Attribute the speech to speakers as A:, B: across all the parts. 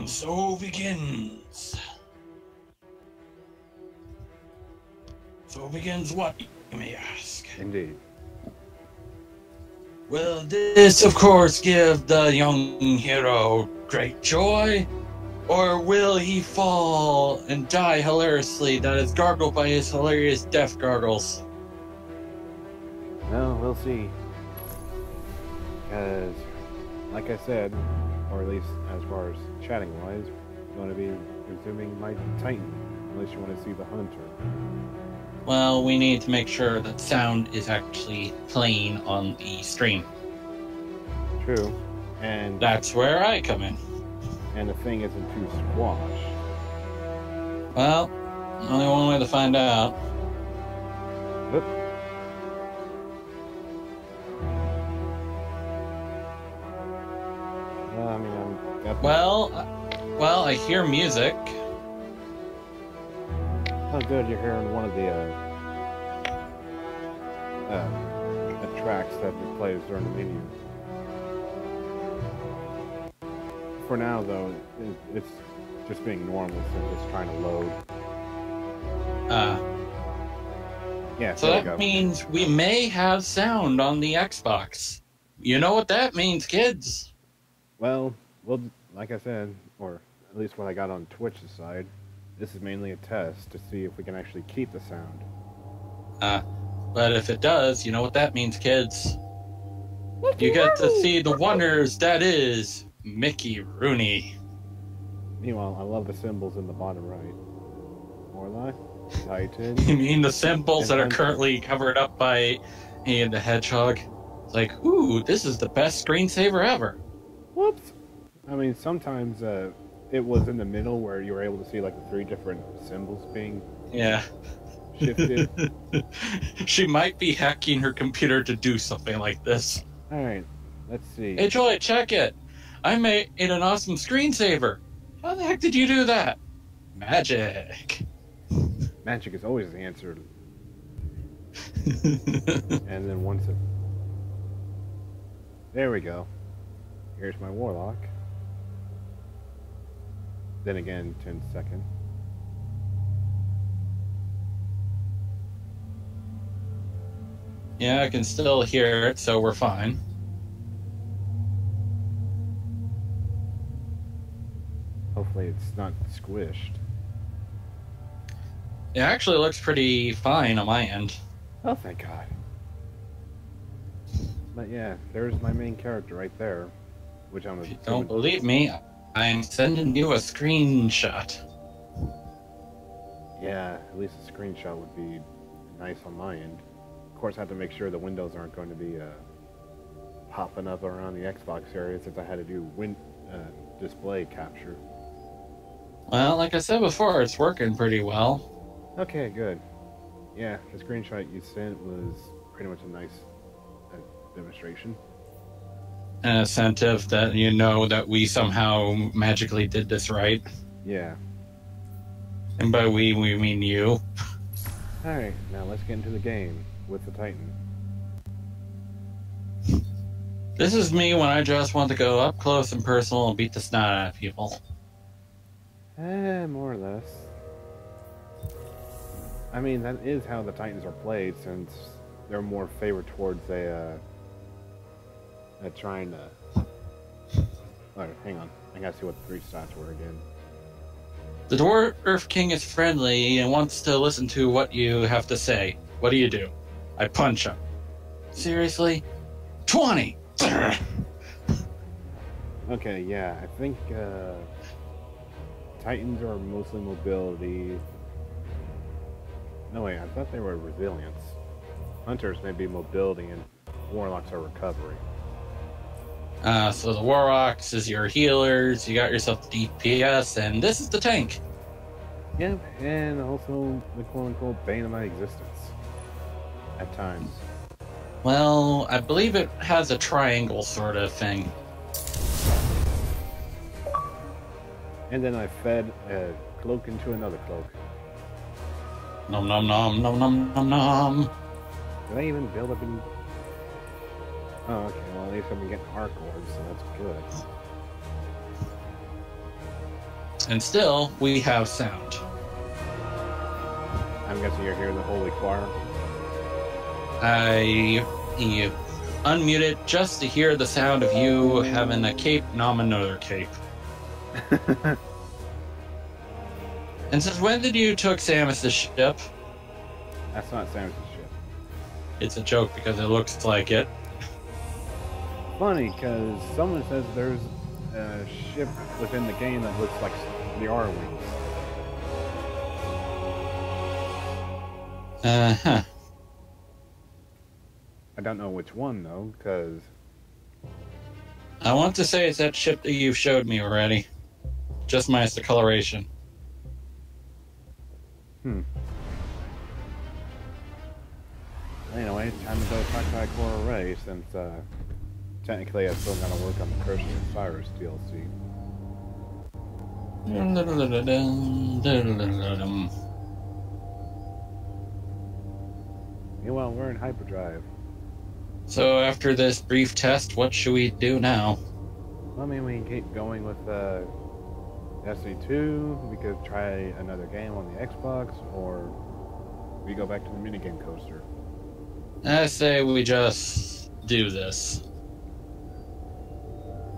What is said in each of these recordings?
A: And so begins. So begins what, you may ask?
B: Indeed.
A: Will this, of course, give the young hero great joy? Or will he fall and die hilariously that is gargled by his hilarious death gargles?
B: No, we'll see. Because, like I said, or at least as far as chatting-wise, I'm going to be resuming my Titan, unless you want to see the Hunter.
A: Well, we need to make sure that sound is actually playing on the stream.
B: True. And
A: that's where I come in.
B: And the thing isn't too squash.
A: Well, only one way to find out.
B: Oop. I mean, I'm definitely...
A: Well, I hear music.
B: Oh, good, you're hearing one of the tracks that it plays during the menu. For now, though, it's just being normal, so it's trying to load. Yeah,
A: so that means we may have sound on the Xbox. You know what that means, kids?
B: Well, like I said, or at least what I got on Twitch's side, this is mainly a test to see if we can actually keep the sound.
A: But if it does, you know what that means, kids? You get to see the wonders that is Mickey Rooney.
B: Meanwhile, I love the symbols in the bottom right. Warlock, Titan.
A: You mean the symbols that are currently covered up by the Hedgehog? It's like, ooh, this is the best screensaver ever.
B: Whoops. I mean, sometimes it was in the middle where you were able to see like the 3 different symbols being shifted.
A: She might be hacking her computer to do something like this.
B: Alright, let's see.
A: Hey Joy, check it. I made an awesome screensaver. How the heck did you do that? Magic.
B: Magic is always the answer. And then once it... There we go. Here's my Warlock. Then again, 10 seconds.
A: Yeah, I can still hear it, so we're fine.
B: Hopefully it's not squished.
A: It actually looks pretty fine on my end.
B: Oh, thank God. But yeah, there's my main character right there. Which I'm...
A: If you don't believe me, I'm sending you a screenshot.
B: Yeah, at least a screenshot would be nice on my end. Of course, I have to make sure the windows aren't going to be popping up around the Xbox area since I had to do display capture.
A: Well, like I said before, it's working pretty well.
B: Okay, good. Yeah, the screenshot you sent was pretty much a nice demonstration.
A: An incentive that you know that we somehow magically did this right.
B: Yeah.
A: And by we mean you.
B: Alright, now let's get into the game with the Titan.
A: This is me when I just want to go up close and personal and beat the snot out of people.
B: More or less. I mean, that is how the Titans are played, since they're more favored towards trying to... Alright, hang on. I gotta see what the 3 stats were again.
A: The Dwarf King is friendly and wants to listen to what you have to say. What do? I punch him. Seriously? 20!
B: Okay, yeah, I think Titans are mostly mobility. No, wait, I thought they were resilience. Hunters may be mobility and Warlocks are recovery.
A: So the Warlocks is your healers, you got yourself the DPS, and this is the tank.
B: Yep, and also the quote-unquote bane of my existence. At times.
A: Well, I believe it has a triangle sort of thing.
B: And then I fed a cloak into another cloak.
A: Nom nom nom nom nom nom nom.
B: Did I even build up in... Oh, okay, well at least I've been getting arc orbs, so that's good.
A: And still, we have sound.
B: I'm guessing you're hearing the holy choir.
A: I unmuted just to hear the sound of you having a cape, nom another cape. And since when did you took Samus's ship?
B: That's not Samus's ship.
A: It's a joke because it looks like it.
B: Funny, because someone says there's a ship within the game that looks like the R-Wings.
A: Uh-huh.
B: I don't know which one, though, because...
A: I want to say it's that ship that you've showed me already. Just minus the coloration.
B: Anyway, time to go talk to Ikora Ray, since technically I've still got to work on the Curse of Cyrus DLC. Meanwhile, we're in hyperdrive.
A: So after this brief test, what should we do now?
B: Well, I mean, we can keep going with Destiny 2. We could try another game on the Xbox, or we go back to the minigame coaster.
A: I say we just do this.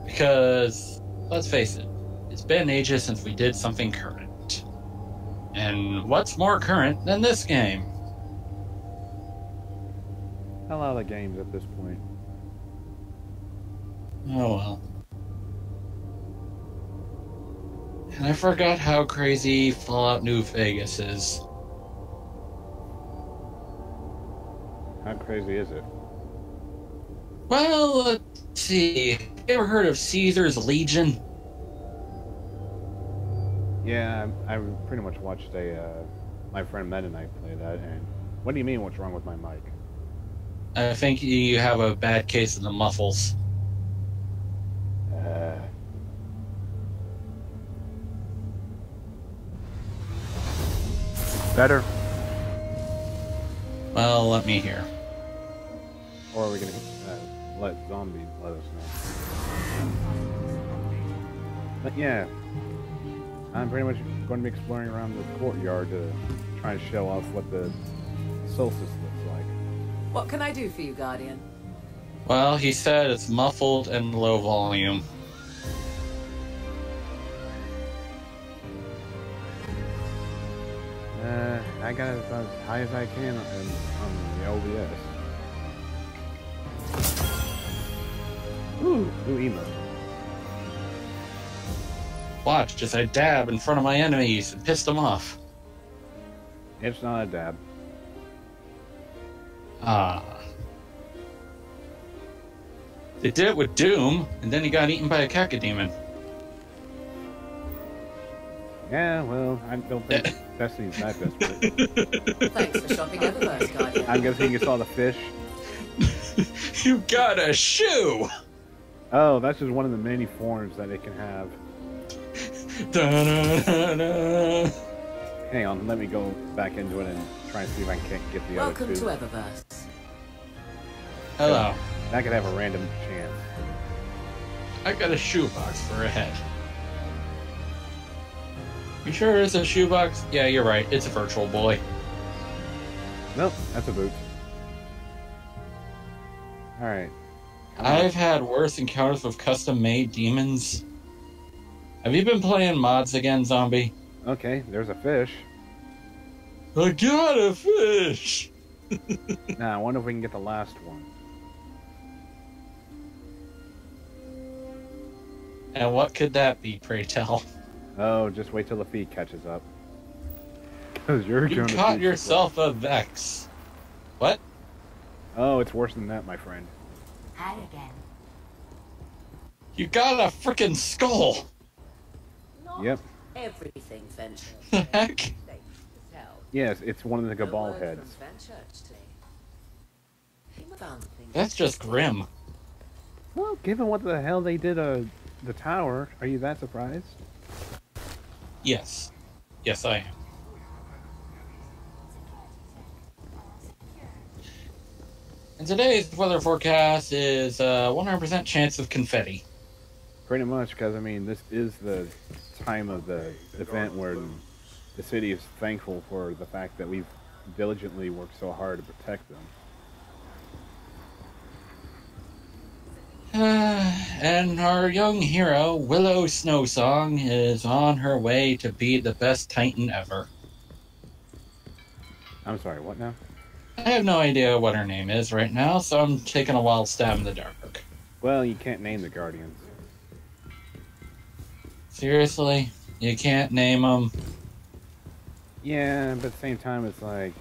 A: Because, let's face it, it's been ages since we did something current. And what's more current than this game?
B: A lot of the games at this point.
A: Oh well. And I forgot how crazy Fallout New Vegas is.
B: How crazy is it?
A: Well, let's see. Have you ever heard of Caesar's Legion?
B: Yeah, I pretty much watched my friend Meta Knight play that, and what do you mean what's wrong with my mic?
A: I think you have a bad case of the muffles.
B: Better?
A: Well, let me hear.
B: Or are we gonna let Zombie let us know? But yeah, I'm pretty much going to be exploring around the courtyard to try and show off what the solstice looks like.
C: What can I do for you, Guardian?
A: Well, he said it's muffled and low volume.
B: I got it as high as I can on the OBS. Ooh, new emote.
A: Watch as I dab in front of my enemies and piss them off.
B: It's not a dab.
A: Ah. They did it with Doom, and then he got eaten by a cacodemon.
B: Yeah, well, I don't think Destiny's that desperate.
C: Thanks for shopping Eververse, Guardian.
B: I'm guessing you saw the fish.
A: You got a shoe!
B: Oh, that's just one of the many forms that it can have.
A: Da-da-da-da.
B: Hang on, let me go back into it and try and see if I can get the
C: Welcome
B: other two.
C: to Eververse.
A: Hello.
B: That could have a random chance.
A: I got a shoebox for a head. You sure it's a shoebox? Yeah, you're right. It's a virtual boy.
B: Nope, that's a boot. Alright.
A: I've had worse encounters with custom-made demons. Have you been playing mods again, Zombie?
B: Okay, there's a fish.
A: I got a fish!
B: Now, I wonder if we can get the last one.
A: And what could that be, pray tell?
B: Oh, just wait till the feed catches up. Because you're
A: You
B: going to
A: caught yourself a Vex. What?
B: Oh, it's worse than that, my friend.
C: Hi again.
A: You got a frickin' skull!
C: Not
B: Yep.
C: everything venture.
A: The heck?
C: Safe to tell.
B: Yes, it's one of the
C: No
B: Cabal
C: word
B: heads.
C: from Fenchurch today. He found things
A: That's just grim.
B: Well, given what the hell they did the tower, are you that surprised?
A: Yes. Yes, I am. And today's weather forecast is 100% chance of confetti.
B: Pretty much, because, I mean, this is the time of the event where the city is thankful for the fact that we've diligently worked so hard to protect them.
A: And our young hero, Willow Snowsong, is on her way to be the best Titan ever.
B: I'm sorry, what now?
A: I have no idea what her name is right now, so I'm taking a wild stab in the dark.
B: Well, you can't name the Guardians.
A: Seriously? You can't name them?
B: Yeah, but at the same time, it's like,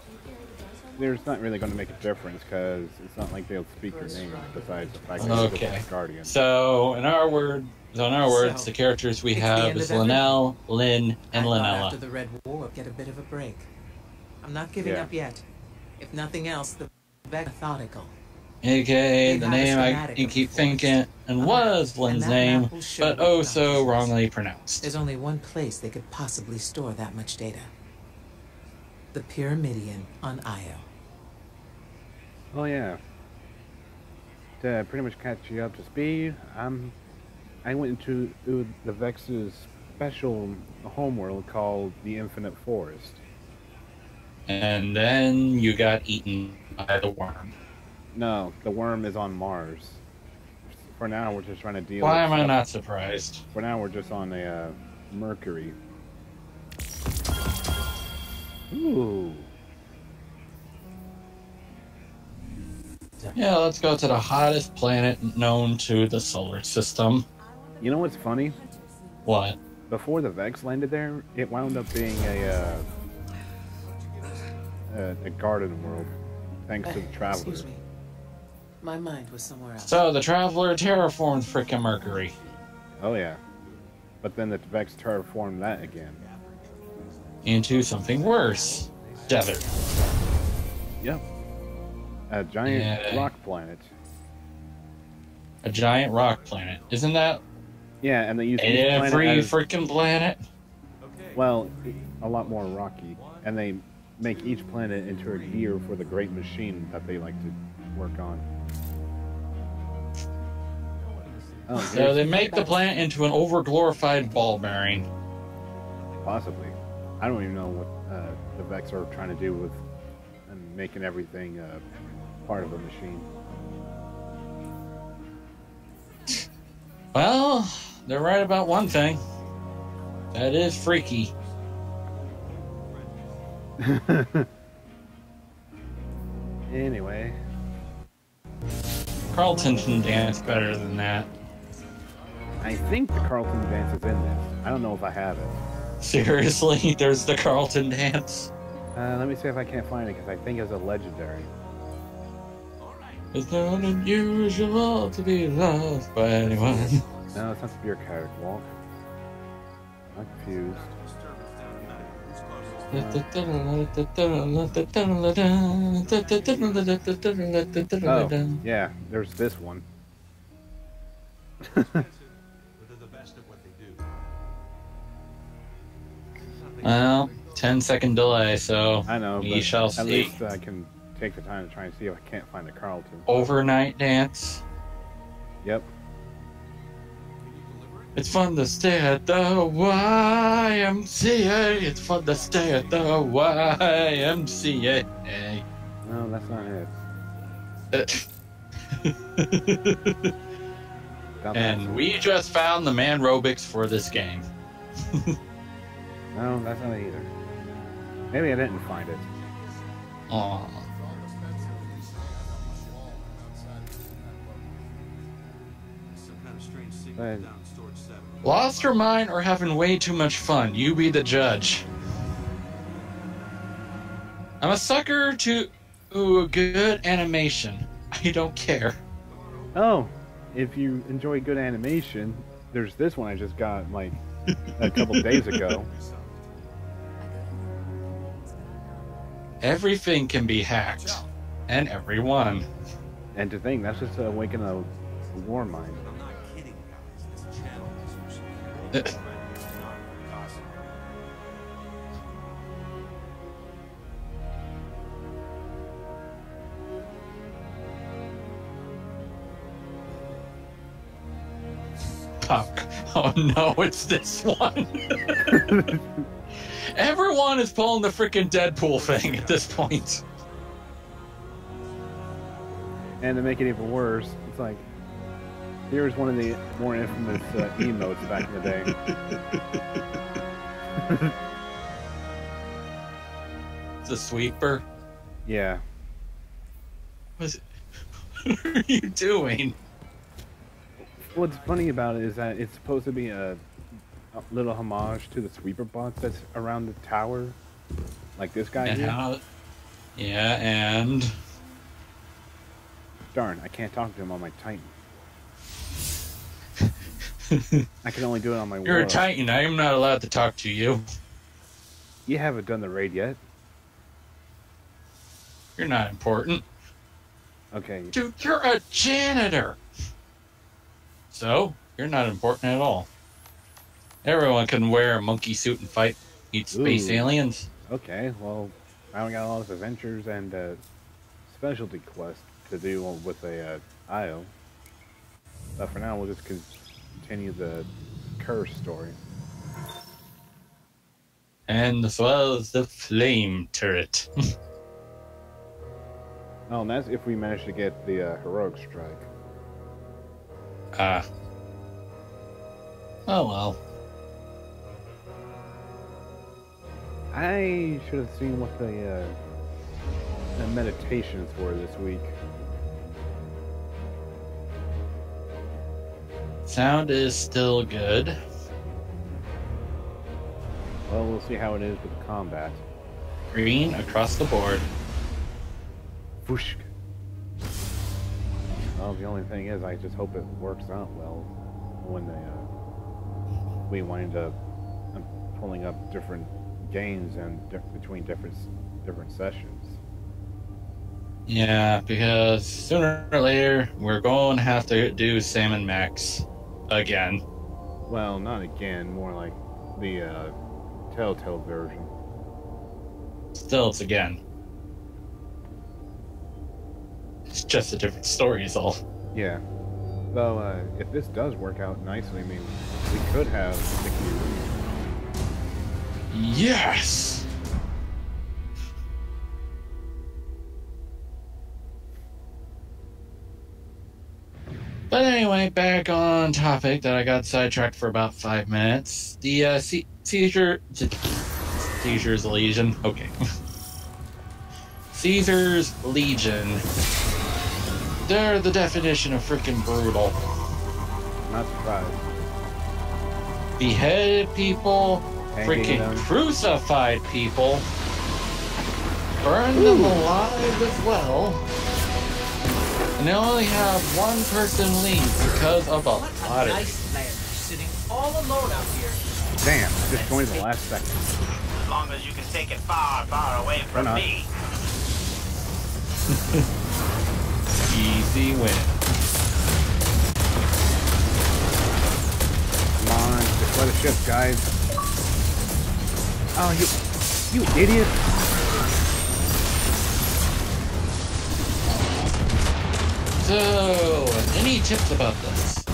B: there's not really going to make a difference because it's not like they'll speak your name besides the fact that
A: Okay.
B: you're the Guardian.
A: So, in our words, the characters we
C: it's the
A: have
C: end
A: is
C: of everything.
A: Lynelle, Lynn, and
C: I thought
A: Lynella.
C: after the Red War, get a bit of a break. I'm not giving
B: Yeah.
C: up yet. If nothing else, the methodical.
A: AKA
C: They
A: the
C: have a
A: name I
C: schematic
A: you
C: of
A: keep
C: the
A: thinking and was
C: And
A: Lynn's
C: that
A: name,
C: map will show
A: but
C: what
A: oh so
C: boundaries.
A: wrongly pronounced.
C: There's only one place they could possibly store that much data. The Pyramidion on Io.
B: Oh yeah. To pretty much catch you up to speed, I went into the Vex's special homeworld called the Infinite Forest.
A: And then you got eaten by the worm.
B: No, the worm is on Mars. For now, we're just trying to deal
A: Why
B: with
A: am I
B: stuff.
A: not surprised?
B: For now, we're just on a Mercury. Ooh.
A: Yeah, let's go to the hottest planet known to the solar system.
B: You know what's funny?
A: What?
B: Before the Vex landed there, it wound up being a garden world, thanks to the Traveler.
C: Excuse me. My mind was somewhere else.
A: So the Traveler terraformed frickin' Mercury.
B: Oh yeah. But then the Vex terraformed that again.
A: Into something worse. Desert.
B: Yep. A giant
A: Yeah.
B: rock planet.
A: A giant rock planet. Isn't that
B: Yeah, and they use each planet
A: every
B: as,
A: freaking planet?
B: well, a lot more rocky, and they make each planet into a gear for the great machine that they like to work on. Oh,
A: So they make the planet into an overglorified ball bearing.
B: possibly. I don't even know what the Vex are trying to do with and making everything part of a machine.
A: Well, they're right about one thing. That is freaky.
B: Anyway,
A: Carlton can dance better than that.
B: I think the Carlton dance is in this. I don't know if I have it.
A: Seriously, there's the Carlton dance.
B: Let me see if I can't find it because I think it's a legendary.
A: It's not unusual to be loved by anyone.
B: No, it's not the beer carrot walk. I'm confused. Oh, yeah, there's this one.
D: But they're the best at what they do.
A: Well, 10-second delay, so
B: I know,
A: we
B: but
A: shall
B: at
A: see.
B: least I can take the time to try and see if I can't find the Carlton.
A: Overnight dance.
B: Yep.
A: It's fun to stay at the YMCA. It's fun to stay at the YMCA.
B: No, that's not it. Doubt
A: And
B: that's
A: we just found the manrobics for this game.
B: it. No, that's not it either. Maybe I didn't find it.
A: Aw.
D: Some kind of strange signal
B: But-
D: down in storage 7.
A: Lost your mind or having way too much fun? You be the judge. I'm a sucker to good animation. I don't care.
B: Oh, if you enjoy good animation, there's this one I just got like a couple days ago.
A: Everything can be hacked. And everyone.
B: And to think, that's just awaken a war mind.
D: I'm not kidding, guys. This channel is not awesome.
A: Oh no, it's this one. Everyone is pulling the freaking Deadpool thing at this point.
B: And to make it even worse, it's like, here's one of the more infamous emotes back in the day.
A: It's a sweeper.
B: Yeah.
A: What are you doing?
B: What's funny about it is that it's supposed to be a little homage to the sweeper bots that's around the tower. Like this guy
A: And
B: here.
A: how, yeah, and
B: Darn, I can't talk to him on my Titan. I can only do it on my
A: you're a
B: Warlock.
A: Titan. I am not allowed to talk to you.
B: You haven't done the raid yet.
A: You're not important.
B: Okay.
A: Dude, you're a janitor. So, you're not important at all. Everyone can wear a monkey suit and fight, eat space
B: Ooh.
A: aliens.
B: Okay, well, I only got a lot of adventures and specialty quests to do with a IO. But for now, we'll just continue the curse story.
A: And as well as the flame turret.
B: Oh, and that's if we manage to get the heroic strike.
A: Oh well.
B: I should have seen what the meditations were this week.
A: Sound is still good.
B: Well, we'll see how it is with the combat.
A: Green across the board.
B: Whoosh. Well, the only thing is, I just hope it works out well when we wind up pulling up different games and between different sessions.
A: Yeah, because sooner or later, we're going to have to do Sam and Max again.
B: Well, not again, more like the Telltale version.
A: Still, it's again. It's just a different story is all.
B: Yeah. Though, if this does work out nicely, I mean, we could have Mickey Rooney.
A: Yes! But anyway, back on topic that I got sidetracked for about 5 minutes. The Caesar's Legion. Okay. Caesar's Legion. They're the definition of freaking brutal.
B: Not surprised.
A: Beheaded people,
B: Hanging
A: freaking
B: them.
A: crucified people, burned them alive as well, and they only have one person leave because of a
E: What a
A: lottery.
E: nice land, sitting all alone out here.
B: Damn, just joined the last second.
F: As long as you can take it far, far away
B: Or
F: from
B: not.
F: me.
A: Easy win.
B: Come on, just let it ship, guys. Oh, you idiot!
A: So, any tips about this?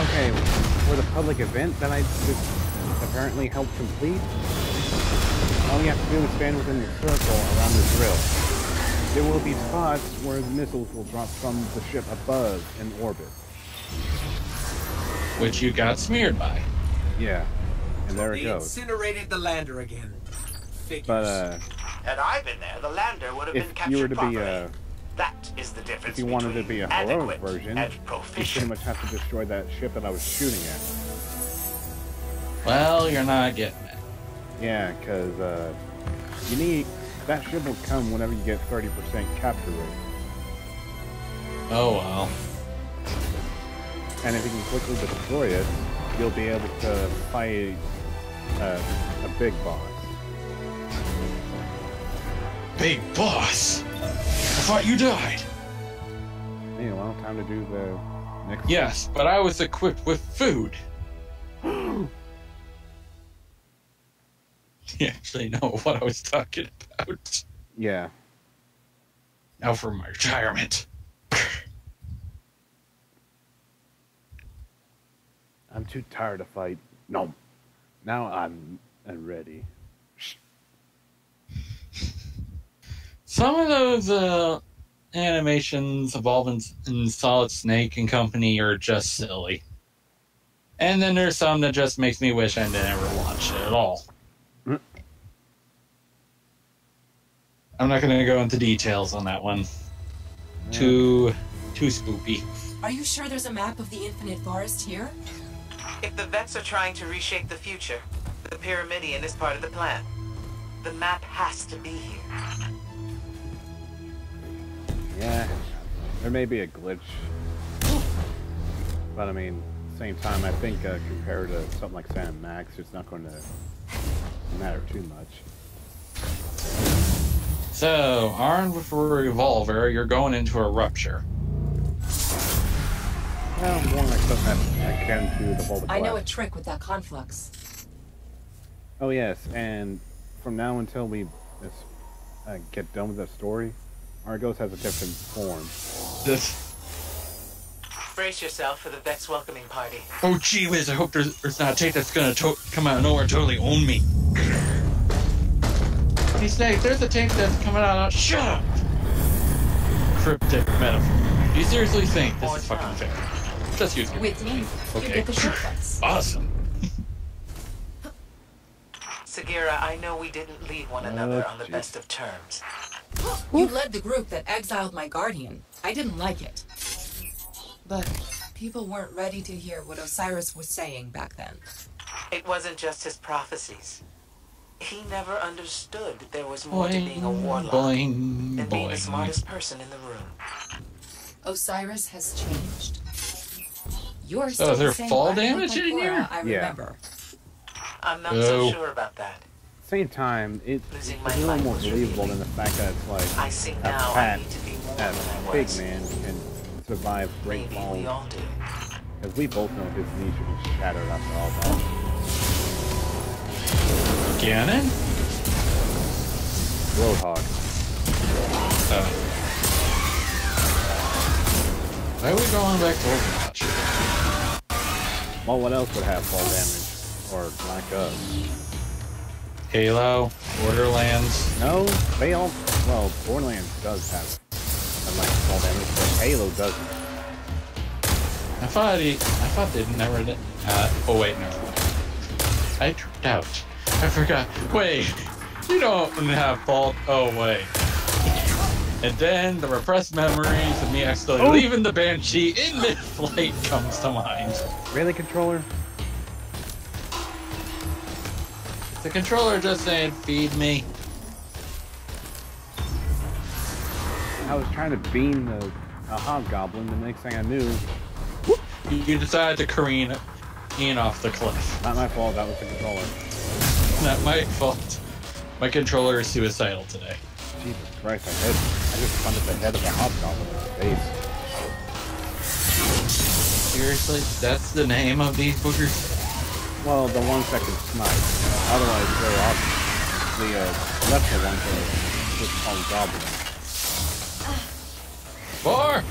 B: Okay, for the public event that I just apparently helped complete, all you have to do is stand within the circle around the drill. There will be spots where the missiles will drop from the ship above in orbit.
A: Which you got smeared by.
B: Yeah, and there it
E: They
B: goes.
E: incinerated the lander again. Figures.
B: But
F: Had I been there, the lander would have been
B: if
F: captured
B: you were to be
F: properly. That is the difference
B: if you wanted to
F: between
B: be a heroic
F: adequate
B: version,
F: and
B: you pretty
F: proficient.
B: much have to destroy that ship that I was shooting at.
A: Well, you're not getting it.
B: Yeah, because you need that ship will come whenever you get 30% capture rate.
A: Oh well.
B: And if you can quickly destroy it, you'll be able to fight a big boss.
A: Big boss! I thought you died!
B: Hey, well, time to do the next.
A: Yes, but I was equipped with food. You actually know what I was talking about.
B: Yeah.
A: Now for my retirement.
B: I'm too tired to fight. No. Now I'm ready.
A: Some of those animations involving in Solid Snake and company are just silly. And then there's some that just makes me wish I never watched it at all. I'm not going to go into details on that one. Too spoopy.
G: Are you sure there's a map of the Infinite Forest here?
F: If the vets are trying to reshape the future, the Pyramidion is part of the plan. The map has to be here.
B: Yeah, there may be a glitch. But I mean, same time, I think compared to something like Sam Max, it's not going to matter too much.
A: So, armed with a revolver, you're going into a rupture.
B: Well, more like something that akin to the Vault of
G: I know a
B: Glass.
G: trick with that conflux.
B: Oh yes, and from now until we get done with the story, Argos has a different form.
F: Brace yourself for the vet's welcoming party.
A: Oh, gee whiz, I hope there's not a tank that's gonna come out of nowhere and totally own me. Hey, Snake, there's a tank that's coming out of... Shut up! Cryptic metaphor. Do you seriously think this is fucking fair? Just use your...
G: With me, you
A: Okay.
G: get the shortcuts.
A: Awesome.
F: Sagira, I know we didn't leave one another on the
B: jeez.
F: best of terms.
G: You led the group that exiled my guardian. I didn't like it. But people weren't ready to hear what Osiris was saying back then.
F: It wasn't just his prophecies. He never understood there was more to being a warlock
A: Boing,
F: than being the
A: boing.
F: smartest person in the room.
G: Osiris has changed. You're
A: So
G: still
A: is there
G: the same
A: fall
G: Guardian
A: damage in
G: Cora
A: here?
G: I
B: Yeah.
G: remember.
F: I'm not
A: Oh.
F: so sure about that.
B: Same time, it's
F: Losing
B: a
F: my
B: little
F: life
B: more
F: was
B: believable
F: revealing.
B: than the fact that it's like
F: I see
B: a
F: now I
B: fat,
F: need to be more
B: that
F: than I
B: big
F: was.
B: man can survive great
F: Maybe
B: falls.
F: we all do.
B: Because we both know his knee should be shattered after all that.
A: Ganon?
B: Roadhog.
A: Oh. Why are we going back to Overwatch?
B: Well, what else would have fall damage? Or lack of?
A: Halo, Borderlands.
B: No, they all... Well, Borderlands does have a lack of fall damage, but Halo doesn't.
A: I thought they never did. Oh wait, no. I tripped out. I forgot. Wait, you don't have fault. Oh wait. And then the repressed memories of me accidentally leaving the Banshee in mid-flight comes to mind.
B: Really, controller?
A: The controller just saying, "Feed me."
B: I was trying to beam a hobgoblin, the next thing I knew,
A: You decided to careen Ian off the cliff.
B: not my fault, that was the controller.
A: Not my fault. My controller is suicidal today.
B: Jesus Christ, I just funded the head of the hobgoblin in space.
A: Seriously, that's the name of these boogers?
B: Well, the ones that can snipe. Otherwise, they're awesome. The lesser ones are just called goblins.
A: Four!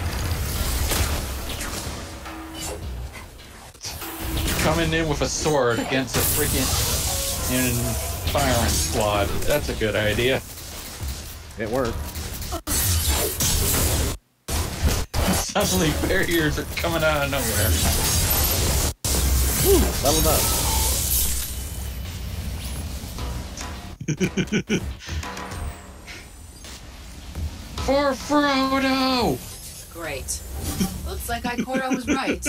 A: Coming in with a sword against a freaking firing squad. That's a good idea.
B: It worked.
A: Suddenly barriers are coming out of nowhere.
B: Leveled up.
A: For Frodo!
G: Great. Looks like Ikora was right.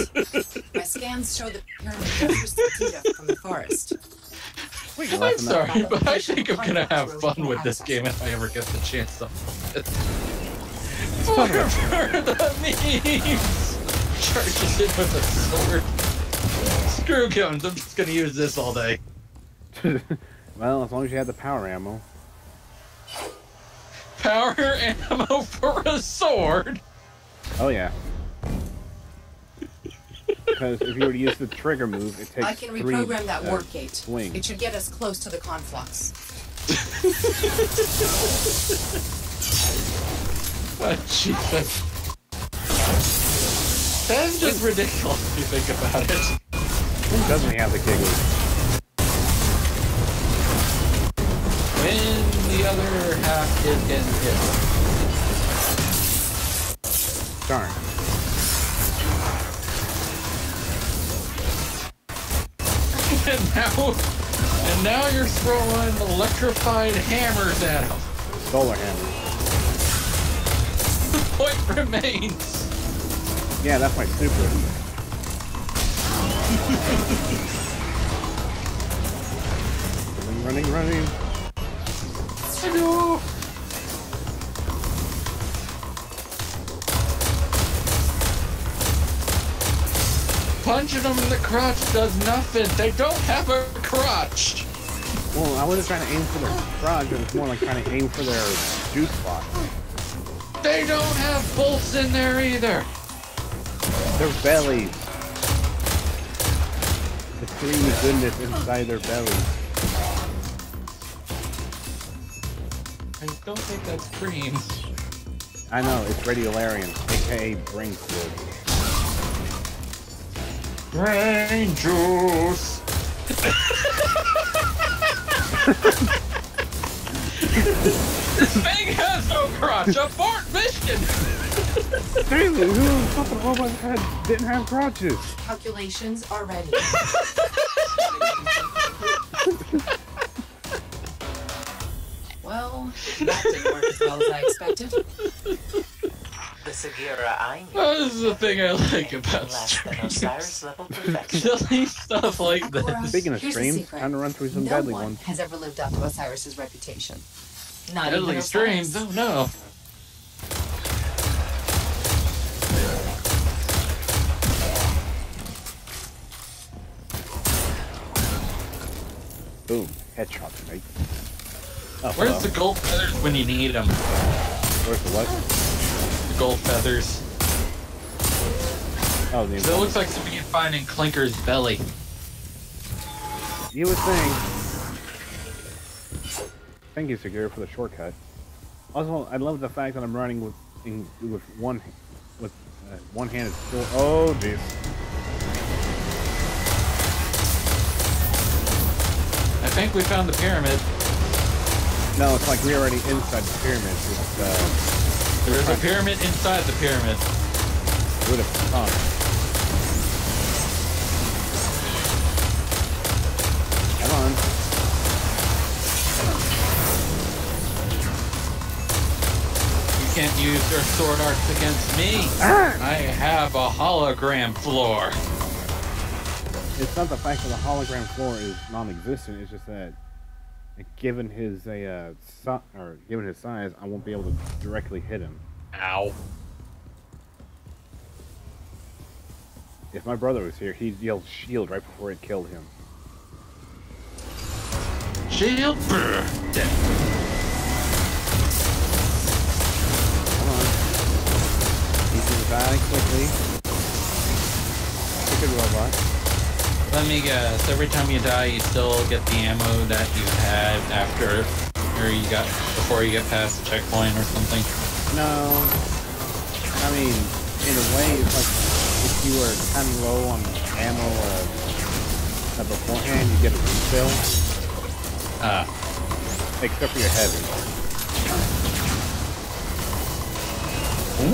G: My scans show the pyramid goes to from the forest.
B: Wait,
A: I'm sorry, but I think I'm gonna have fun with this game if I ever get the chance to play it. For the memes! Charges in with a sword. Screw guns, I'm just gonna use this all day.
B: Well, as long as you had the power ammo.
A: Power ammo for a sword?
B: Oh yeah. Because if you were to use the trigger move, it takes
G: I can
B: 3
G: reprogram that warp gate.
B: swings.
G: It should get us close to the conflux.
A: Oh, Jesus. That's just ridiculous if you think about it.
B: Doesn't he have the giggles?
A: When the other half is getting hit.
B: Darn.
A: And now you're throwing electrified hammers at him.
B: Solar hammer.
A: The point remains.
B: Yeah, that's my super. running.
A: Hello. Punching them in the crotch does nothing. They don't have a crotch.
B: Well, I wasn't trying to aim for their crotch. It was more like trying to aim for their juice spot.
A: They don't have bolts in there either.
B: Their bellies. The creamy goodness inside their bellies.
A: I don't think that's cream.
B: I know, it's radiolarian, aka brain fluid.
A: Brain juice. This thing has no crotch. Abort mission.
B: Seriously, who the fucking robot didn't have crotches?
G: Calculations are ready. Well, that didn't work as well as I expected.
F: The Sagira I knew.
A: Oh, this is the thing I like about
F: less than
A: streams.
F: Osiris level perfection.
A: Silly stuff like this.
B: Speaking of
G: Here's the
B: streams,
G: secret.
B: time to run through some
G: No
B: deadly
G: one
B: ones.
G: has ever lived up to Osiris's reputation. Not even
A: Deadly
G: Osiris.
A: streams. Oh no.
B: Boom, headshot, mate. Oh,
A: Where's
B: hello.
A: the gold feathers when you need them?
B: Where's the what?
A: The gold feathers.
B: Oh, the
A: So it looks like something you find in Clinker's belly.
B: You would think. Thank you, Segura, for the shortcut. Also, I love the fact that I'm running with one handed sword. Oh, jeez.
A: I think we found the pyramid.
B: No, it's like we're already inside the pyramid. It's,
A: There's a pyramid inside the pyramid.
B: would have come. Come on.
A: You can't use your sword arts against me. I have a hologram floor.
B: It's not the fact that the hologram floor is non-existent. It's just that, given his given his size, I won't be able to directly hit him.
A: Ow.
B: If my brother was here, he'd yell "shield" right before it killed him.
A: Shield. Brr. Dead.
B: Come on. Need to die quickly. Good robot.
A: Let me guess. Every time you die, you still get the ammo that you had after, or you got before you get past the checkpoint or something.
B: No. I mean, in a way, it's like if you were kind of low on ammo beforehand, you get a refill. Except for your heavy.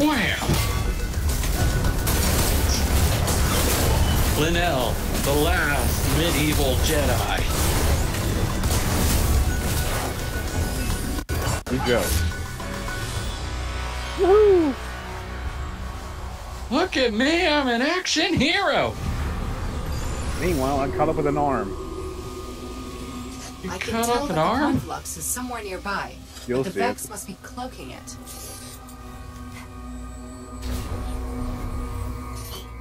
A: Wham! Linnell, the last medieval Jedi.
B: Good joke.
A: Woo! Look at me, I'm an action hero.
B: Meanwhile, I'm caught up with an arm.
A: You
G: I can
A: cut
G: tell
A: off
G: that
A: an
G: the
A: arm?
G: conflux is somewhere nearby.
B: You'll
G: but the
B: see it.
G: Vex must be cloaking it.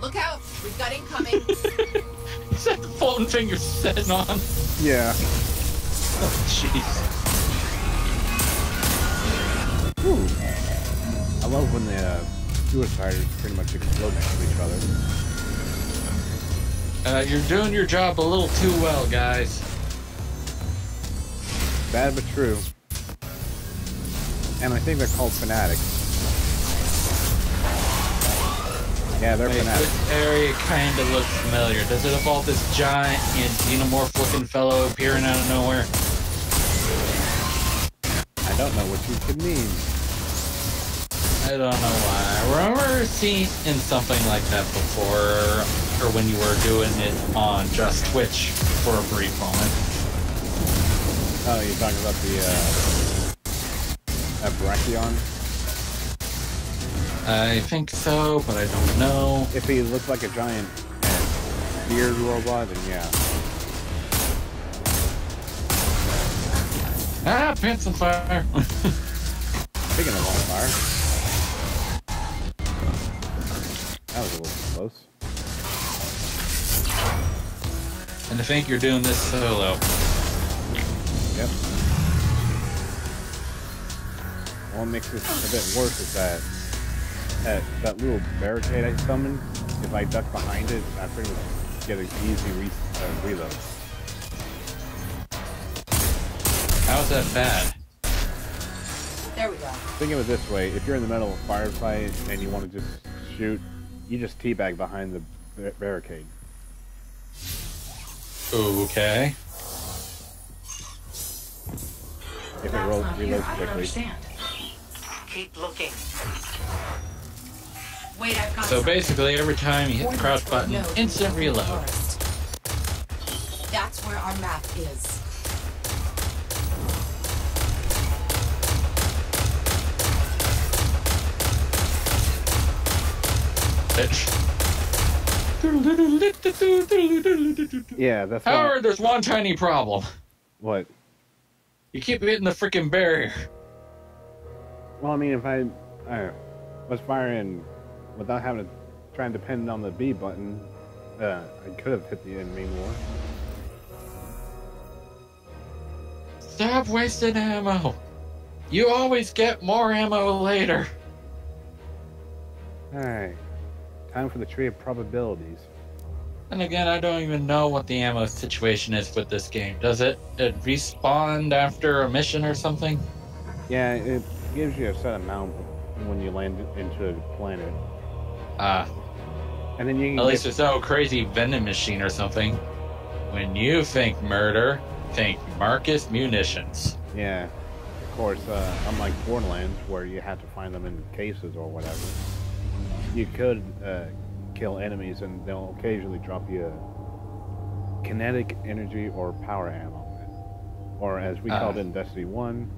G: Look out! We've got incoming.
A: Is that the floating finger setting on?
B: Yeah.
A: Oh, jeez.
B: Ooh. I love when the suiciders pretty much explode next to each other.
A: You're doing your job a little too well, guys.
B: Bad but true. And I think they're called fanatics. Yeah, they're
A: Wait,
B: fanatics.
A: this area kind of looks familiar. Does it involve this giant and xenomorph-looking fellow appearing out of nowhere?
B: I don't know what you could mean.
A: I don't know why. I remember seeing something like that before, or when you were doing it on Just Twitch for a brief moment.
B: Oh, you're talking about the Brachion?
A: I think so, but I don't know.
B: If he looks like a giant beard robot, then yeah.
A: Ah, pants on fire.
B: Speaking of on fire, that was a little close.
A: And I think you're doing this solo.
B: Yep. What makes this a bit worse is that that little barricade I summoned, if I duck behind it, I pretty much get an easy reload.
A: How's that bad?
G: There we go.
B: Think of it this way, if you're in the middle of a firefight and you want to just shoot, you just teabag behind the barricade.
A: Okay.
B: If it
G: That's not here.
B: reloads
G: I don't
B: quickly.
G: understand.
F: Keep looking.
G: Wait, I've got
A: So
G: something.
A: basically, every time you hit the crouch button,
G: No,
A: instant reload.
G: forest. That's where our map is.
B: Yeah, that's why.
A: However, there's one tiny problem.
B: What?
A: You keep hitting the freaking barrier.
B: Well, I mean, if I was firing without having to try and depend on the B button, I could have hit the enemy more.
A: Stop wasting ammo. You always get more ammo later.
B: Alright. Time for the tree of probabilities.
A: And again, I don't even know what the ammo situation is with this game. Does it respawn after a mission or something?
B: Yeah, it gives you a set amount when you land into a planet.
A: Ah,
B: And then you can
A: at least
B: get,
A: there's no crazy vending machine or something. When you think murder, think Marcus Munitions.
B: yeah. Of course, unlike Borderlands, where you have to find them in cases or whatever, you could kill enemies and they'll occasionally drop you kinetic energy or power ammo. Or as we called it in Destiny 1,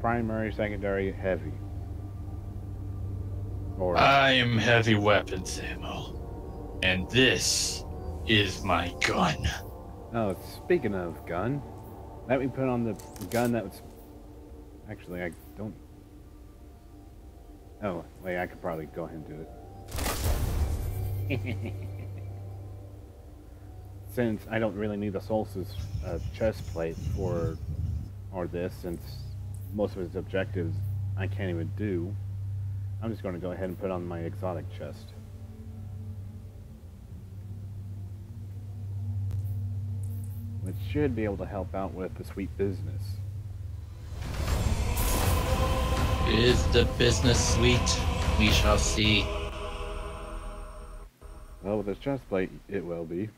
B: primary, secondary, heavy. Or
A: I am heavy weapons ammo. And this is my gun.
B: oh, speaking of gun, let me put on the gun that was. Actually, I don't. Oh, wait, I could probably go ahead and do it. Since I don't really need the Solstice chest plate for this, since most of its objectives I can't even do, I'm just going to go ahead and put on my exotic chest. Which should be able to help out with the sweet business.
A: Is the business sweet? We shall see.
B: Well, with this chest plate, it will be.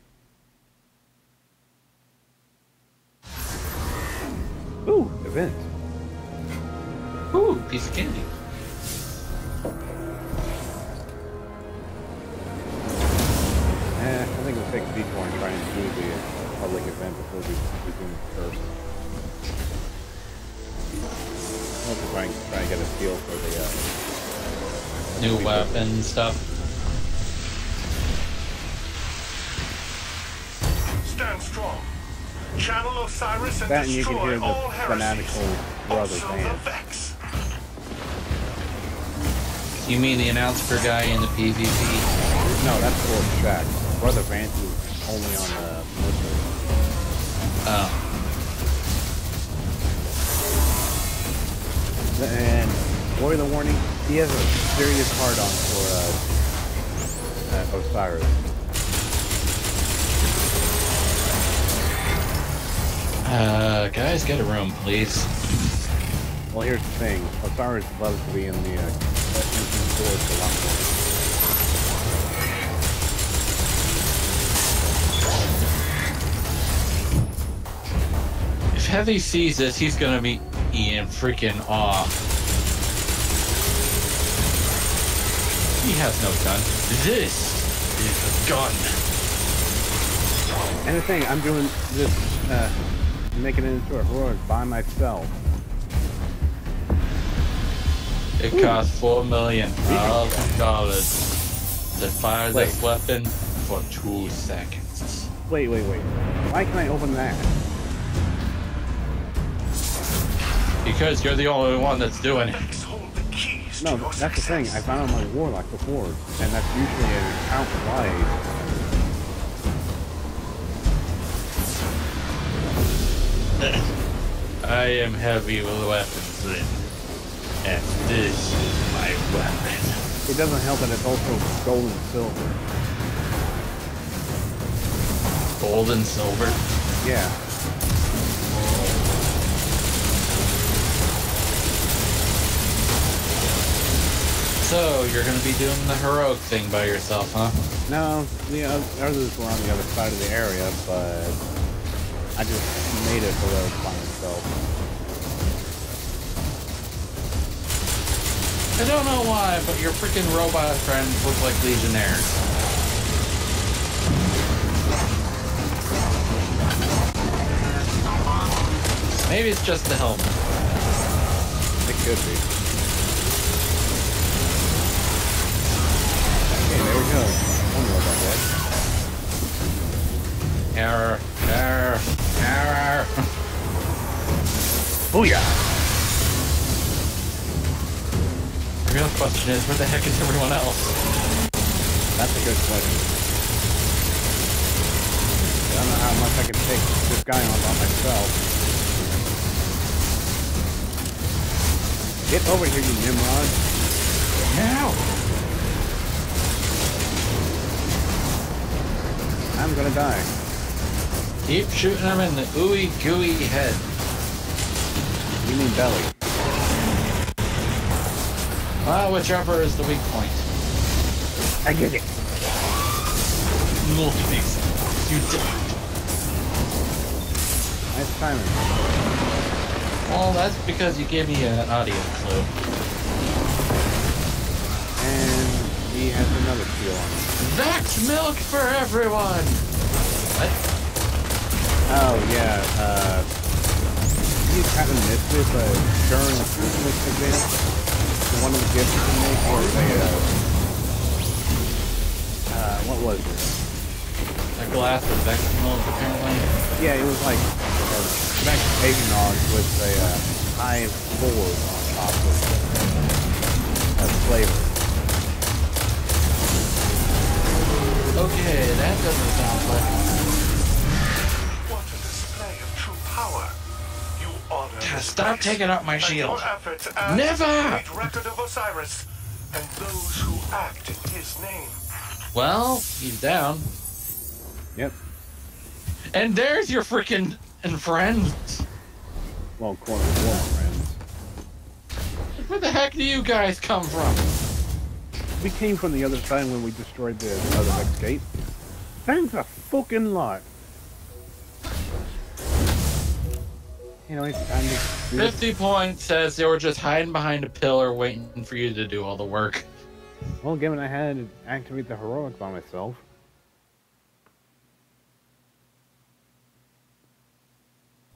B: Ooh, event.
A: Ooh, piece of candy.
B: I think we'll take a detour and try and do the public event before we resume first. We'll have to try and get a feel for the
A: New weapon stuff.
D: Stand strong. Channel Osiris and
B: that, and you can
D: destroy
B: hear the
D: all heresies.
B: fanatical brothers
D: Also the
B: dance.
D: Vex.
A: You mean the announcer guy in the PvP?
B: No, that's Lord Shack. Brother Vance is only on the military.
A: Oh.
B: And spoiler warning, he has a serious hard-on for Osiris.
A: Guys, get a room, please.
B: Well, here's the thing. Osiris loves to be in the entrance doors a lot more.
A: Heavy sees this, he's gonna be in freaking awe. He has no gun. This is a gun.
B: And the thing, I'm doing this, making it into a heroic by myself.
A: It costs $4 million to fire this weapon for 2 seconds.
B: Wait. Why can I open that?
A: Because you're the only one that's doing it.
B: No, that's the thing. I found out my warlock before, and that's usually an account wide.
A: I am heavy with weapons then. And this is my weapon.
B: It doesn't help that it's also gold and silver.
A: Gold and silver?
B: Yeah.
A: So, you're gonna be doing the heroic thing by yourself, huh?
B: No, the others were on the other side of the area, but I just made it heroic by myself.
A: I don't know why, but your freaking robot friends look like legionnaires. Maybe it's just the helmet.
B: It could be. Okay, there we go. One robot dead.
A: Error.
B: Booyah!
A: The real question is, where the heck is everyone else?
B: That's a good question. I don't know how much I can take this guy on by myself. Get over here, you Nimrod.
A: Now!
B: I'm gonna die.
A: Keep shooting him in the ooey gooey head.
B: You mean belly.
A: Well, whichever is the weak point.
B: I get it.
A: Multi-piece. You died.
B: Nice timing.
A: Well, that's because you gave me an audio clue.
B: And he has another seal on him.
A: That's milk for everyone! What?
B: Oh, yeah, you kind of missed it, but during the Christmas event, one of the gifts you make was what was it?
A: A glass of Vex milk, apparently.
B: Yeah, it was like Vex eggnog with a high board on top of flavor.
A: Okay, that doesn't sound like...
H: What a display of true power. You honor this
A: Stop
H: place,
A: taking up my
H: and
A: shield.
H: your efforts add
A: Never!
H: to the great record of Osiris and those who act in his name.
A: Well, he's down.
B: Yep.
A: And there's your freaking friends.
B: Well, quote-unquote friends.
A: Where the heck do you guys come from?
B: We came from the other side when we destroyed the other Vex gate. Thanks a fucking lot. You know, it's time to do
A: 50 points says they were just hiding behind a pillar waiting for you to do all the work.
B: Well, given I had to activate the heroic by myself.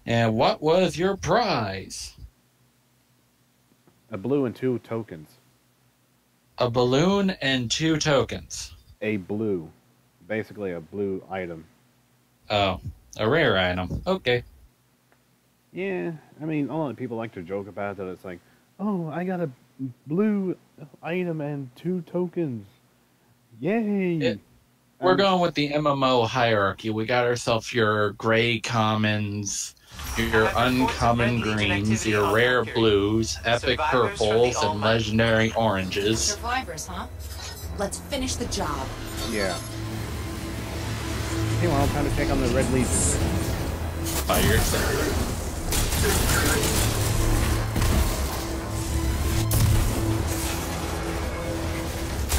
A: And what was your prize?
B: A blue and 2 tokens.
A: A balloon and 2 tokens.
B: A blue. Basically a blue item.
A: Oh, a rare item. Okay.
B: Yeah, I mean, a lot of people like to joke about that. It's like, oh, I got a blue item and 2 tokens. Yay!
A: We're going with the MMO hierarchy. We got ourselves your gray commons, your uncommon greens, your rare blues, epic purples, and legendary oranges.
G: Survivors, huh? Let's finish the job.
B: Yeah. Meanwhile, I'm trying to take on the Red Legion.
A: By yourself.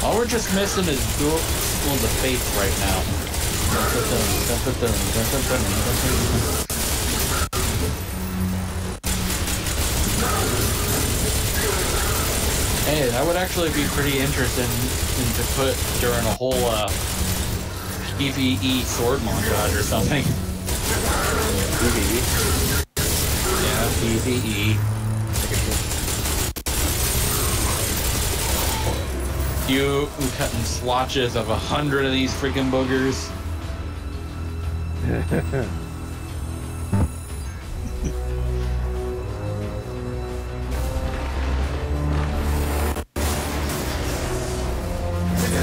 A: All we're just missing is Duel of the Fates right now. Hey, that would actually be pretty interesting to put during a whole PvE sword montage or something.
B: PvE?
A: Yeah, PvE. You cutting swatches of 100 of these freaking boogers.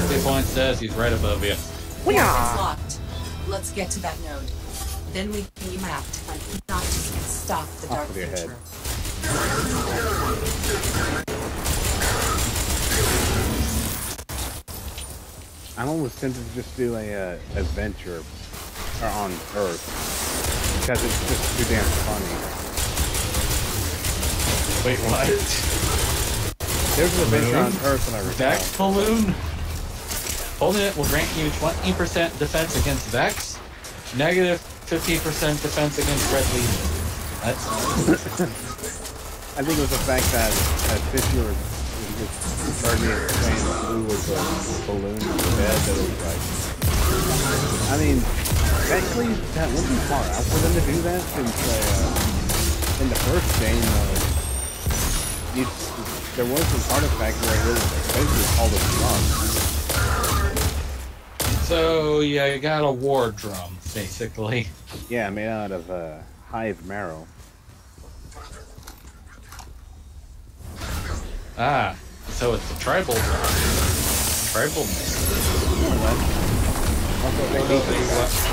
A: The point says he's right above you.
G: The entrance locked. Let's get to that node. Then we can map to find not just can stop the dark
B: Off with your head.
G: future.
B: I'm almost tempted to just do a adventure on Earth because it's just too damn funny.
A: Wait, what?
B: There's an adventure on Earth when I recall.
A: Vex balloon? Holding it will grant you 20% defense against Vex, negative 15% defense against Red Legion. That's...
B: I think it was the fact that since you were heard me explain blue was a balloon in the bed that was like... I mean, technically, that wouldn't be far out for them to do that since in the first game, there was an artifact where it was basically called a drum.
A: So, yeah, you got a war drum, basically.
B: Yeah, made out of hive marrow.
A: Ah, so it's a tribal drum. Tribal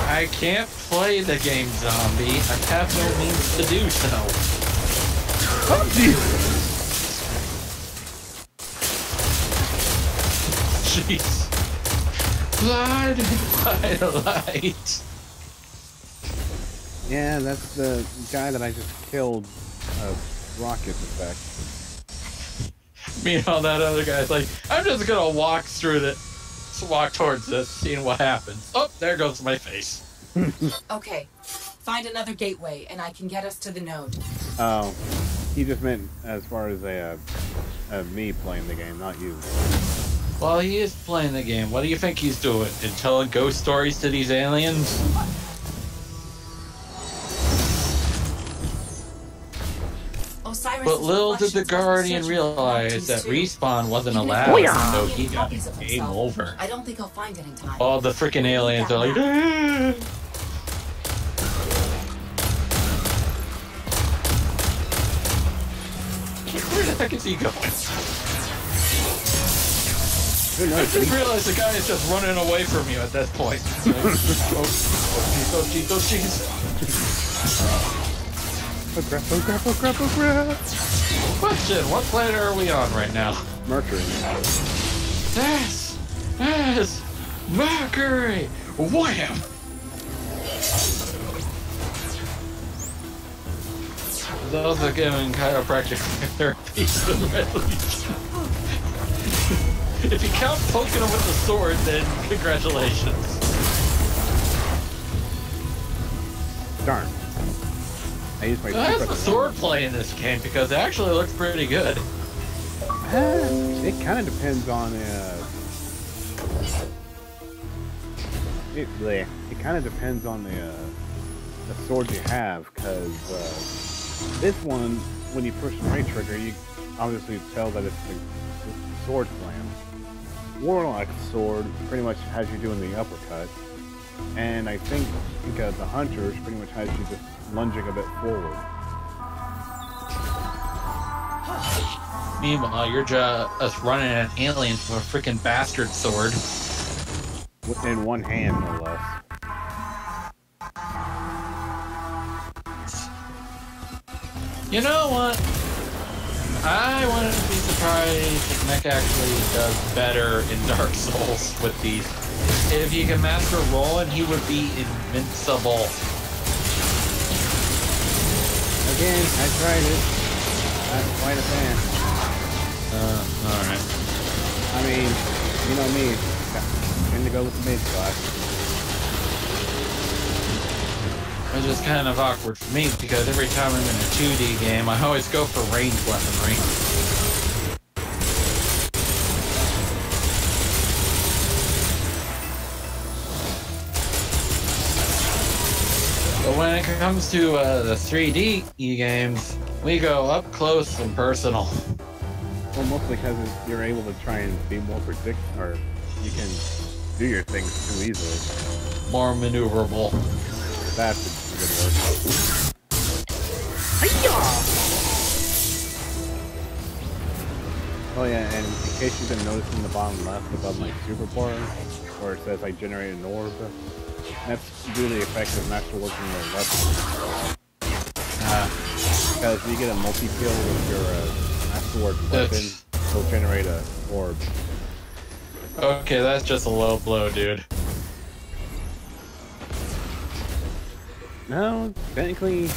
A: I can't play the game, zombie. I have no means to do so.
B: Oh, Jesus!
A: Jeez. Blinded by the light.
B: Yeah, that's the guy that I just killed. Rocket effect.
A: Meanwhile, that other guy's like, I'm just gonna walk through it. Just walk towards this, seeing what happens. Oh, there goes my face.
G: Okay, find another gateway, and I can get us to the node.
B: Oh, he just meant as far as me playing the game, not you.
A: Well, he is playing the game. What do you think he's doing? And telling ghost stories to these aliens?
G: Osiris
A: But little did the Guardian realize that respawn wasn't allowed, so he got game over.
G: I don't think I'll find it in time.
A: All the freaking aliens are like, ah! Where the heck is he going? I just realized the guy is just running away from you at this point. Oh, jeez.
B: Oh crap, oh crap, oh crap, oh crap!
A: Question, what planet are we on right now?
B: Mercury.
A: This is Mercury! Wham! Those are giving chiropractic therapy to the Red Legion. If you count poking him with the sword, then congratulations.
B: Darn. I used my
A: How's the sword play in this game? Because it actually looks pretty good.
B: It kind of depends on it kind of depends on the sword you have, because this one, when you push the right trigger, you obviously tell that it's the sword slam. Warlock's sword pretty much has you doing the uppercut, and I think the Hunter's pretty much has you just lunging a bit forward.
A: Meanwhile, you're just running an alien with a freaking bastard sword.
B: In one hand, no less.
A: You know what? I wouldn't be surprised if Mecha actually does better in Dark Souls with these. If he can master rolling, he would be invincible.
B: Again, I tried it. I'm quite a fan.
A: Alright.
B: I mean, you know me, tend to go with the mid class.
A: It's just kind of awkward for me because every time I'm in a 2D game, I always go for ranged weaponry. comes to the 3D games, we go up close and personal.
B: Well, mostly because you're able to try and be more or you can do your things too easily.
A: More maneuverable.
B: That's a good word. Oh yeah, and in case you've been noticing the bottom left above my super bar, where it says I generated an orb, that's due to the effect of masterworking the weapon. Because you get a multi-kill with your masterwork weapon, it'll generate an orb.
A: Okay, that's just a low blow, dude.
B: No, technically,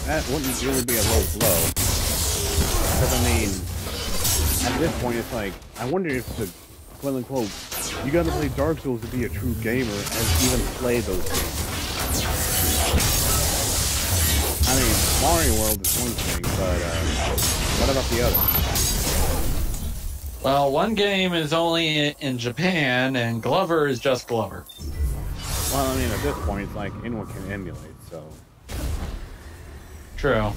B: that wouldn't really be a low blow. Because, I mean, at this point, it's like, I wonder if the quote-unquote, you gotta play Dark Souls to be a true gamer and even play those games. I mean, Mario World is one thing, but what about the other?
A: Well, one game is only in Japan, and Glover is just Glover.
B: Well, I mean, at this point, it's like anyone can emulate, so...
A: True.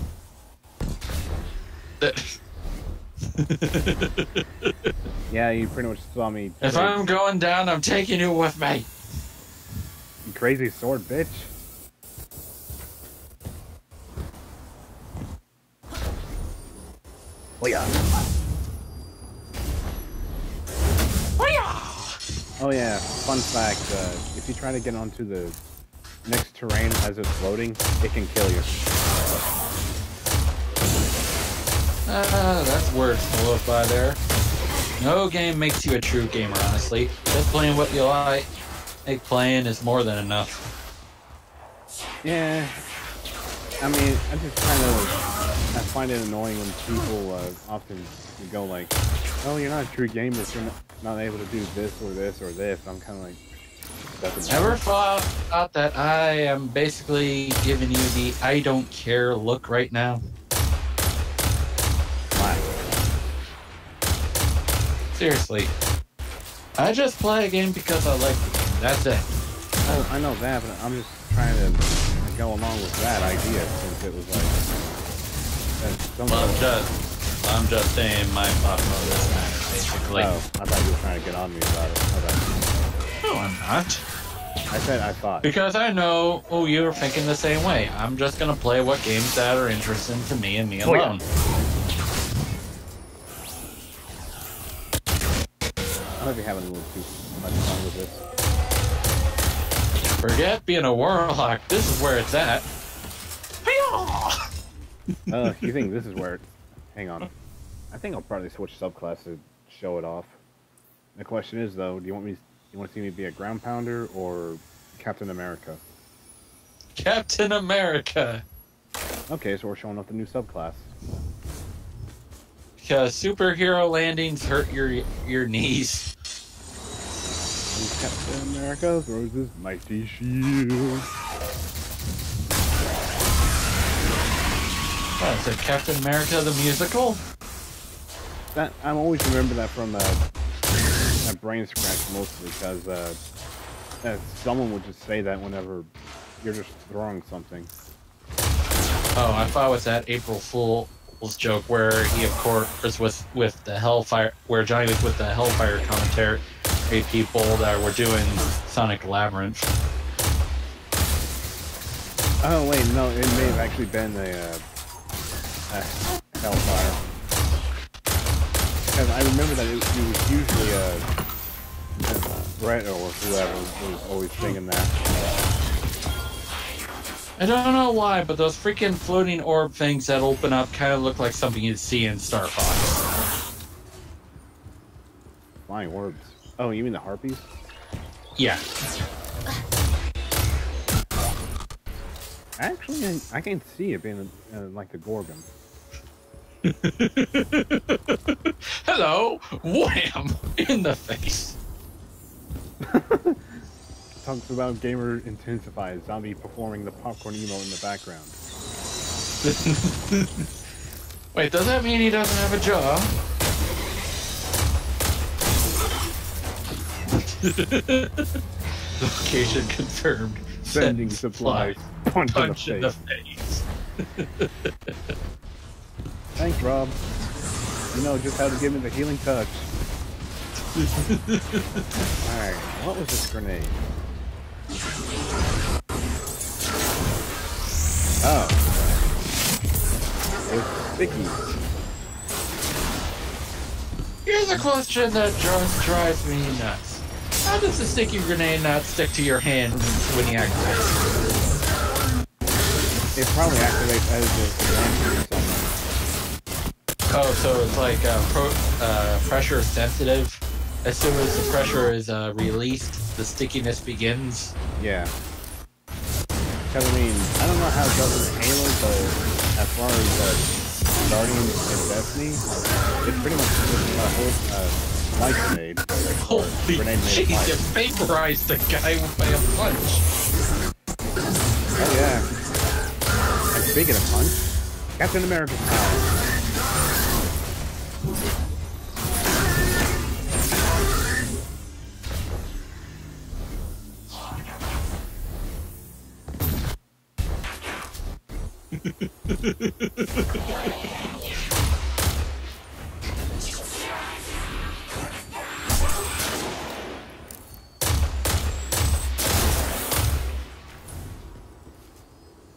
B: Yeah, you pretty much saw me...
A: If I'm going down, I'm taking you with me.
B: You crazy sword, bitch. Oh yeah. Oh yeah, fun fact, if you try to get onto the next terrain as it's floating, it can kill you.
A: That's words to live by there. No game makes you a true gamer, honestly. Just playing what you like playing is more than enough.
B: Yeah, I mean, I find it annoying when people often go like, oh, you're not a true gamer if you're not able to do this or this or this. I'm kind of like, that's
A: Ever thought that I am basically giving you the I don't care look right now?
B: Why?
A: Seriously. I just play a game because I like the game. That's it.
B: Oh, I know that, but I'm just trying to go along with that idea since it was like...
A: I'm just saying my thoughts on this matter, basically.
B: Oh, I thought you were trying to get on me about it. Okay.
A: No, I'm not.
B: I said I thought.
A: Because I know, you're thinking the same way. I'm just gonna play what games that are interesting to me and me alone.
B: I might be having a little too much fun with this.
A: Forget being a warlock. This is where it's at.
B: You think this is where it's... Hang on. I think I'll probably switch subclass to show it off. The question is, though, do you want to see me be a ground pounder or Captain America?
A: Captain America.
B: Okay, so we're showing off the new subclass.
A: Because superhero landings hurt your knees.
B: Captain America throws his mighty shield.
A: What is it, Captain America the musical?
B: That I always remember that from that brain scratch mostly because someone would just say that whenever you're just throwing something.
A: Oh, I thought it was that April Fool's joke where he, of course, was with the Hellfire, where Johnny was with the Hellfire commentary people that were doing Sonic Labyrinth.
B: Oh wait, no, it may have actually been a Hellfire. Because I remember that it was usually Brett or whoever was always singing that.
A: I don't know why, but those freaking floating orb things that open up kind of look like something you'd see in Star Fox.
B: Flying orbs. Oh, you mean the harpies?
A: Yeah.
B: Actually, I can see it being like the Gorgon.
A: Hello! Wham! In the face.
B: Talks about gamer intensifies, zombie performing the popcorn emo in the background.
A: Wait, does that mean he doesn't have a job? Location confirmed.
B: Sending supplies. Punch in the
A: face.
B: Thanks, Rob. You know just how to give me the healing touch. Alright, what was this grenade? Oh. It's sticky.
A: Here's a question that just drives me nuts. How does the sticky grenade not stick to your hand when you activate it?
B: It probably activates as the launcher.
A: Oh, so it's like pressure sensitive. As soon as the pressure is released, the stickiness begins.
B: Yeah. Because, I mean, I don't know how it does in Halo, but as far as Guardians and Destiny, it's pretty much just a whole light grenade.
A: Holy jeez, you vaporized the guy by a punch.
B: Oh yeah. And speaking of punch, Captain America's power.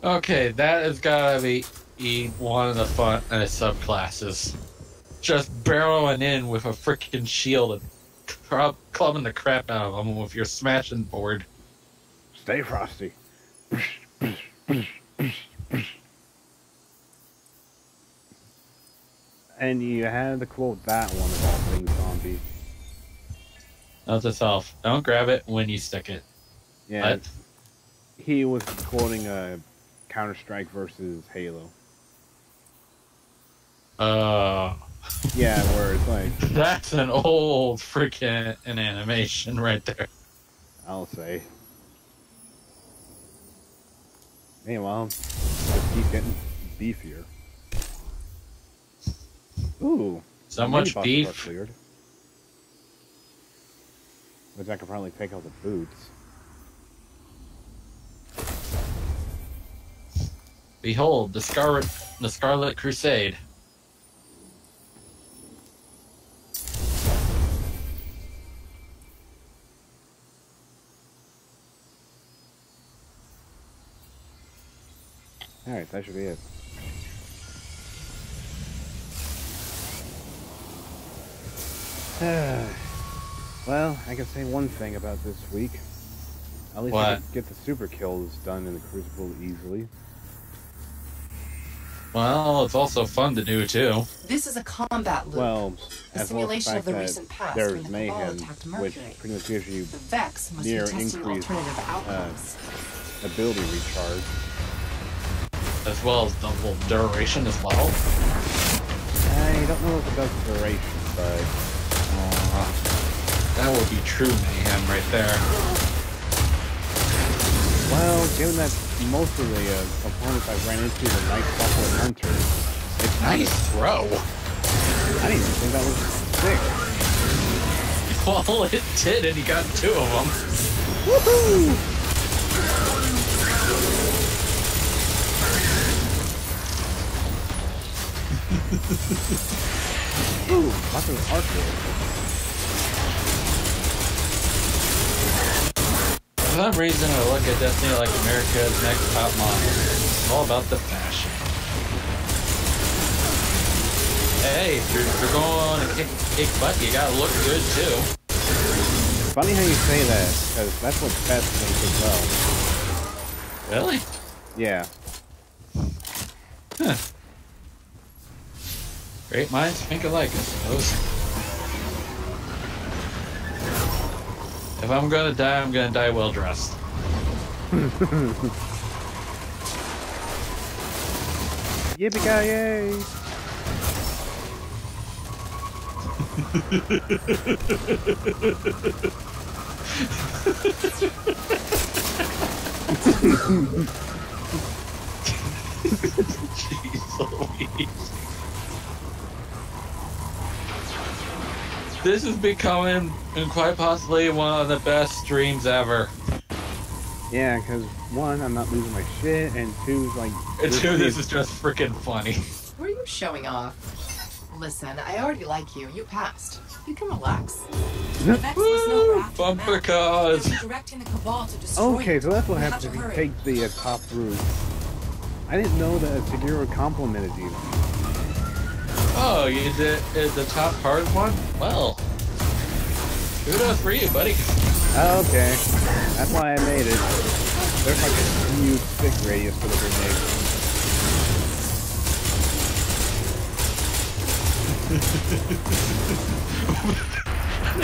A: Okay, that has gotta be one of the fun subclasses. Just barreling in with a freaking shield and clubbing the crap out of them with your smashing board.
B: Stay frosty. And you had to quote that one of all things zombie.
A: Note to self, don't grab it when you stick it.
B: Yeah.
A: What?
B: He was quoting Counter-Strike versus Halo. Yeah, where it's like...
A: That's an old freaking animation right there.
B: I'll say. Meanwhile, just keep getting beefier. Ooh.
A: So much beef.
B: Cleared. Which I could probably take out the boots.
A: Behold, the Scarlet Crusade.
B: Alright, that should be it. Well, I can say one thing about this week. At least I could get the super kills done in the Crucible easily.
A: Well, it's also fun to do too.
G: This is a combat loop.
B: Well,
G: a
B: as well as
G: simulation
B: the
G: of the
B: fact
G: recent
B: that
G: past when
B: there's
G: the
B: mayhem,
G: Cabal attacked
B: which
G: Mercury.
B: pretty much gives you
G: The Vex must be
B: near
G: testing
B: increased
G: alternative outcomes.
B: ability recharge.
A: As well as double duration as well.
B: I don't know if it does duration, but
A: that would be true mayhem right there.
B: Well, given that most of the opponents I ran into were Night Stalker Hunter, it's
A: nice throw.
B: I didn't even think that was sick.
A: Well, it did, and he got two of them.
B: Woohoo! Ooh, lots of artwork.
A: For some reason, I look at Destiny like America's next top model. It's all about the fashion. Hey, if you're going to kick butt, you gotta look good too.
B: Funny how you say that, because that's what Beth thinks as well.
A: Really?
B: Yeah.
A: Huh. Great minds think alike, I suppose. If I'm gonna die well dressed.
B: Yippee-ki-yay!
A: Jeez Louise. This is becoming, and quite possibly, one of the best streams ever.
B: Yeah, because one, I'm not losing my shit, and two, like...
A: And two, this is just freaking funny.
G: Were you showing off? Listen, I already like you. You passed. You can relax. The Vex was no raft to the
A: Bumper
G: map.
A: cars.
G: They were directing the Cabal to destroy
B: Okay,
G: it.
B: so that's what
G: We
B: happens
G: have
B: if
G: to
B: you
G: hurry.
B: take the top route. I didn't know that Seguro complimented you.
A: Oh, you did the top hard one? Well, kudos for you, buddy.
B: Oh, okay. That's why I made it. There's like a huge stick radius for the grenade.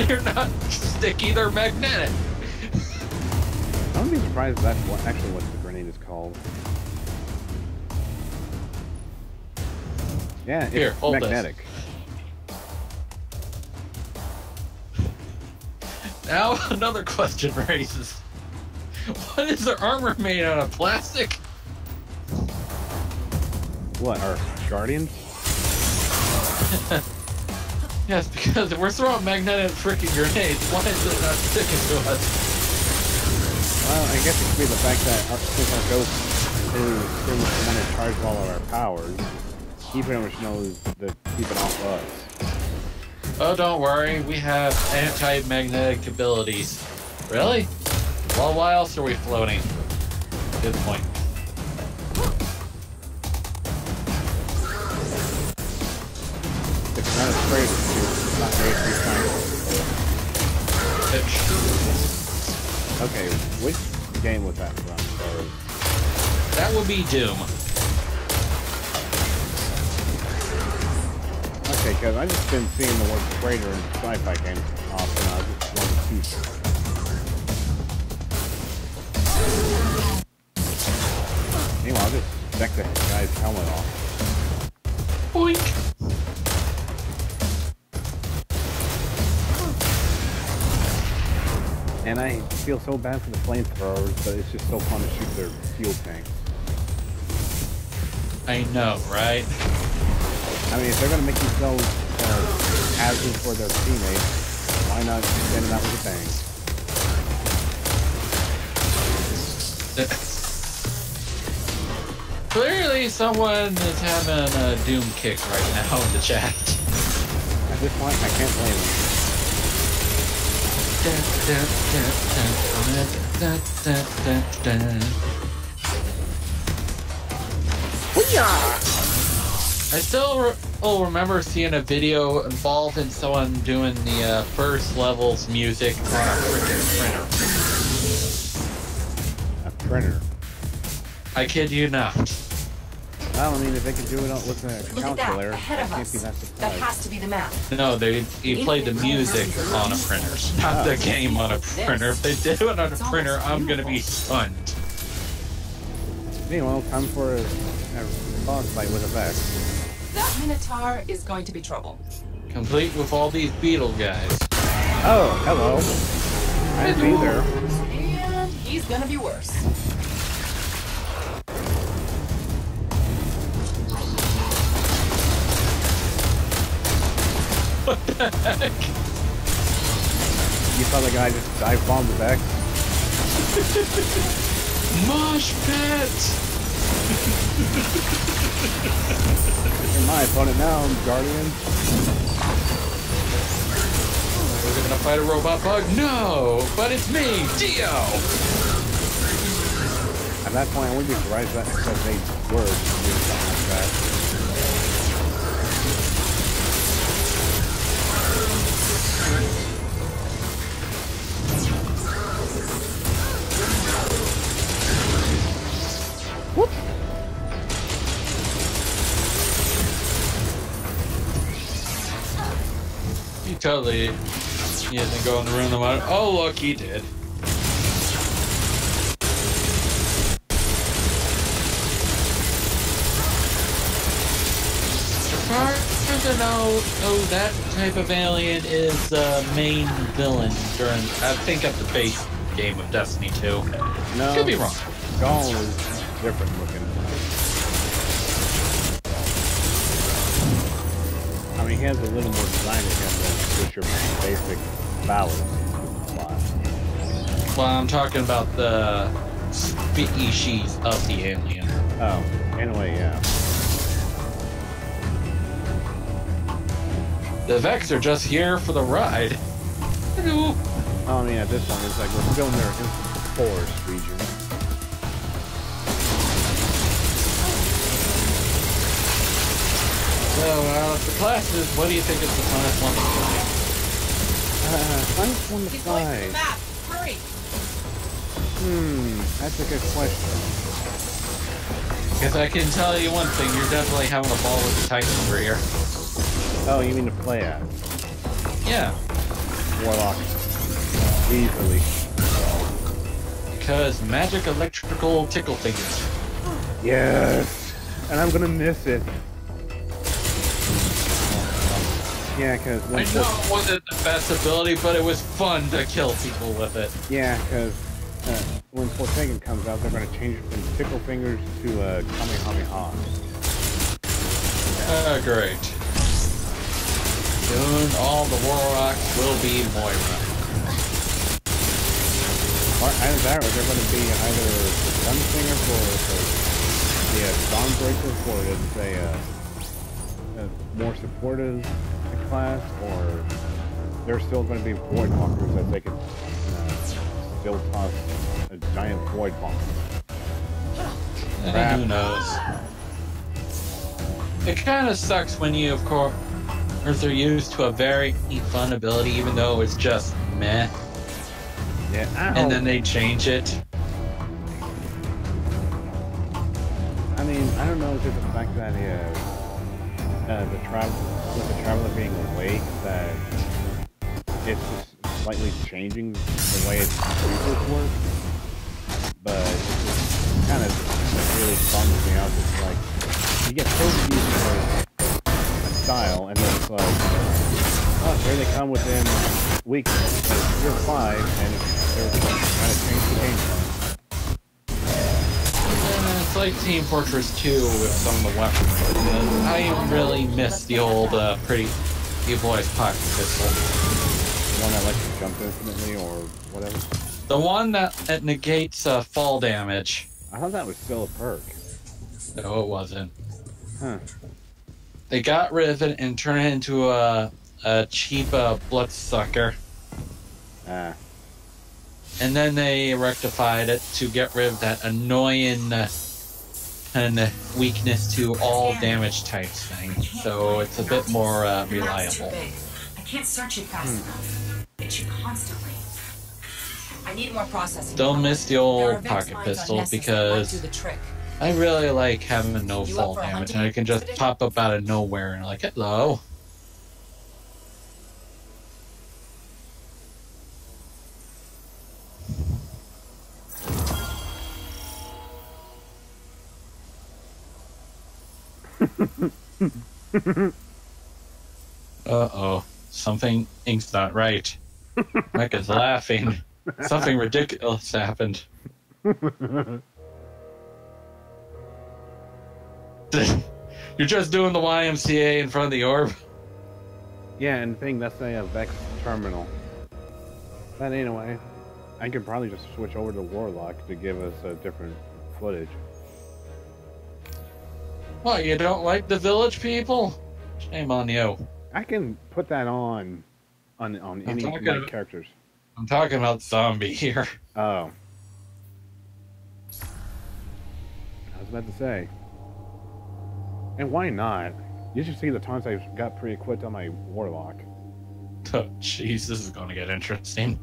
A: They're not sticky, they're magnetic.
B: I wouldn't be surprised if that's actually what the grenade is called. Yeah, it's
A: Here, hold
B: magnetic.
A: Now, another question raises. What is their armor made out of? Plastic?
B: What, our Guardians?
A: Yes, because if we're throwing magnetic freaking grenades, why is it not sticking to us?
B: Well, I guess it could be the fact that since our ghost is pretty much the one in charge of all of our powers, he pretty much knows to keep it off us.
A: Oh, don't worry, we have anti-magnetic abilities. Really? Well, why else are we floating? Good point.
B: It's not as great as not very Okay, which game was that from? Or...
A: That would be Doom.
B: Okay, because I've just been seeing the word freighter in sci-fi games often. I just wanted to... Anyway, I'll just check the guy's helmet off.
A: Boink!
B: And I feel so bad for the flamethrowers, but it's just so fun to shoot their fuel tanks.
A: I know, right?
B: I mean, if they're gonna make themselves hazards for their teammates, why not send them out with a bang?
A: Clearly someone is having a Doom kick right now in the chat.
B: At this point, I can't blame them.
A: I still remember seeing a video involving someone doing the first level's music on a freaking printer.
B: A printer.
A: I kid you not.
B: Well, I mean, if they can do it with a
G: Look at that,
B: calculator,
G: ahead
B: I
G: of
B: can't
G: us.
B: be that
G: That
B: surprised.
G: has to be the map.
A: No, he played the music on a printer, not the game on a printer. If they do it on a printer, I'm gonna be stunned.
B: Meanwhile, time for a boss fight with a Vex.
G: That Minotaur is going to be trouble.
A: Complete with all these beetle guys.
B: Oh, hello. I'd be there.
G: And he's gonna be worse.
A: What the heck?
B: You saw the guy just dive bomb the Vex?
A: Mosh pit!
B: You're my opponent now, Guardian.
A: We're gonna fight a robot bug? No! But it's me, Dio!
B: At that point, I wouldn't be surprised that they were doing something like that. Whoop!
A: He totally... He isn't going to ruin the water. Oh, look, he did. As far as I know, that type of alien is the main villain during, I think, of the base game of Destiny 2.
B: No.
A: Could be wrong.
B: Gaul is different looking. I mean, he has a little more design to him than just your basic ballad class.
A: Well, I'm talking about the species of the alien.
B: Oh, anyway, yeah.
A: The Vex are just here for the ride. Hello.
B: Oh, I mean, at this point, it's like we're still in their forest region.
A: So, the classes, what do you think is the funnest one to play?
B: Funnest one to
G: He's going
B: fly.
G: to the map. Hurry.
B: That's a good question.
A: Because I can tell you one thing, you're definitely having a ball with the Titan over here.
B: Oh, you mean to play as?
A: Yeah,
B: Warlock. Easily.
A: because magic electrical tickle fingers.
B: Yes! And I'm gonna miss it. Yeah, because
A: I know it wasn't the best ability, but it was fun to kill people with it.
B: Yeah, because when Forsaken comes out, they're going to change it from Tickle Fingers to Kamehameha.
A: Great. Soon all the Warlocks will be Moira.
B: Or either that, or they're going to be either Gunslinger for the Dawnbreaker for a more supportive class, or they're still going to be Voidwalkers that they can still toss a giant Void Bomb.
A: And who knows? It kind of sucks when you, of course, are used to a very fun ability, even though it's just meh.
B: Yeah,
A: And then they change it.
B: I mean, I don't know if it's the fact that the traveler being awake, that it's just slightly changing the way its creatures work, but it just kind of really bums me out. It's like you get so used to a style, and then it's like, oh, here they come within weeks. You're 5, and they're trying to change the game plan.
A: It's like Team Fortress 2 with some of the weapons. I really miss the old pretty boy's pocket pistol.
B: The one that lets you jump infinitely or whatever?
A: The one that negates fall damage.
B: I thought that was still a perk.
A: No, it wasn't.
B: Huh.
A: They got rid of it and turned it into a cheap bloodsucker.
B: Ah.
A: And then they rectified it to get rid of that annoying kind of weakness to all damage types thing. So it's a bit more reliable.
G: I can't search it fast enough. It should constantly. I need more processing.
A: Don't miss the
G: There are
A: old
G: Vex
A: pocket
G: mines on
A: pistol
G: Nessus that might
A: because
G: do the trick.
A: I really like having no
G: You
A: fall
G: up for a
A: damage,
G: hunting
A: and I can just
G: expedition?
A: pop up out of nowhere and like, hello. Uh-oh. Something's not right. Mecha's laughing. Something ridiculous happened. You're just doing the YMCA in front of the orb?
B: Yeah, and the thing, that's a Vex terminal. But anyway, I could probably just switch over to Warlock to give us a different footage.
A: What, you don't like the village people? Shame on you.
B: I can put that on any of my characters.
A: I'm talking about zombie here.
B: Oh. I was about to say. And why not? You should see the times I got pre-equipped on my Warlock.
A: Oh, jeez, this is going to get interesting.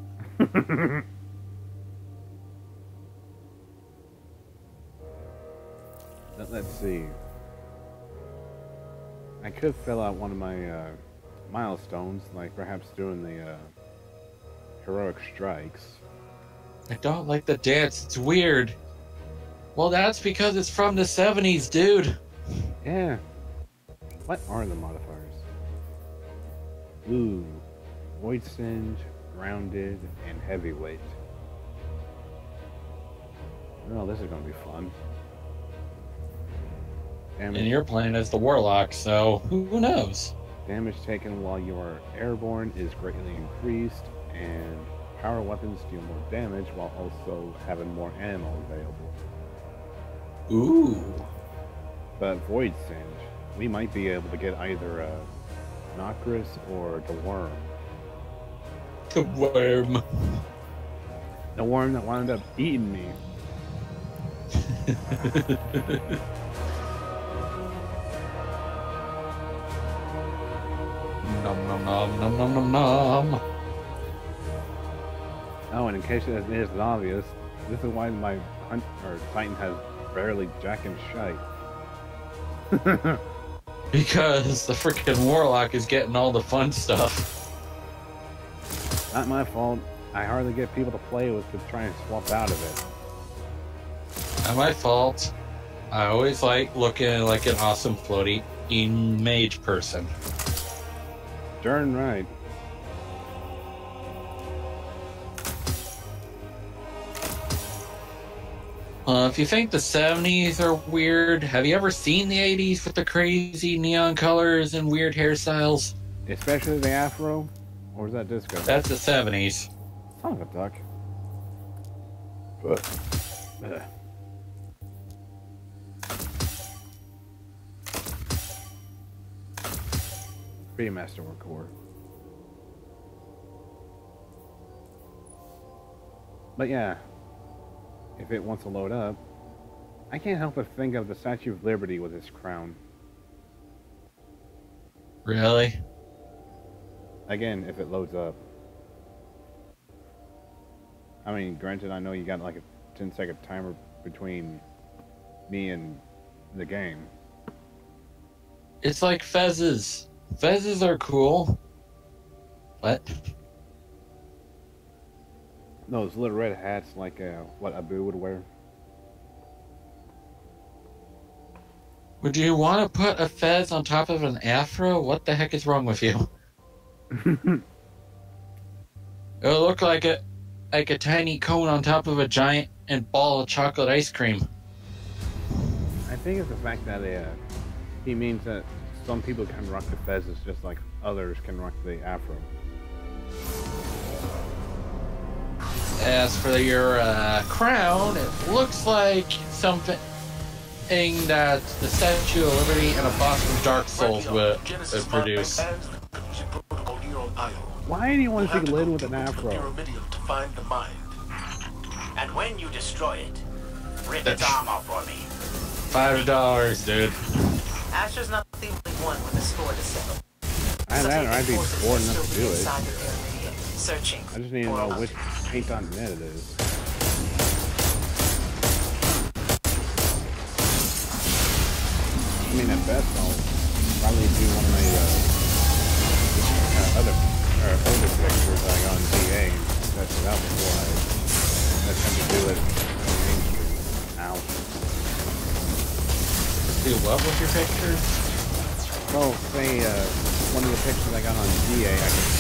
B: Let's see. I could fill out one of my milestones, like perhaps doing the heroic strikes.
A: I don't like the dance. It's weird. Well, that's because it's from the 70s, dude.
B: Yeah. What are the modifiers? Ooh. Void Singe, Grounded, and Heavyweight. Oh, this is going to be fun.
A: And you're playing as the Warlock, so who knows?
B: Damage taken while you are airborne is greatly increased, and power weapons deal more damage while also having more ammo available.
A: Ooh.
B: But Void Singe, we might be able to get either a Nocris or the Worm.
A: The worm.
B: The worm that wound up eating me.
A: Nom nom nom nom nom nom nom.
B: Oh, and in case it isn't obvious, this is why my hunt or Titan has barely jack and shite.
A: Because the freaking Warlock is getting all the fun stuff.
B: Not my fault. I hardly get people to play with to try and swap out of it.
A: Not my fault. I always like looking like an awesome floaty mage person.
B: Darn right.
A: If you think the 70s are weird, have you ever seen the 80s with the crazy neon colors and weird hairstyles?
B: Especially the afro? Or is that disco?
A: That's the 70s.
B: Son of a duck. Ugh. Pretty masterwork core. But yeah, if it wants to load up, I can't help but think of the Statue of Liberty with its crown.
A: Really?
B: Again, if it loads up. I mean, granted, I know you got like a 10-second timer between me and the game.
A: It's like fezzes. Fezzes are cool. What?
B: Those little red hats like what Abu would wear.
A: Would you want to put a fez on top of an afro? What the heck is wrong with you? It'll look like a tiny cone on top of a giant and ball of chocolate ice cream.
B: I think it's the fact that he means that some people can rock the fezzes just like others can rock the afro.
A: As for your crown, it looks like something that the Statue of Liberty and a boss from Dark Souls would produce.
B: Why do you want to take a lid with an afro?
H: To find the mind.
E: And when you destroy it, rip its arm off for me.
A: $5, dude.
F: Asher's not the only one with a score to settle.
B: I'd be bored enough to do it.
F: Searching.
B: I just need to know which paint on net it is. I mean, at best, I'll probably do one of my other pictures I got on DA and test it out before I attempt to do it on Main Street. Ow.
A: Do what with your pictures?
B: Well, say one of the pictures I got on DA, I could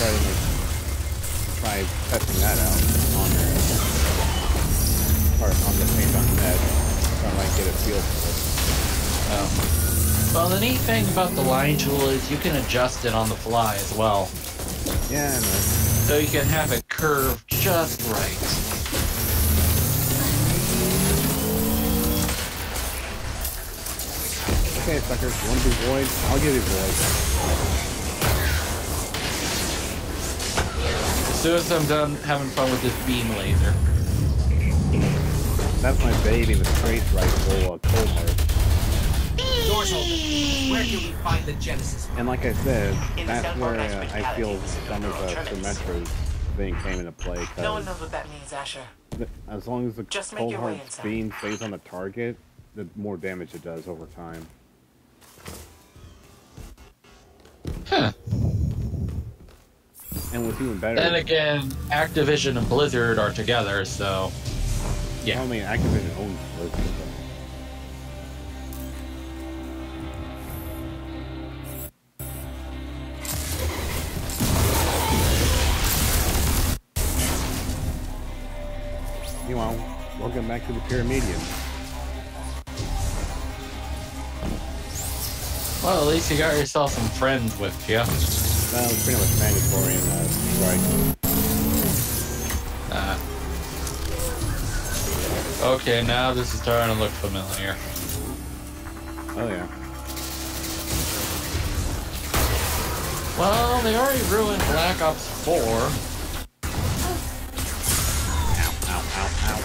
B: try testing that out on on the paint.net, so I might get a feel for it.
A: Oh. Well, the neat thing about the line tool is you can adjust it on the fly as well.
B: Yeah, I know.
A: So you can have it curved just right.
B: Okay, suckers, you want to do void? I'll give you void.
A: As soon as I'm done having fun with this beam laser.
B: That's my baby, the trace rifle, cold heart.
E: Doors open. Where can we find the Genesis?
B: And like I said, that's where I feel some of Symmetra's thing came into play.
F: No one knows what that means, Asher.
B: As long as the
F: Just make
B: cold
F: your way
B: heart's
F: inside.
B: beam stays on the target, the more damage it does over time.
A: Huh.
B: And what's even better...
A: Then again, Activision and Blizzard are together, so... Yeah.
B: I mean, Activision owns Blizzard, so... Meanwhile, welcome back to the Pyramidion.
A: Well, at least you got yourself some friends with you.
B: Well, it's pretty much mandatory in Strike.
A: Okay, now this is starting to look familiar.
B: Oh yeah.
A: Well, they already ruined Black Ops 4.
B: Ow, ow, ow.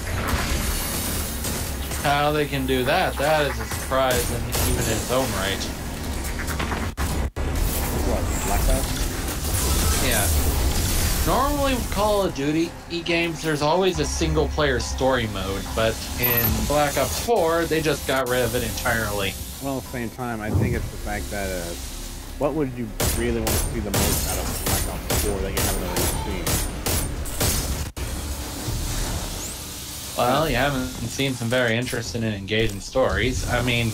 A: How they can do that, that is a surprise in even its own right.
B: What, Black Ops?
A: Yeah. Normally with Call of Duty games, there's always a single-player story mode, but in Black Ops 4, they just got rid of it entirely.
B: Well, at the same time, I think it's the fact that, what would you really want to see the most out of Black Ops 4 that you haven't already seen?
A: Well, you haven't seen some very interesting and engaging stories. I mean,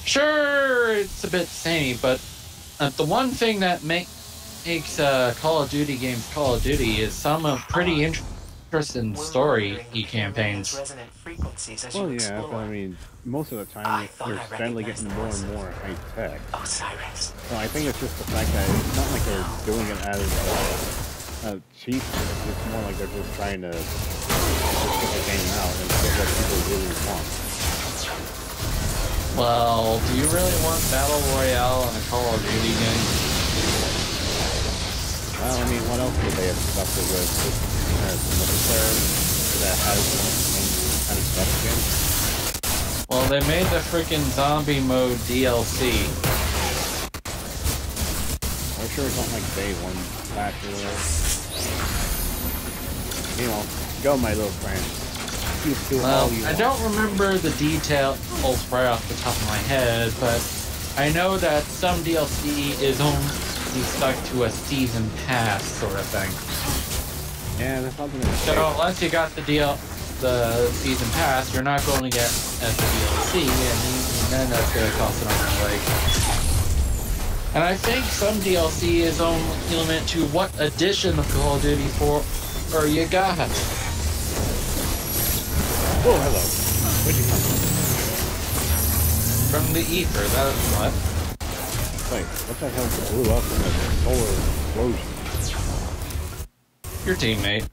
A: sure, it's a bit samey, but the one thing that makes Call of Duty games Call of Duty is some pretty interesting story campaigns.
B: Well, yeah, but I mean, most of the time they're steadily getting more and more high tech.
E: Osiris.
B: So I think it's just the fact that it's not like they're doing it as cheap. It's more like they're just trying to get the game out and get what people really want.
A: Well, do you really want Battle Royale in a Call of Duty game?
B: Well, I mean, what else would they have stuffed it with? Multiplayer that has the same kind of stuff again?
A: Well, they made the freaking zombie mode DLC.
B: I'm sure it's not like day one back or whatever. You know, go my little friend.
A: Well, I don't remember the details right off the top of my head, but I know that some DLC is only stuck to a season pass sort of thing.
B: Yeah, that's not gonna
A: So unless you got the season pass, you're not going to get as the DLC, and then that's going to cost an arm and a leg. And I think some DLC is only limited to what edition of Call of Duty 4 or you got.
B: Oh, hello. Where'd you come
A: From the ether, that's what.
B: from? Wait, what the hell blew up in the solar explosion?
A: Your teammate.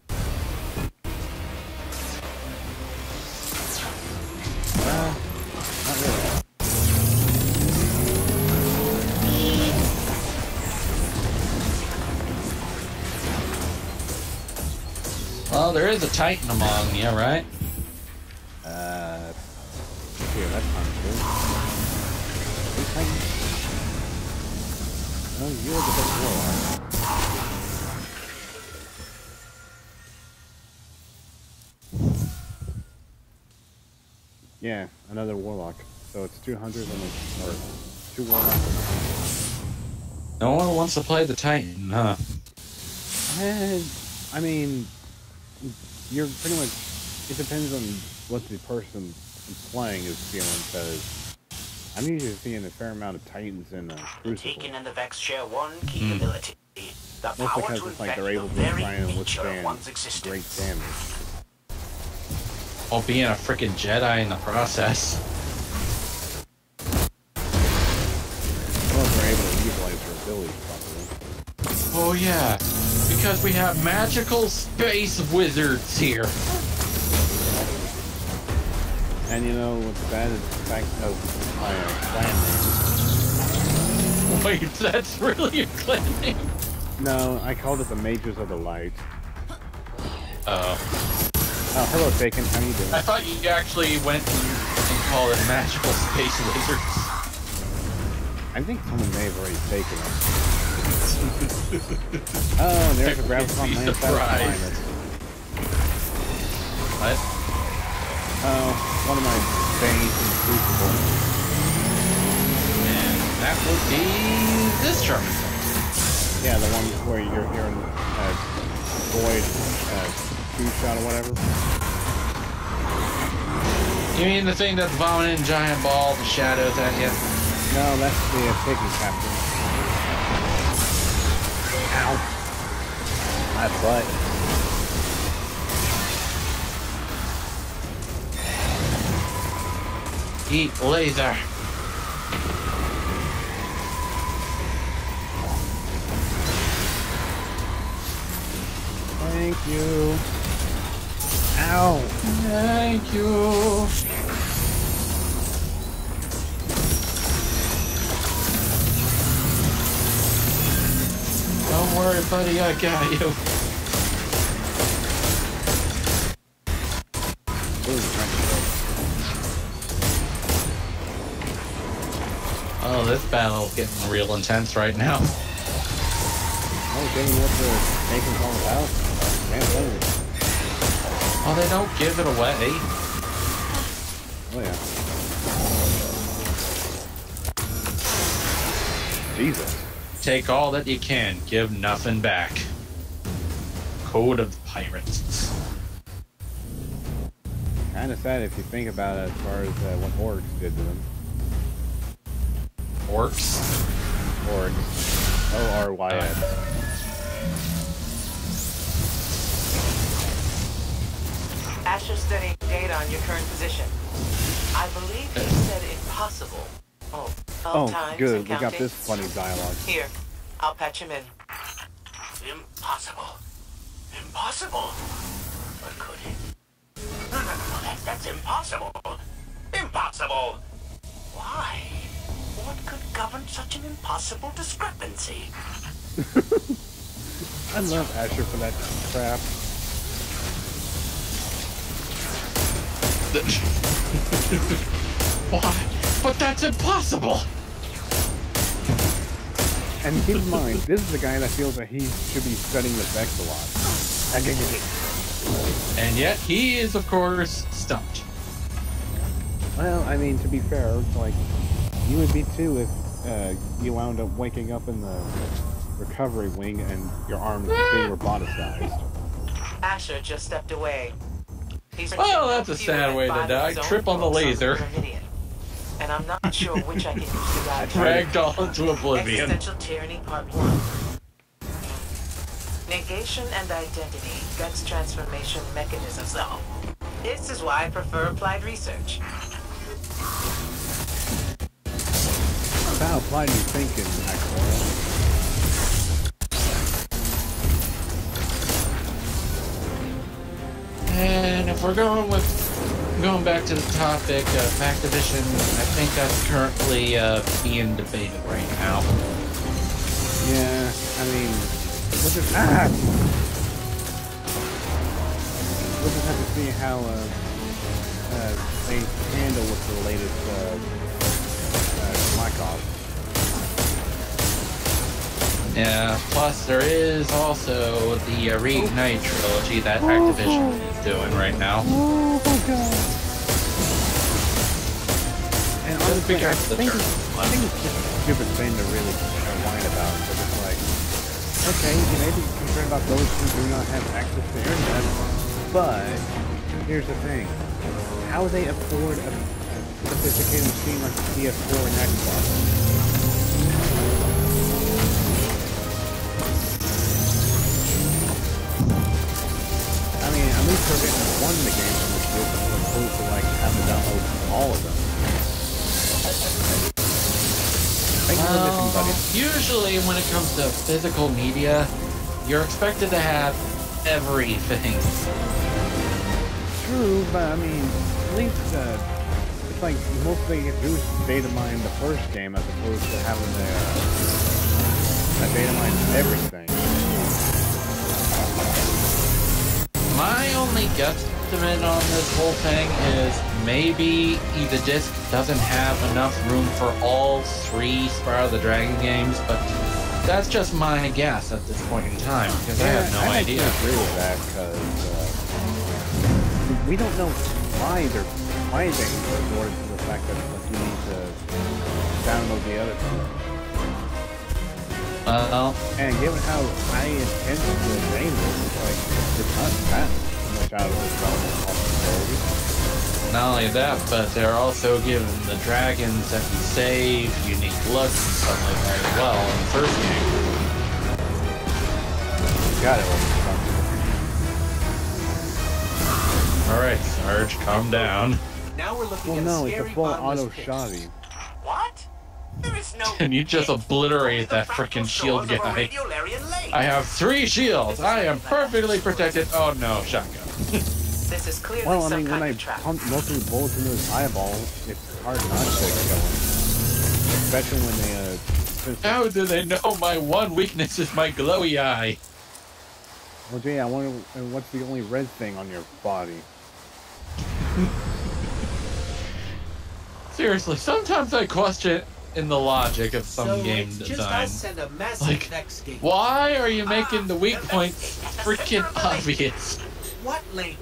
B: Not really.
A: Well, there is a Titan among you, right?
B: Here, that's not good. Oh, you're the best warlock. Yeah, another warlock. So it's 200 and or 2 warlocks.
A: No one wants to play the Titan, huh?
B: I mean, you're pretty much. It depends on what the person playing is feeling, because I'm usually seeing a fair amount of Titans in Crucible.
E: Taken in the Vex share one key ability. The
B: Most
E: power
B: because
E: to
B: it's like
E: infect
B: they're able
E: the
B: to
E: very
B: try and
E: nature of
B: withstand
E: one's
B: great
E: existence.
B: damage.
A: While being a freaking Jedi in the process.
B: Well, if they're able to utilize their abilities properly.
A: Oh yeah, because we have magical space wizards here.
B: And you know what's bad is the fact of my clan name.
A: Wait, that's really a clan name?
B: No, I called it the Mages of the Light.
A: Oh.
B: Oh, hello, Bacon. How you doing?
A: I thought you actually went and called it magical space wizards.
B: I think someone may have already taken it. Oh, and there's a Graviton land
A: surprised. What?
B: Oh, one of my veins in the Crucible.
A: And that would be this charm.
B: Yeah, the one where you're hearing Void, two-shot or whatever.
A: You mean the thing that's vomiting giant balls and shadows at you?
B: No, that's the piggy captain. Ow. My butt.
A: Eat laser.
B: Hey, Thank you. Ow.
A: Thank you. Don't worry, buddy, I got you. Oh, this battle's getting real intense right now.
B: Oh, getting what the nation's all about? Can't believe it.
A: Oh, they don't give it away.
B: Oh, yeah. Jesus.
A: Take all that you can, give nothing back. Code of the Pirates.
B: Kind of sad if you think about it as far as what orcs did to them.
A: Orcs?
B: Orcs. O-R-Y-S.
F: Asher's studying data on your current position. I believe he said impossible. Oh, 12 times
B: good.
F: and
B: We got
F: counting.
B: this funny dialogue.
F: Here, I'll patch him in.
E: Impossible. Impossible. But could it? No, that's impossible. Impossible. Why? What could govern such an impossible discrepancy?
B: I love Asher for that crap.
A: Why? But that's impossible!
B: And keep in mind, this is the guy that feels that he should be studying the Vex a lot.
A: And yet, he is, of course, stumped.
B: Well, I mean, to be fair, it's like, you would be too if you wound up waking up in the recovery wing and your arms being roboticized.
F: Asher just stepped away. He's
A: Well, that's a sad way to die. Trip on the laser.
F: And I'm not sure which I can use to guide you.
A: Dragged all into oblivion.
F: Existential Tyranny Part 1. Negation and identity, Vex transformation mechanisms. Oh, this is why I prefer applied research.
B: How applied you thinking, Axel?
A: And if we're going back to the topic of Activision, I think that's currently being debated right now.
B: Yeah, I mean, we'll just have to see how they handle with the latest Black Ops.
A: Yeah, plus there is also the Reignite trilogy that Activision is doing right now.
B: Oh god. And honestly, I think it's just a stupid thing to really whine about, because it's like, okay, you may be concerned about those who do not have access to internet, but here's the thing. How they afford a sophisticated machine like the PS4 and Xbox? I mean, at least we're getting one of the games from this group as opposed to like having to download all of them.
A: Usually when it comes to physical media, you're expected to have everything.
B: True, but I mean, at least it's like most they can do is data mine the first game as opposed to having a data mine everything.
A: My only guesstimate on this whole thing is maybe the disc doesn't have enough room for all 3 Spyro the Dragon games, but that's just my guess at this point in time, because I have no idea.
B: I agree with that, because we don't know why they ignored the fact that you need to download the other two. And given how high intensive the game is, it's like, it's not that much out of the realm of possibility.
A: Not only that, but they're also giving the dragons that you save unique looks and stuff like that as well in the first game.
B: Got it.
A: Alright, Sarge, calm down.
D: Now we're looking
B: Well,
D: at
B: no,
D: a
B: it's a
D: scary
B: full
D: bottomless
B: auto
D: pit.
B: shoddy.
E: What? There is no
A: And you just
E: pit.
A: obliterate
E: Only the
A: that
E: fractal
A: frickin' shield
E: shores of a
A: guy.
E: radiolarian lake.
A: I have 3 shields. I am perfectly protected. Oh no, shotgun.
F: This is clearly
B: Well, I
F: some
B: mean, when
F: kind
B: I
F: of trap.
B: pump multiple bullets into his eyeball, it's hard not to kill him. Especially when they,
A: How do they know my one weakness is my glowy eye?
B: Well, Jay, I wonder what's the only red thing on your body?
A: Seriously, sometimes I question in the logic of some game
D: it's
A: design.
D: just us and a massive
A: Like,
D: next game.
A: why are you making the weak points freaking obvious?
D: What link?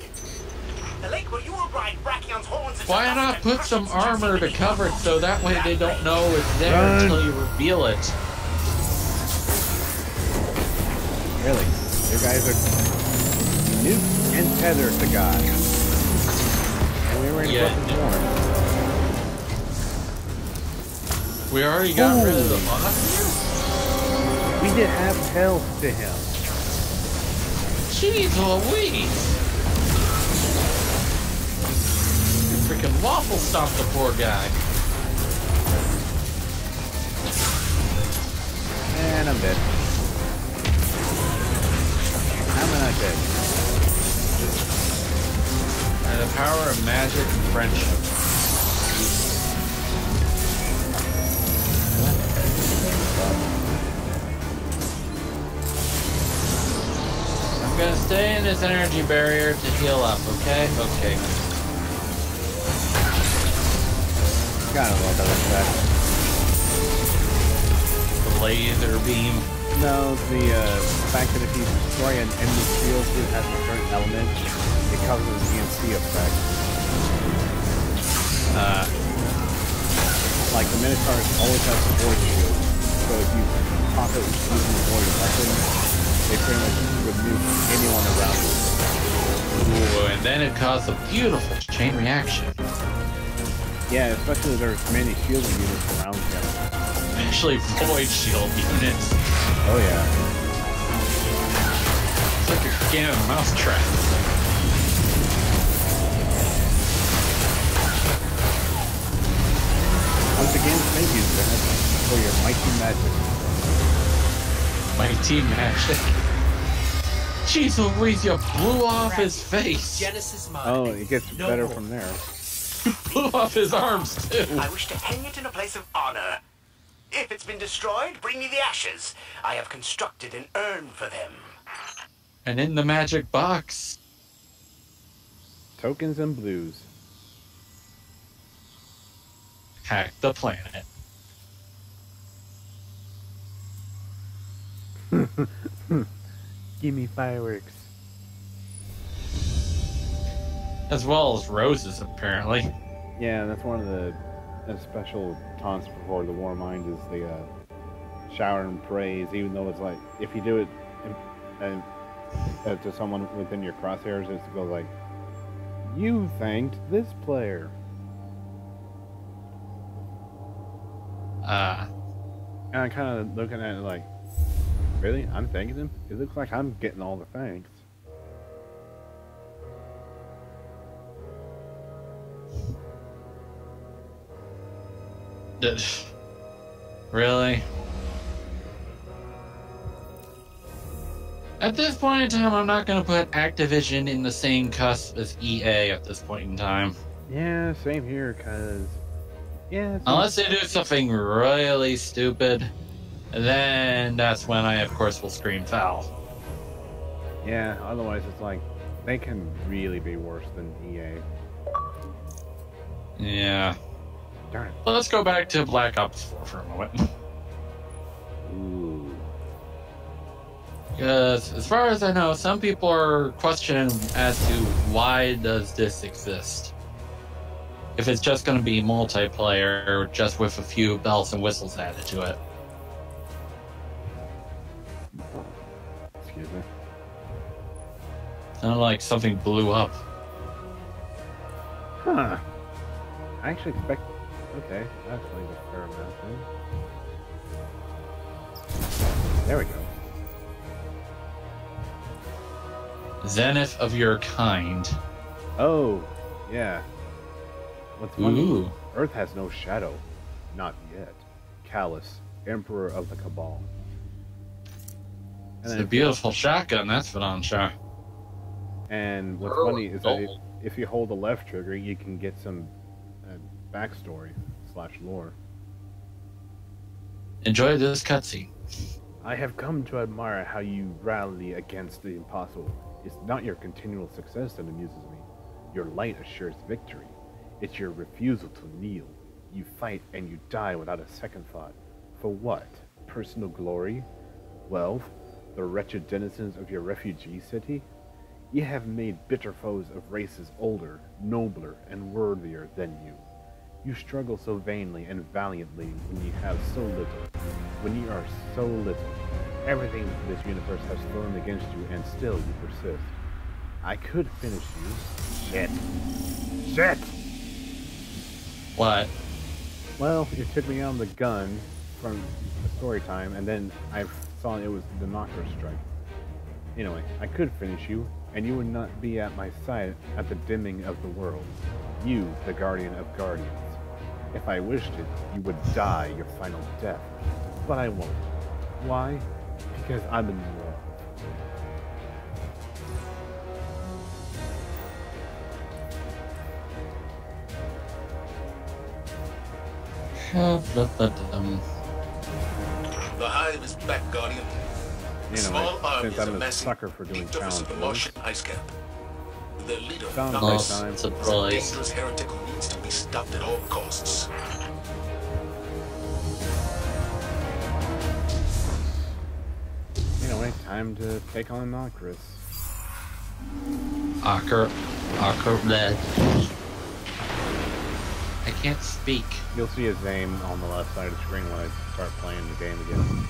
E: The lake where you will ride Brachion's horns into
A: Why
E: dust
A: not
E: and
A: put
E: crush
A: some
E: its
A: armor to
E: beneath
A: cover it
E: you?
A: so that way they don't know it's there
B: Run.
A: until you reveal it?
B: Really? You guys are nuke and tether the guy. And we were in fucking war.
A: We already got rid of the boss?
B: We did have health to him.
A: Jeez Louise! Freaking waffle stomped the poor guy.
B: And I'm dead. How am I not dead?
A: And the power of magic and friendship. I'm gonna stay in this energy barrier to heal up, okay? Okay.
B: Gotta love that effect.
A: The laser beam.
B: No, the fact that if you destroy an enemy shield that has a certain element, it causes an EMC effect. Like the Minotaurs always has a void shield, so if you pop it using the void weapon, they pretty much remove anyone around you.
A: Ooh, and then it caused a beautiful chain reaction.
B: Yeah, especially if there's many shield units around him.
A: Especially void shield units.
B: Oh yeah.
A: It's like a game of mousetrap.
B: Once again, thank you, Zach, for your mighty magic.
A: Mighty magic. Jeez Louise, you blew off his face.
D: Genesis mod.
B: Oh, it gets
D: No
B: better
D: more.
B: from there.
A: Blew off his arms too.
E: I wish to hang it in a place of honor. If it's been destroyed, bring me the ashes. I have constructed an urn for them.
A: And in the magic box.
B: Tokens and blues.
A: Hack the planet.
B: Give me fireworks.
A: As well as roses, apparently.
B: Yeah, that's one of the special taunts before the Warmind is the shower and praise, even though it's like, if you do it to someone within your crosshairs, it goes like, you thanked this player. And I'm kind of looking at it like, really? I'm thanking him? It looks like I'm getting all the thanks.
A: Really? At this point in time, I'm not going to put Activision in the same cusp as EA at this point in time.
B: Yeah, same here, because... Yeah,
A: Unless they do something really stupid, then that's when I, of course, will scream foul.
B: Yeah, otherwise it's like, they can really be worse than EA.
A: Yeah.
B: Darn it.
A: Well, let's go back to Black Ops 4 for a moment.
B: Ooh.
A: Because, as far as I know, some people are questioning as to why does this exist. If it's just going to be multiplayer, or just with a few bells and whistles added to it.
B: Excuse me.
A: Sounded like something blew up.
B: Huh. I actually expect... Okay, that's like a fair amount then. There we go.
A: Zenith of your kind.
B: Oh, yeah. What's funny,
A: Ooh.
B: Earth has no shadow. Not yet. Callus, Emperor of the Cabal. And
A: It's a beautiful shotgun, that's for darn sure.
B: And what's funny is that if you hold the left trigger, you can get some backstory / lore.
A: Enjoy this cutscene.
B: I have come to admire how you rally against the impossible. It's not your continual success that amuses me. Your light assures victory. It's your refusal to kneel. You fight and you die without a second thought. For what? Personal glory? Wealth? The wretched denizens of your refugee city? You have made bitter foes of races older, nobler, and worthier than you. You struggle so vainly and valiantly when you have so little. When you are so little. Everything this universe has thrown against you, and still you persist. I could finish you. Shit. Shit!
A: What?
B: Well, you took me on the gun from the story time, and then I saw it was the knocker strike. Anyway, I could finish you, and you would not be at my side at the dimming of the world. You, the guardian of guardians. If I wished it, you would die your final death. But I won't. Why? Because I'm in love.
H: The hive is back, Guardian.
B: You know,
H: Small armies
B: since I'm a
H: amassing
B: sucker for doing
H: each of us in the
B: challenges.
H: Martian ice cap. Their leader,
B: Sounds
H: Dr.
B: like
A: Oh,
B: time.
H: is a
A: surprise.
H: dangerous heretic who needs to be stopped at all costs.
B: Anyway, time to take on Nocris.
A: Red. I can't speak.
B: You'll see his name on the left side of the screen when I start playing the game again.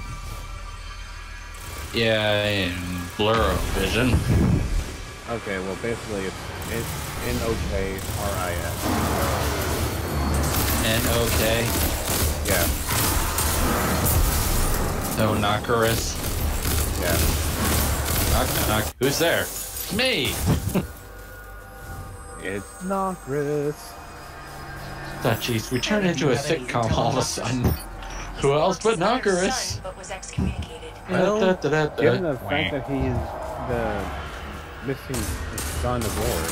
A: Yeah, in blur of vision.
B: Okay, well basically it's N-O-K-R-I-S.
A: N-O-K.
B: Yeah,
A: No, Nocris.
B: yeah.
A: Knock, knock. Who's there? Me!
B: It's Nocris.
A: Oh, jeez, we turned into a sitcom all of a sudden. Who else but Nocris?
I: But was excommunicated.
B: Well,
A: Da-da-da-da.
B: given the fact that he's the missing son of Lord.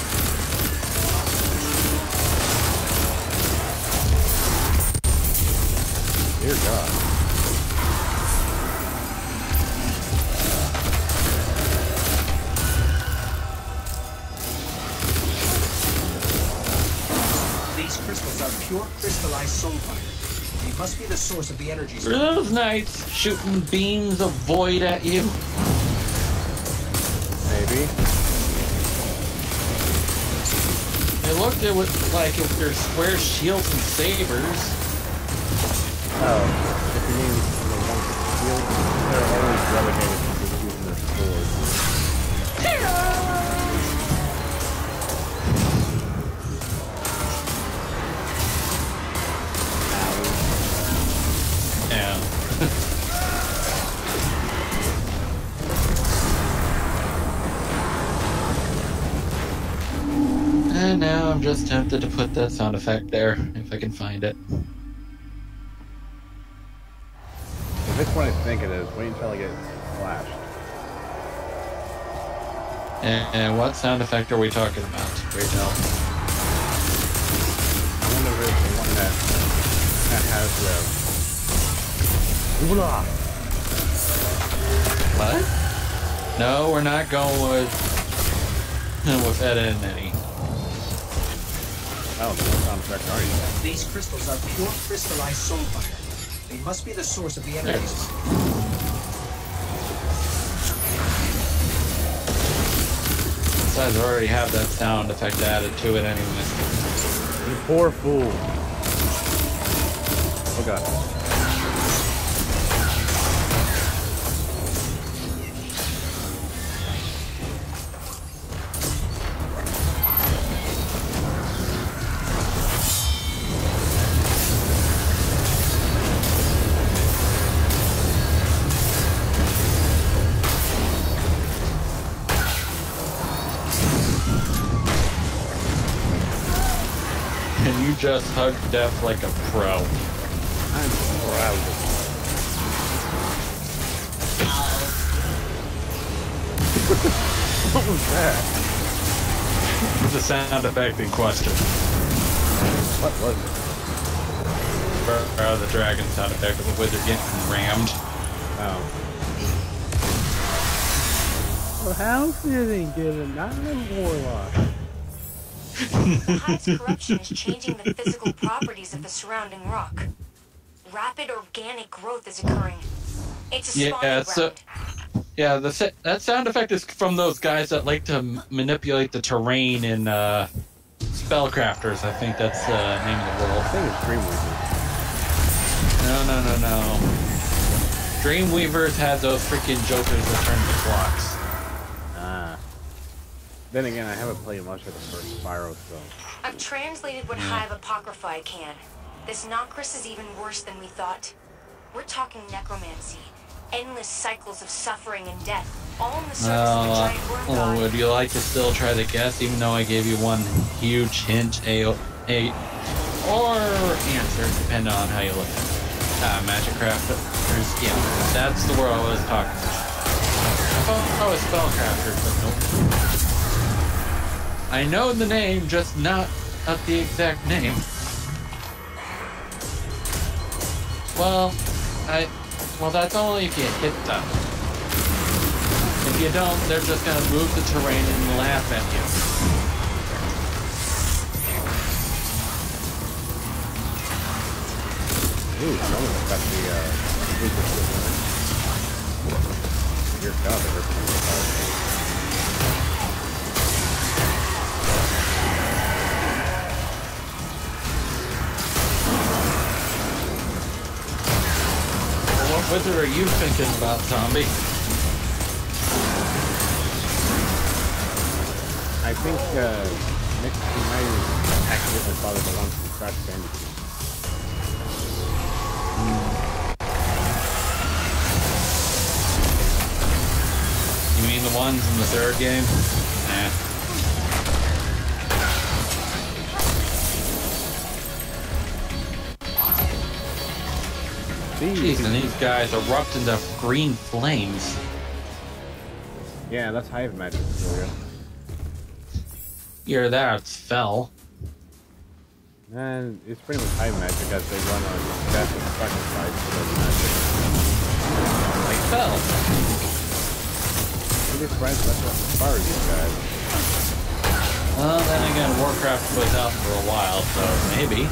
B: Dear God.
J: These crystals are pure crystallized sulfide. They must be the source of the energy.
A: Were those knights shooting beams of void at you?
B: Maybe.
A: It looked like if they're square shields and sabers.
B: Oh, if you mean the ones that shield, they're always relegated to just using their swords.
A: Yeah. And now I'm just tempted to put that sound effect there, if I can find it.
B: If it's what I think it is, wait until I get flashed.
A: And what sound effect are we talking about, Rachel?
B: I wonder if it's the one that has the... Ooh-la!
A: What? No, we're not going with Ed and Eddie.
B: Oh, the one sound effect are you?
J: These crystals are pure crystallized sulfide. They must be the source of the
A: There
J: energy.
A: it is. Besides, I already have that sound effect added to it anyway.
B: You poor fool. Oh god.
A: And you just hugged death like a pro.
B: I'm proud of What was that?
A: The sound effect in question.
B: What was it?
A: The dragon sound effect of a wizard getting rammed.
B: Oh. Well, how did he get a warlock?
I: The hive's corruption is changing the physical properties of the surrounding rock. Rapid organic growth is occurring. It's a spawning ground.
A: Yeah, that sound effect is from those guys that like to manipulate the terrain in Spellcrafters. I think that's the name of the world.
B: I think it's Dreamweavers.
A: No. Dreamweavers had those freaking jokers that turn the clocks.
B: Ah. Then again, I haven't played much of the first Spyro, so...
I: I've translated what Hive Apocrypha I can. This Nocris is even worse than we thought. We're talking necromancy. Endless cycles of suffering and death, all in the service of the giant worm god.
A: Would you like to still try to guess, even though I gave you one huge hint, a or answer, depending on how you look at it? Magic Crafters, yeah, that's the world I was talking about. I was Spellcrafters, but nope. I know the name, just not the exact name. Well, that's only if you hit them. If you don't, they're just gonna move the terrain and laugh at you.
B: Ooh, someone's got the, Dear God, it hurts me so hard.
A: What wizard are you thinking about, zombie?
B: I think, Nick, he might have accidentally thought of the one from Crash Bandicoot.
A: You mean the ones in the third game? Nah. Jeez, and these guys erupt into green flames.
B: Yeah, that's Hive magic for you.
A: Hear that, it's fell.
B: And it's pretty much Hive magic as they run on death and sacrifice for magic.
A: Like fell.
B: I'm just surprised that's what inspired these guys.
A: Well, then again, Warcraft was out for a while, so maybe.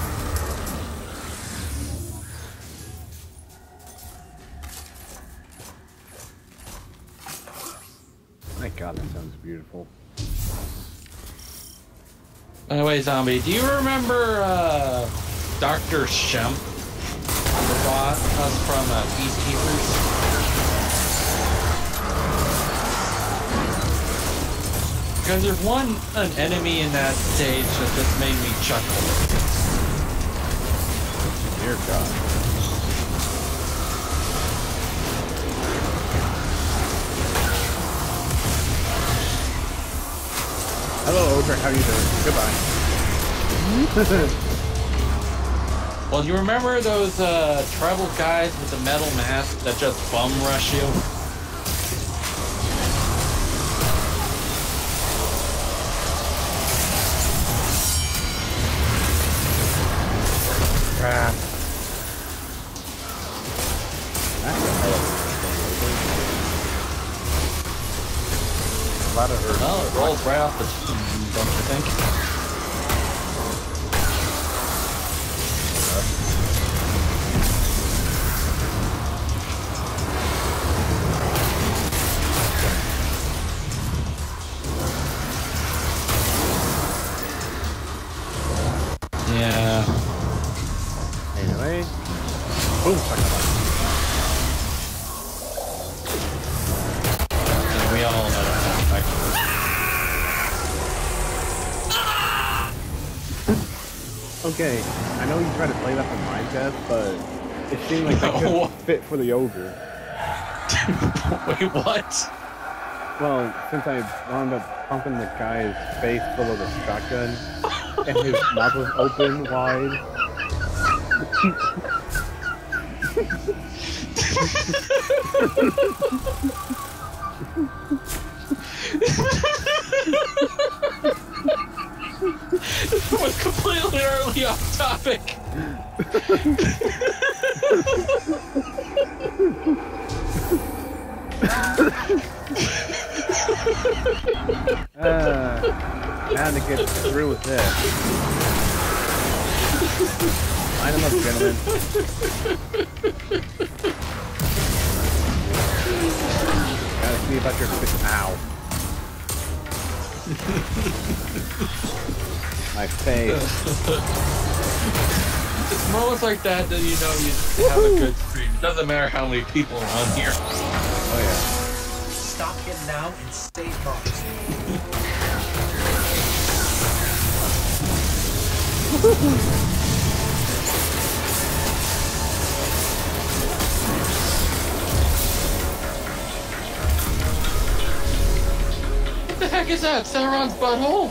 B: My God, that sounds beautiful.
A: By the way, zombie, do you remember Dr. Shemp? The boss from Peacekeepers? Because there's an enemy in that stage that just made me chuckle.
B: Dear God. Hello, Ogre, how you doing? Goodbye.
A: Well, you remember those tribal guys with the metal mask that just bum rush you? Crap.
B: A lot of earth.
A: Well, it rolls right off the don't you think? Yeah.
B: Anyway. Boom, sacrifice.
A: And we all know that effect.
B: Okay, I know you tried to play that for my death, but it seemed like that couldn't fit for the ogre.
A: Wait, what?
B: Well, since I wound up pumping the guy's face full of the shotgun, and his mouth was open wide.
A: It was completely early off topic.
B: Now to get through with this. Line them up, gentlemen. Gotta see about your ow. My face.
A: It's moments like that that you know you have a good stream. Doesn't matter how many people are on here.
B: Oh yeah.
J: Stop him now and stay focused.
A: What the heck is that? Sauron's butthole?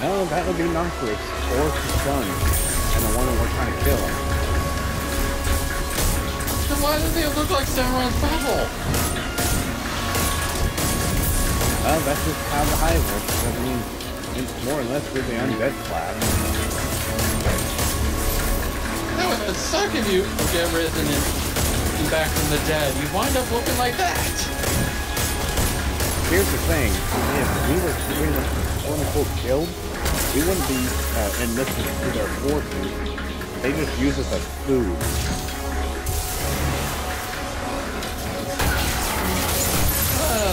B: No, that would be Narcus, or his son, and the one that we're trying to kill.
A: Then why does it look like Sauron's butthole?
B: Well, that's just how the hive works. I mean, it's more or less with the undead class.
A: That would suck if you get risen and back from the dead. You wind up looking like that.
B: Here's the thing, if we were quote-unquote killed, we wouldn't be enlisted to their forces. They just use us as food.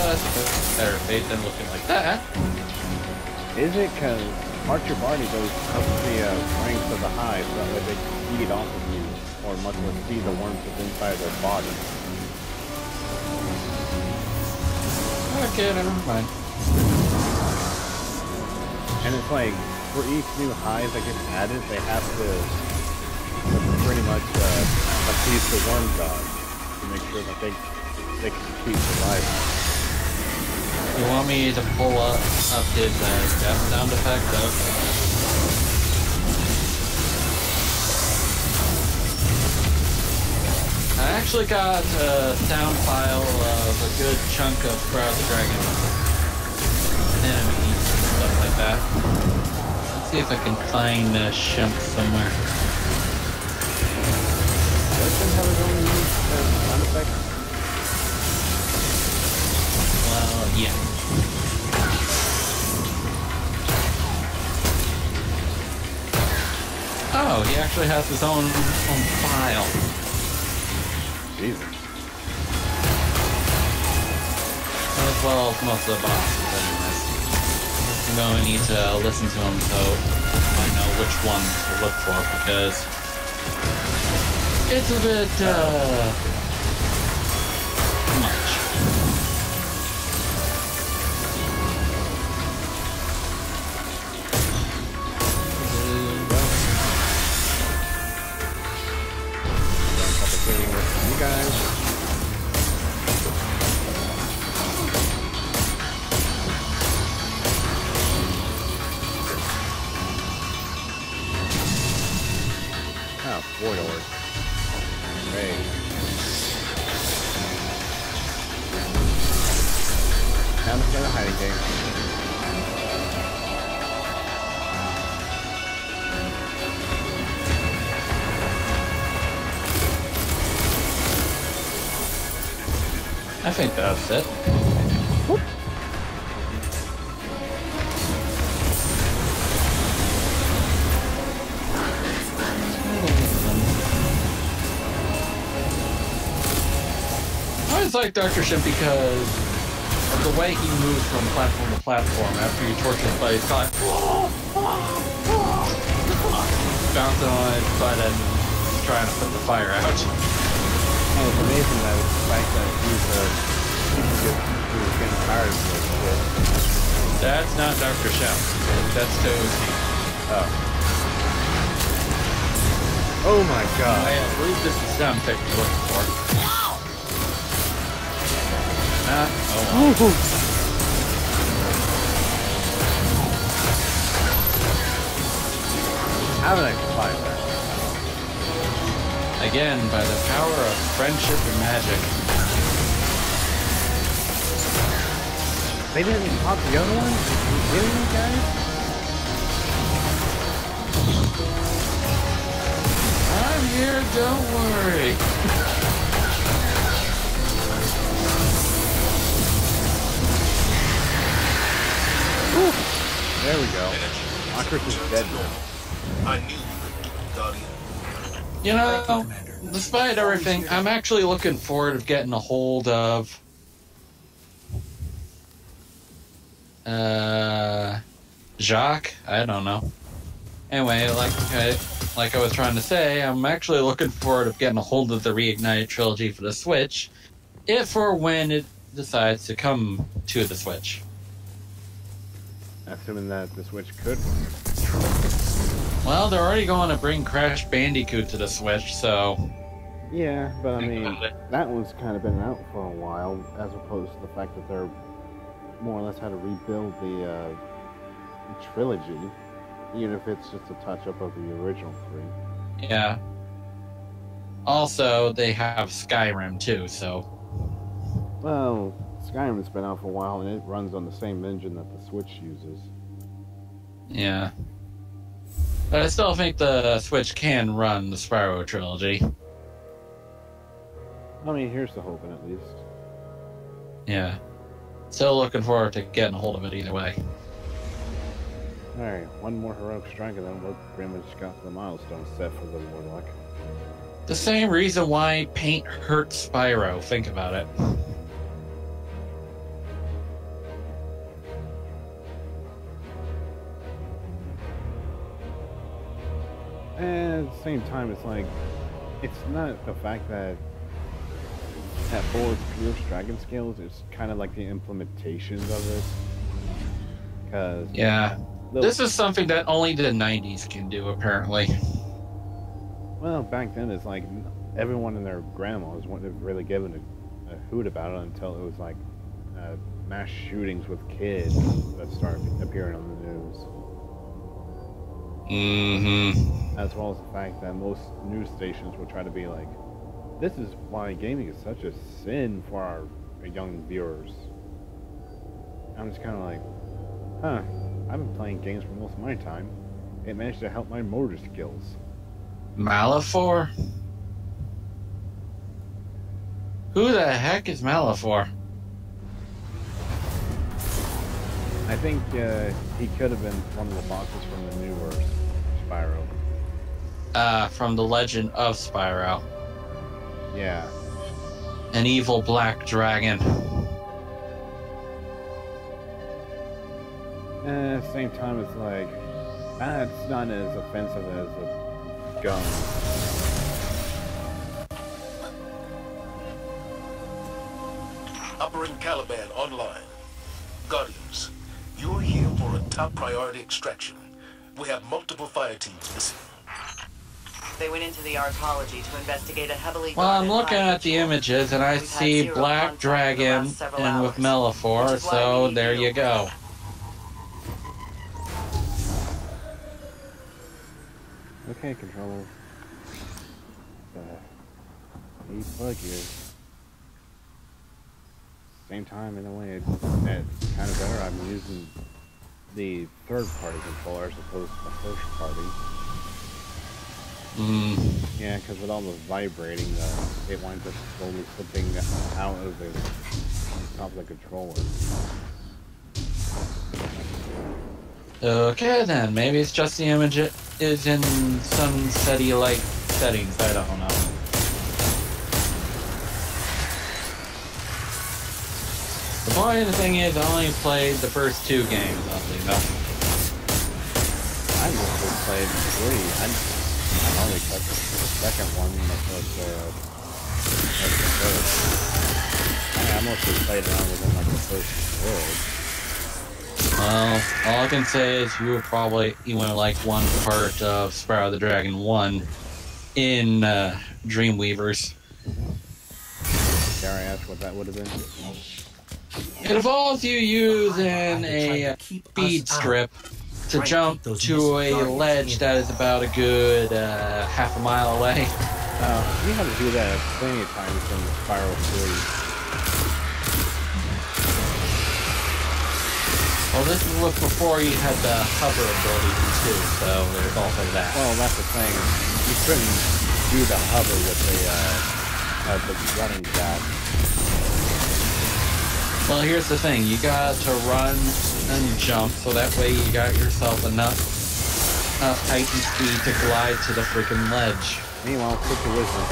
A: That's better fate than looking like that.
B: Is it? Because part your body goes up the ranks of the hive so that they can feed off of you, or much less feed the worms within inside their body.
A: Okay, never mind.
B: And it's like, for each new hive that gets added, they have to pretty much appease the worm god to make sure that they can keep surviving.
A: You want me to pull up his death sound effect though? I actually got a sound file of a good chunk of Sprout the Dragon enemies and stuff like that. Let's see if I can find Shemp somewhere.
B: Does Shemp have his own unique sound effect?
A: Well, yeah. Oh, he actually has his own file.
B: Jesus.
A: As well as most of the bosses, anyways. I'm going to need to listen to them so I know which ones to look for because it's a bit much.
B: You guys. Oh, Void Orb. Great. Time to play the hiding game.
A: I think that's it.
B: Whoop.
A: I always like Dr. Shimp because of the way he moves from platform to platform after you torch his body. He's like, bouncing on his butt and trying to put the fire out.
B: Oh, it's amazing that the fact that he's getting tired of this shit.
A: That's not Dr. Shimp. That's Tozy.
B: Oh. Oh my god.
A: I believe this is sound effect you're looking for. Oh well.
B: How did I survive that?
A: Again, by the power of friendship and magic.
B: They didn't pop the other one? Are you kidding me, guys?
A: I'm here, don't worry.
B: There we go. Oculus is dead now.
H: I knew you could do it, Guardian.
A: You know, despite everything, I'm actually looking forward to getting a hold of Jacques? I don't know. Anyway, like I was trying to say, I'm actually looking forward to getting a hold of the Reignited trilogy for the Switch, if or when it decides to come to the Switch.
B: Assuming that the Switch could.
A: Well, they're already going to bring Crash Bandicoot to the Switch, so...
B: Yeah, but I mean, that one's kind of been out for a while, as opposed to the fact that they're more or less had to rebuild the trilogy, even if it's just a touch-up of the original three.
A: Yeah. Also, they have Skyrim, too, so...
B: Well, Skyrim's been out for a while, and it runs on the same engine that the Switch uses.
A: Yeah. But I still think the Switch can run the Spyro trilogy.
B: I mean, here's the hoping, at least.
A: Yeah. Still looking forward to getting a hold of it either way.
B: Alright, one more heroic strike, and then we're pretty much got the milestone set for the Warlock.
A: The same reason why paint hurts Spyro. Think about it.
B: And at the same time, it's like, it's not the fact that board's pure dragon scales, it's kind of like the implementations of it. Because
A: yeah, this is something that only the 90s can do, apparently.
B: Well, back then, it's like everyone and their grandmas wouldn't have really given a hoot about it until it was like mass shootings with kids that started appearing on the news.
A: Mm-hmm.
B: As well as the fact that most news stations will try to be like, this is why gaming is such a sin for our young viewers. I'm just kind of like, huh, I've been playing games for most of my time. It managed to help my motor skills.
A: Malifor? Who the heck is Malifor?
B: I think he could have been one of the bosses from the newer Spyro.
A: From the Legend of Spyro.
B: Yeah.
A: An evil black dragon.
B: And at the same time, it's like, that's not as offensive as a gun.
H: Upper and Caliban online. Guardians, you're here for a top priority extraction. We have multiple fire teams missing.
F: They went into the arcology to investigate a heavily
A: Well, I'm
F: guarded
A: looking at the images and I
F: We've had
A: see
F: zero
A: Black
F: contact for the
A: Dragon
F: last several
A: and with
F: hours, which
A: Malifor,
F: is why
A: so
F: we need
A: there
F: you.
A: you go.
B: Okay, controller. Plug here. Same time, in a way, it's kind of better. I'm using the third-party controller as opposed to the first-party. Yeah, because with all the vibrating, it winds up slowly slipping out of the top of the controller.
A: Okay then, maybe it's just the image is in some SETI-like settings, I don't know. The point of the thing is, I only played the first two games, oddly enough.
B: I mostly played 3. I only cut the second one, much like the first. I mostly played around within like the first world.
A: Well, all I can say is you went like one part of Spyro the Dragon 1 in Dreamweavers.
B: Dare I ask what that would have been?
A: It involves you using a speed strip to jump to a ledge that is about a good half a mile away.
B: We had to do that plenty of times in the Spyro series.
A: Well, this was before you had the hover ability too, so there's also that.
B: Well, that's the thing. You couldn't do the hover with the running back.
A: Well, here's the thing. You got to run and jump, so that way you got yourself enough height and speed to glide to the freaking ledge.
B: Meanwhile, cook the wizard.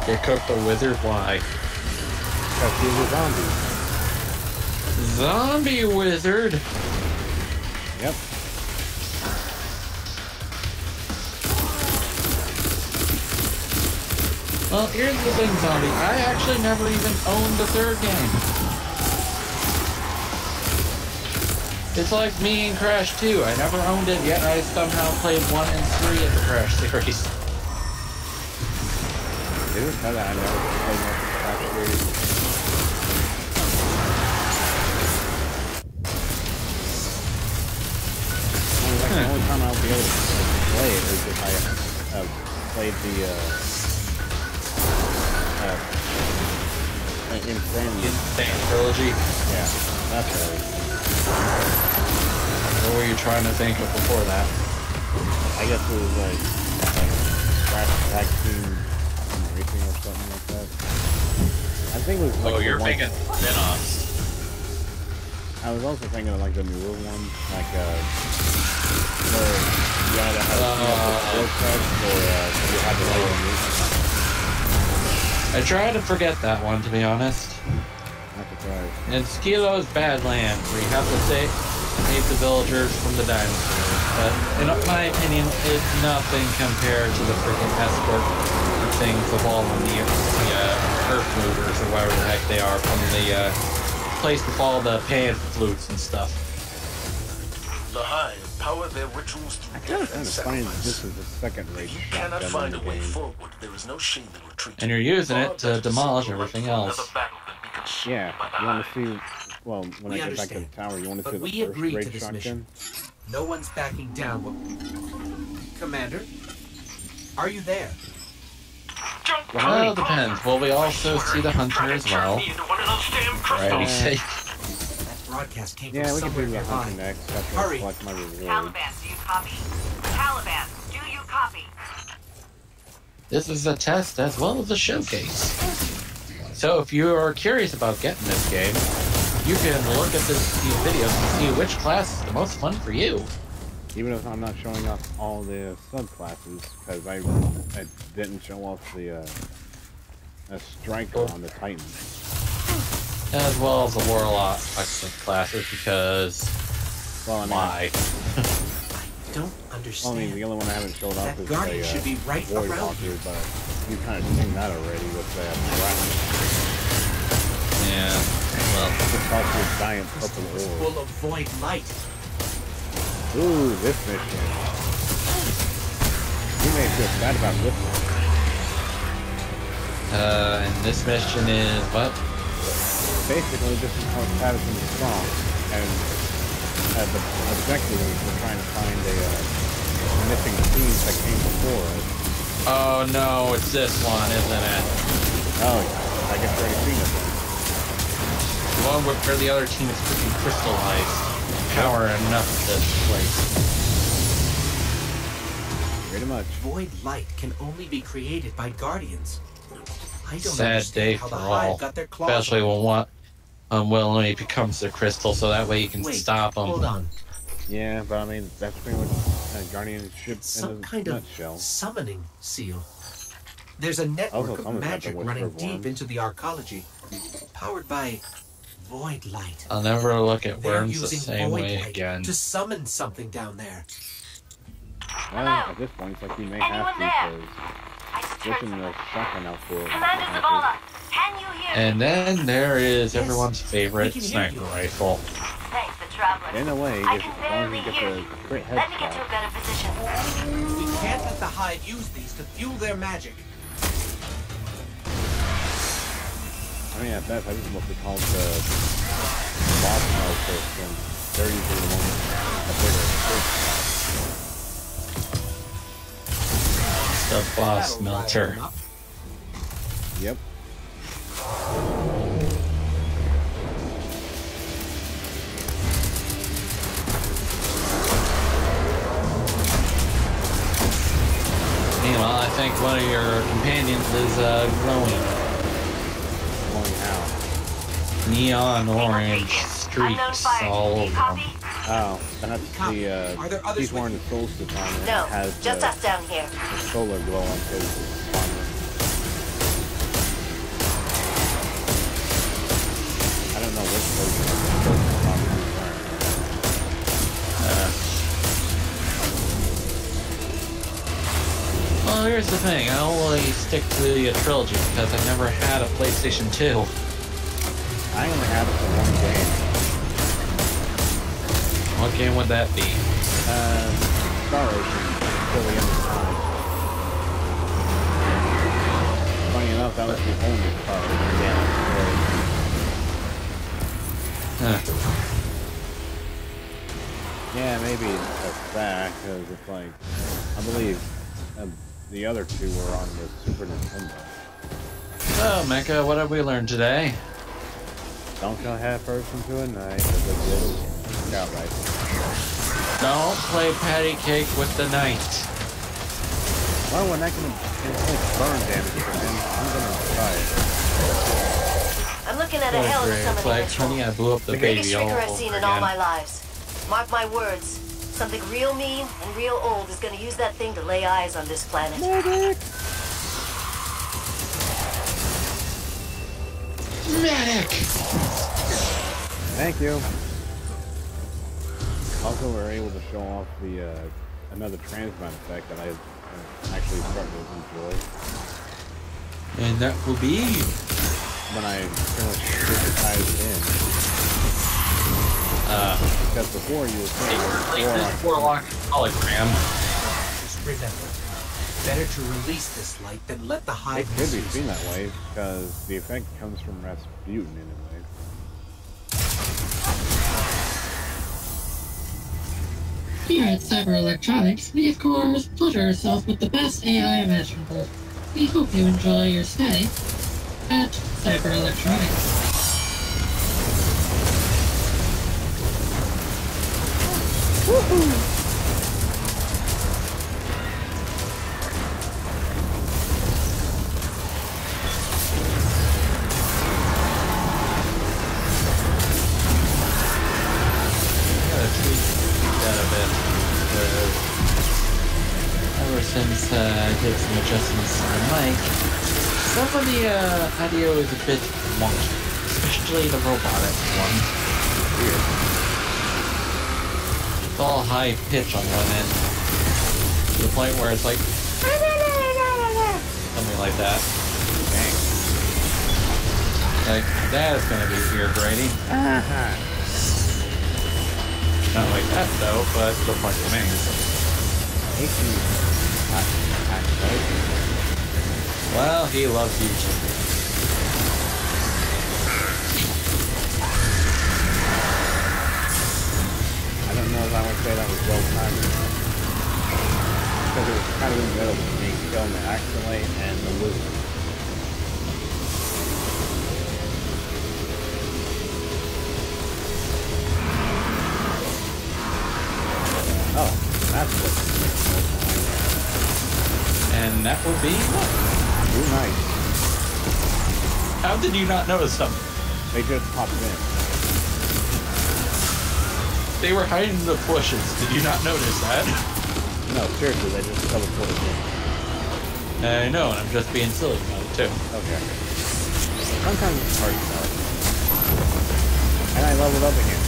A: Get cooked the wizard? Why?
B: Because he's a zombie.
A: Zombie wizard?
B: Yep.
A: Well, here's the thing, Zombie. I actually never even owned the third game. It's like me and Crash 2. I never owned it, yet I somehow played 1 and 3 of the Crash series.
B: Didn't tell that I never played much of the Crash series. The only time I'll be able to play it is if I played the
A: Insane Trilogy?
B: Yeah, that's right.
A: What were you trying to think of before that?
B: I guess it was like Crash Tag Team Racing or something like that. I think it was like
A: you're making spin-offs.
B: I was also thinking of like the newer one, like where you either have sports cards or you have the Lego movie.
A: I try to forget that one, to be honest.
B: Not surprised.
A: And Skilo's Badlands, where you have to save the villagers from the dinosaurs. But in my opinion, it's nothing compared to the freaking escort things evolving the earth movers or whatever the heck they are from the place with all the pan flutes and stuff.
H: The Hive power their rituals through
B: I kind of
H: death and
B: find
H: sacrifice.
B: this is the second rate
H: If you cannot
B: shotgun
H: find
B: in
H: a
B: the
H: way
B: game.
H: forward, there is no shame in retreat.
A: And you're using it to
H: Far
A: demolish
H: better to
A: everything
H: see another
A: else.
H: battle than be consumed
B: Yeah,
H: by the
B: you want
H: Hive.
B: to see, well, when
J: We
B: I get back to the
J: understand,
B: tower, you want to
J: but
B: see the
J: we
B: first
J: agreed to
B: rate
J: this
B: shotgun?
J: mission. No one's backing down. Commander, are you there?
A: Well, it depends. Will we also see the hunter as well? For Eddie's sake.
J: That broadcast came
B: Yeah,
J: from
B: we can
J: somewhere
B: do the
J: nearby.
B: hunter next. That's
J: Hurry.
B: where I collect my reward.
K: Taliban, do you copy? Taliban, do you copy?
A: This is a test as well as a showcase. So if you are curious about getting this game, you can look at these videos and see which class is the most fun for you.
B: Even if I'm not showing off all the subclasses, because I didn't show off the striker on the Titan.
A: As well as the Warlock classes, because
B: Well, I mean,
A: why?
J: I don't
B: I
J: understand.
B: mean, the only one I haven't showed off
J: That
B: is
J: guardian
B: the
J: should be right
B: Void
J: around
B: Walker,
J: you.
B: but you kind of seen that already with the Dragon.
A: Yeah, well,
B: It's also a giant
J: Crystal
B: purple
J: is
B: orb.
J: full of void light.
B: Ooh, this mission. You may feel bad about this one.
A: and this mission is what?
B: Basically, this is how Patterson is strong, and the objective is we're trying to find a missing piece that came before us.
A: Oh no, it's this one, isn't it?
B: Oh, yeah. I guess you already seen it then.
A: The one where the other team is freaking crystallized. Power enough to this place.
B: Pretty much.
J: Void light can only be created by guardians. I don't
A: Sad
J: understand
A: day
J: how
A: for
J: the
A: all.
J: Hive got their claws
A: Especially
J: on
A: when one unwillingly becomes the crystal, so that way you can
J: Wait,
A: stop them.
J: hold on.
B: Yeah, but I mean, that's pretty much Guardianship in
J: Some
B: a
J: kind of
B: nutshell.
J: summoning seal. There's a network of
B: someone's got
J: magic
B: the
J: running
B: whisper of
J: deep
B: one.
J: into the arcology, powered by void light.
A: I'll never look at
J: They're
A: worms the
J: using
A: same
J: void
A: way
J: light
A: again.
J: to summon something down there.
B: Well, at this point, it's like we may have to, because switching the shotgun out for it.
K: Commander Zavala, can you hear me?
A: And then there is
J: Yes,
A: everyone's favorite
J: we can hear
A: sniper
J: you.
A: rifle.
K: Thanks, the traveler.
B: In a way,
K: I
B: if
K: can
B: as long as
K: barely
B: you get
K: hear
B: the
K: you.
B: great
K: Let me get to a
B: headshot.
K: better position.
J: We can't let the Hive use these to fuel their magic.
B: I mean, at best, I just mostly call it the boss smelter, and they're usually the ones that bigger first.
A: The boss
J: That'll
A: melter.
J: rile them up.
B: Yep.
A: of your companions is glowing.
B: Glowing how?
A: Neon orange streaks all over them.
B: Oh, that's he's wearing the solstice on it.
K: No,
B: It has
K: just us down here.
B: the solar glow on his armor. I don't know which version of the solstice armor he's wearing.
A: Well, here's the thing. I only stick to the trilogy because I never had a PlayStation 2.
B: I only had it for one game.
A: What game would that be?
B: Star Ocean, till the end of time. Funny enough, that was the only Star Ocean game I played. Yeah, maybe that's that, because it's like, I believe the other two were on the Super Nintendo.
A: So, Mecha, what have we learned today?
B: Don't go half first into a night, but the little scout rifle.
A: Don't play patty cake with the knight.
B: Well, we're not gonna inflict burn damage for him. I'm gonna try it.
K: I'm looking at a hell of a summoning ritual.
A: Honey, I blew up the baby
K: Biggest
A: all
K: trigger I've
A: over
K: seen in all
A: again.
K: my lives. Mark my words. Something real mean and real old is gonna use that thing to lay eyes on this planet.
A: Medic!
B: Thank you. Also, we're able to show off the another transmit effect that I actually started to enjoy.
A: And that will be
B: when I digitized in. Because before you were saying
A: Warlock hologram.
J: Just remember, better to release this light than let the hive.
B: It could be
J: misuse
B: seen
J: it.
B: that way because the effect comes from Rasputin anyway.
L: Here at Cyber Electronics, we of course pleasure ourselves with the best AI imaginable. We hope you enjoy your stay at Cyber Electronics.
B: Woohoo!
A: Ever since I did some adjustments to the mic, some of the audio is a bit wonky, especially the robotic one. Weird. It's all high pitch on one end, to the point where it's like something like that. Dang. Like that is gonna be ear grating. Not like that though, but still fun to me. Well, he loves you too.
B: I don't know if I would say that was well timed. Because it was kind of in the middle between killing the Axolate and the Lizard. Oh, that's what.
A: And that would be what?
B: Blue Knight.
A: How did you not notice them?
B: They just popped in.
A: They were hiding in the bushes. Did you not notice that?
B: No, seriously, they just teleported in.
A: I know, and I'm just being silly about it too.
B: Okay. Sometimes it's hard to know. And I leveled up again.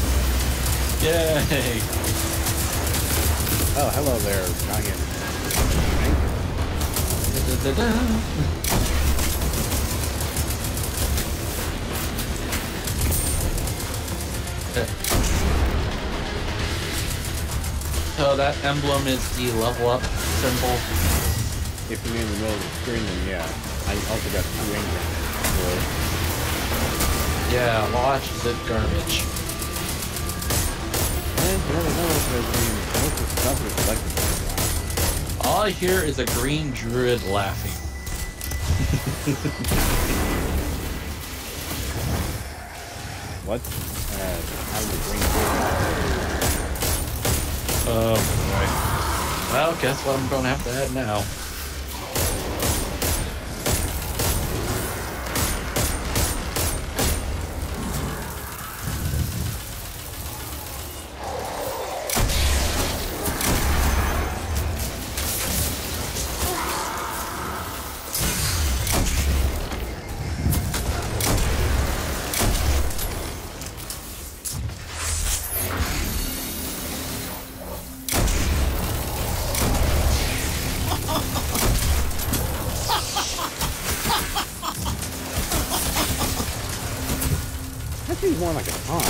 A: Yay!
B: Oh, hello there, giant.
A: So that emblem is the level up symbol.
B: If you're in the middle of the screen, then yeah. I also got 2 ingrams for it.
A: Yeah, watch it garbage.
B: And you never know if there's any most of the stuff is selected.
A: All I hear is a green druid laughing.
B: What? How the green druid?
A: Oh boy. Well, guess what I'm gonna have to add now.
B: more like a taunt.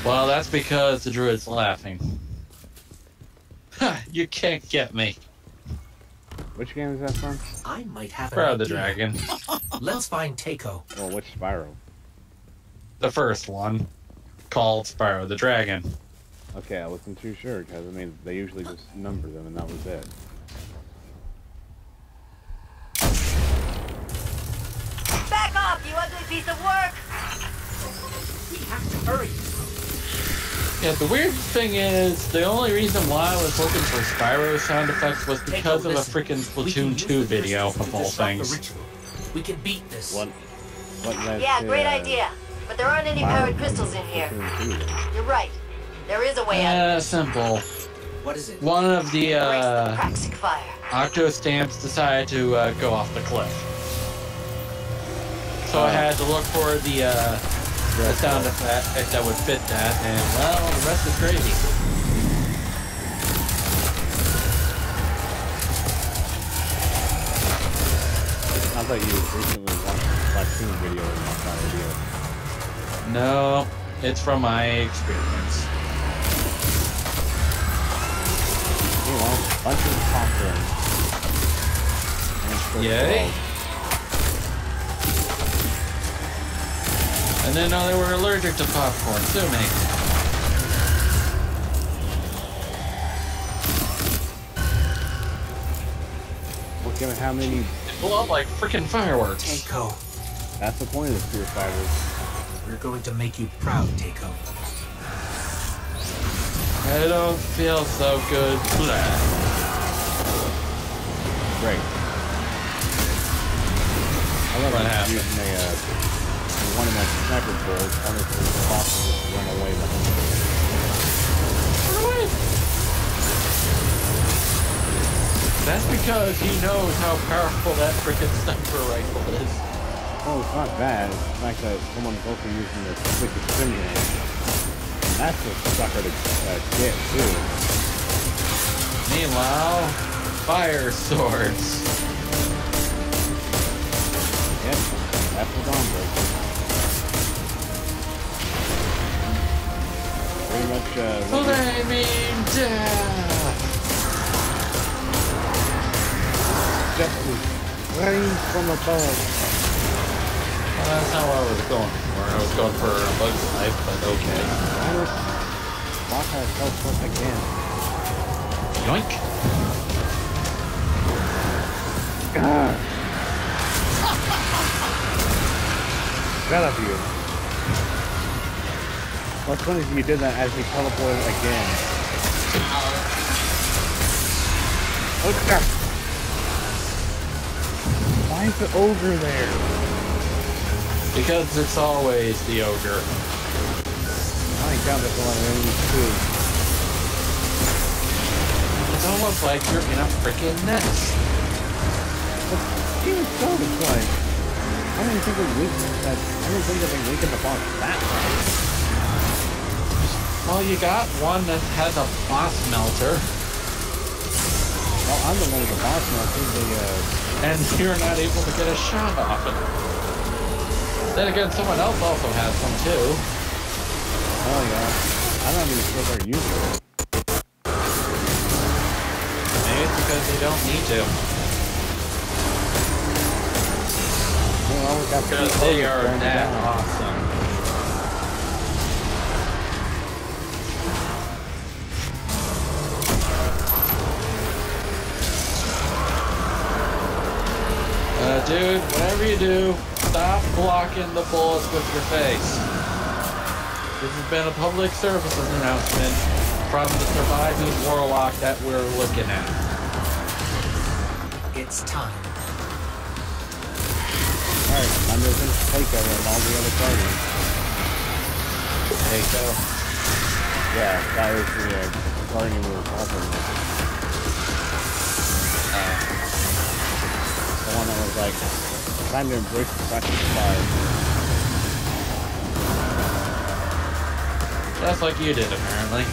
A: Well, that's because the druid's laughing. Ha! You can't get me.
B: Which game is that from?
J: I might have an
A: Spyro the
J: idea.
A: Dragon.
J: Let's find Takeo.
B: Well, which Spyro?
A: The first one, called Spyro the Dragon.
B: Okay, I wasn't too sure, because, I mean, they usually just number them, and that was it.
K: Back off, you ugly piece of work!
J: We have to hurry.
A: Yeah, the weird thing is, the only reason why I was looking for Spyro sound effects was because of a freaking Splatoon 2 video, of all things.
J: We can beat this.
B: What led
K: Yeah,
B: to,
K: great idea. But there aren't any powered crystals in here. You're right. There is a way out.
A: Simple.
J: What is it?
A: One of the,
K: Praxic fire.
A: Octo Stamps decided to, go off the cliff. So I had to look for the sound effect that would fit that, and, well, the rest is gravy.
B: I thought you recently watched a Splatoon video and not that video.
A: No, it's from my experience.
B: You know, bunch of popcorn.
A: Yay. And then they were allergic to popcorn. Sue me.
B: Look at how many...
A: They blow up like freaking fireworks.
J: Takeo.
B: That's the point of the suiciders.
J: We're going to make you proud, Takeo.
A: I don't feel so good. Blah.
B: Great. I love
A: What
B: using one of my sniper bullets, only for the boss to just run away behind me.
A: That's because he knows how powerful that freaking sniper rifle is.
B: Oh, it's not bad. It's the fact that someone's also using the quick stimulate. And that's a sucker to get, too.
A: Meanwhile, fire swords.
B: Yep, that's the Dawnbreaker. Pretty much,
A: Flaming death!
B: Justice rains from above.
A: Well, that's not what I was going for. I was going for a bug's life, but okay.
B: Boss has health plus again.
A: Yoink!
B: God. Shut up, you. What's funny is you did that as he teleported again. Oh, God. Why is the ogre there?
A: Because it's always the ogre.
B: I got this one of enemies too.
A: It's almost like you're in a freaking nest.
B: Even so, it's like, I didn't think of that. I didn't think of them weakening the boss that way.
A: Well, you got one that has a boss melter.
B: Well, I'm the one with the boss melter.
A: And you're not able to get a shot off it. Then again, someone else also has some too.
B: Oh yeah. I'm not even sure they're using it.
A: Maybe it's because they don't need to.
B: Well, we got
A: because they are that awesome. Dude, whatever you do, stop blocking the bullets with your face. This has been a public services announcement from the surviving warlock that we're looking at.
J: It's time.
B: Alright, I'm moving to Takeo and all the other parties.
A: Takeo?
B: Yeah, that was the guardian we were talking about. The one that was like, time to embrace the practice fire.
A: Just like you did, apparently.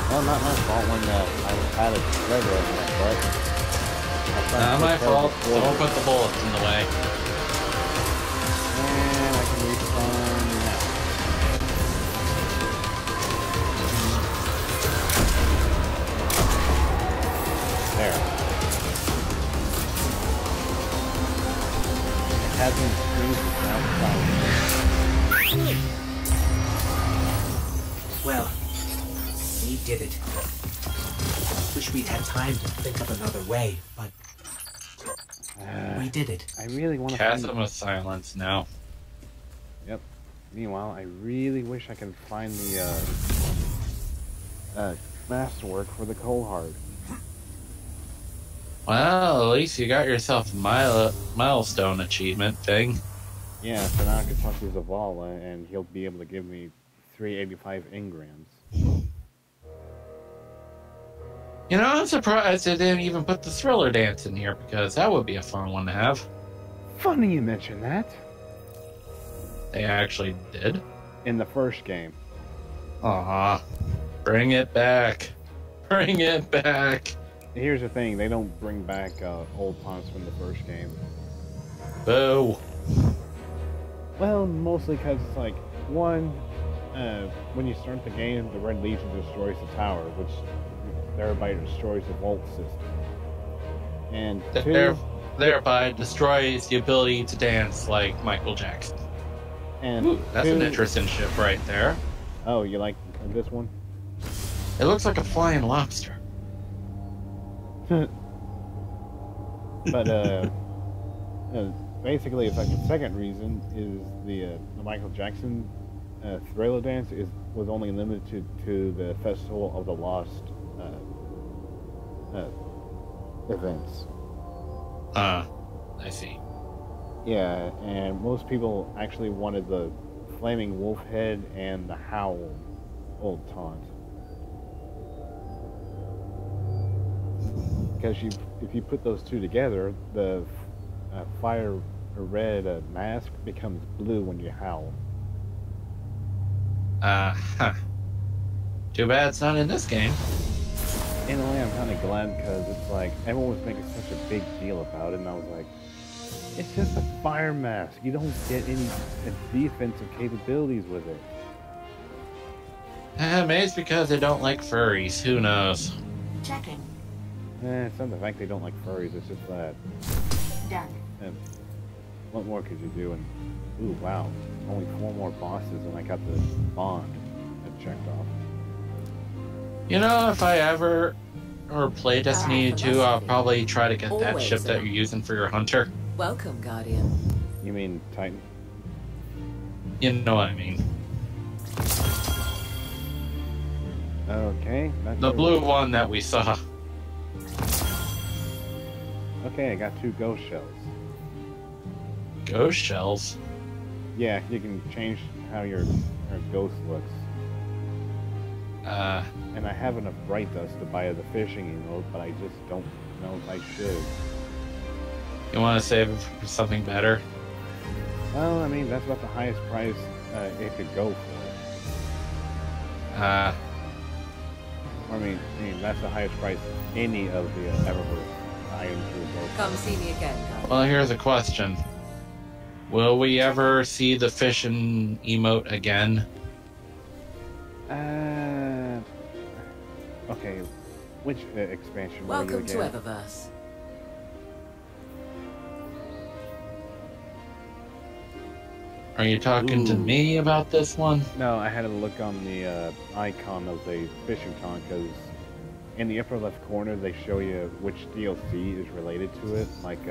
B: Well, not my fault when I had a trigger over my butt.
A: Not my fault. Don't put the bullets in the way.
B: And I can reach
J: did it. Wish we'd had time to think of another way, but we did it.
B: I really want to
A: Chasm of Silence now.
B: Yep. Meanwhile, I really wish I could find the masterwork for the Cold Heart.
A: Well, at least you got yourself a milestone achievement thing.
B: Yeah, so now I can talk to Zavala, and he'll be able to give me 385 engrams.
A: You know, I'm surprised they didn't even put the thriller dance in here, because that would be a fun one to have.
B: Funny you mention that.
A: They actually did.
B: In the first game.
A: Aw. Bring it back. Bring it back.
B: Here's the thing, they don't bring back old taunts from the first game.
A: Boo.
B: Well, mostly because it's like, one, when you start the game, the Red Legion destroys the tower, which thereby destroys the vault system. And two,
A: thereby destroys the ability to dance like Michael Jackson.
B: And
A: ooh, that's an interesting ship right there.
B: Oh, you like this one?
A: It looks like a flying lobster.
B: But basically, it's like the second reason is the Michael Jackson Thriller dance was only limited to the Festival of the Lost events.
A: I see.
B: Yeah, and most people actually wanted the Flaming Wolf Head and the Howl old taunt. Because if you put those two together, the fire red mask becomes blue when you howl.
A: Too bad it's not in this game.
B: In a way, I'm kind of glad because it's like everyone was making such a big deal about it, and I was like, it's just a fire mask. You don't get any defensive capabilities with it.
A: Maybe it's because they don't like furries. Who knows?
K: Checking.
B: It's not the fact they don't like furries. It's just that.
K: Done.
B: And what more could you do? And ooh, wow, only 4 more bosses, and I got the bond that checked off.
A: You know, if I ever play Destiny 2, I'll probably try to get that ship that you're using for your hunter.
C: Welcome, Guardian.
B: You mean Titan?
A: You know what I mean.
B: Okay.
A: The blue one that we saw.
B: Okay, I got 2 ghost shells.
A: Ghost shells?
B: Yeah, you can change how your ghost looks. And I have enough bright dust to buy the fishing emote, but I just don't know if I should.
A: You want to save it for something better?
B: Well, I mean, that's about the highest price it could go for. I mean, that's the highest price any of the Eververse items will go for.
C: Come see me again, Guardian.
A: Well, here's a question. Will we ever see the fishing emote again?
B: Okay, which expansion
C: Welcome
B: were you
C: to
B: again?
C: Eververse.
A: Are you talking to me about this one?
B: No, I had to look on the icon of the fishing taunt because in the upper left corner they show you which DLC is related to it. Like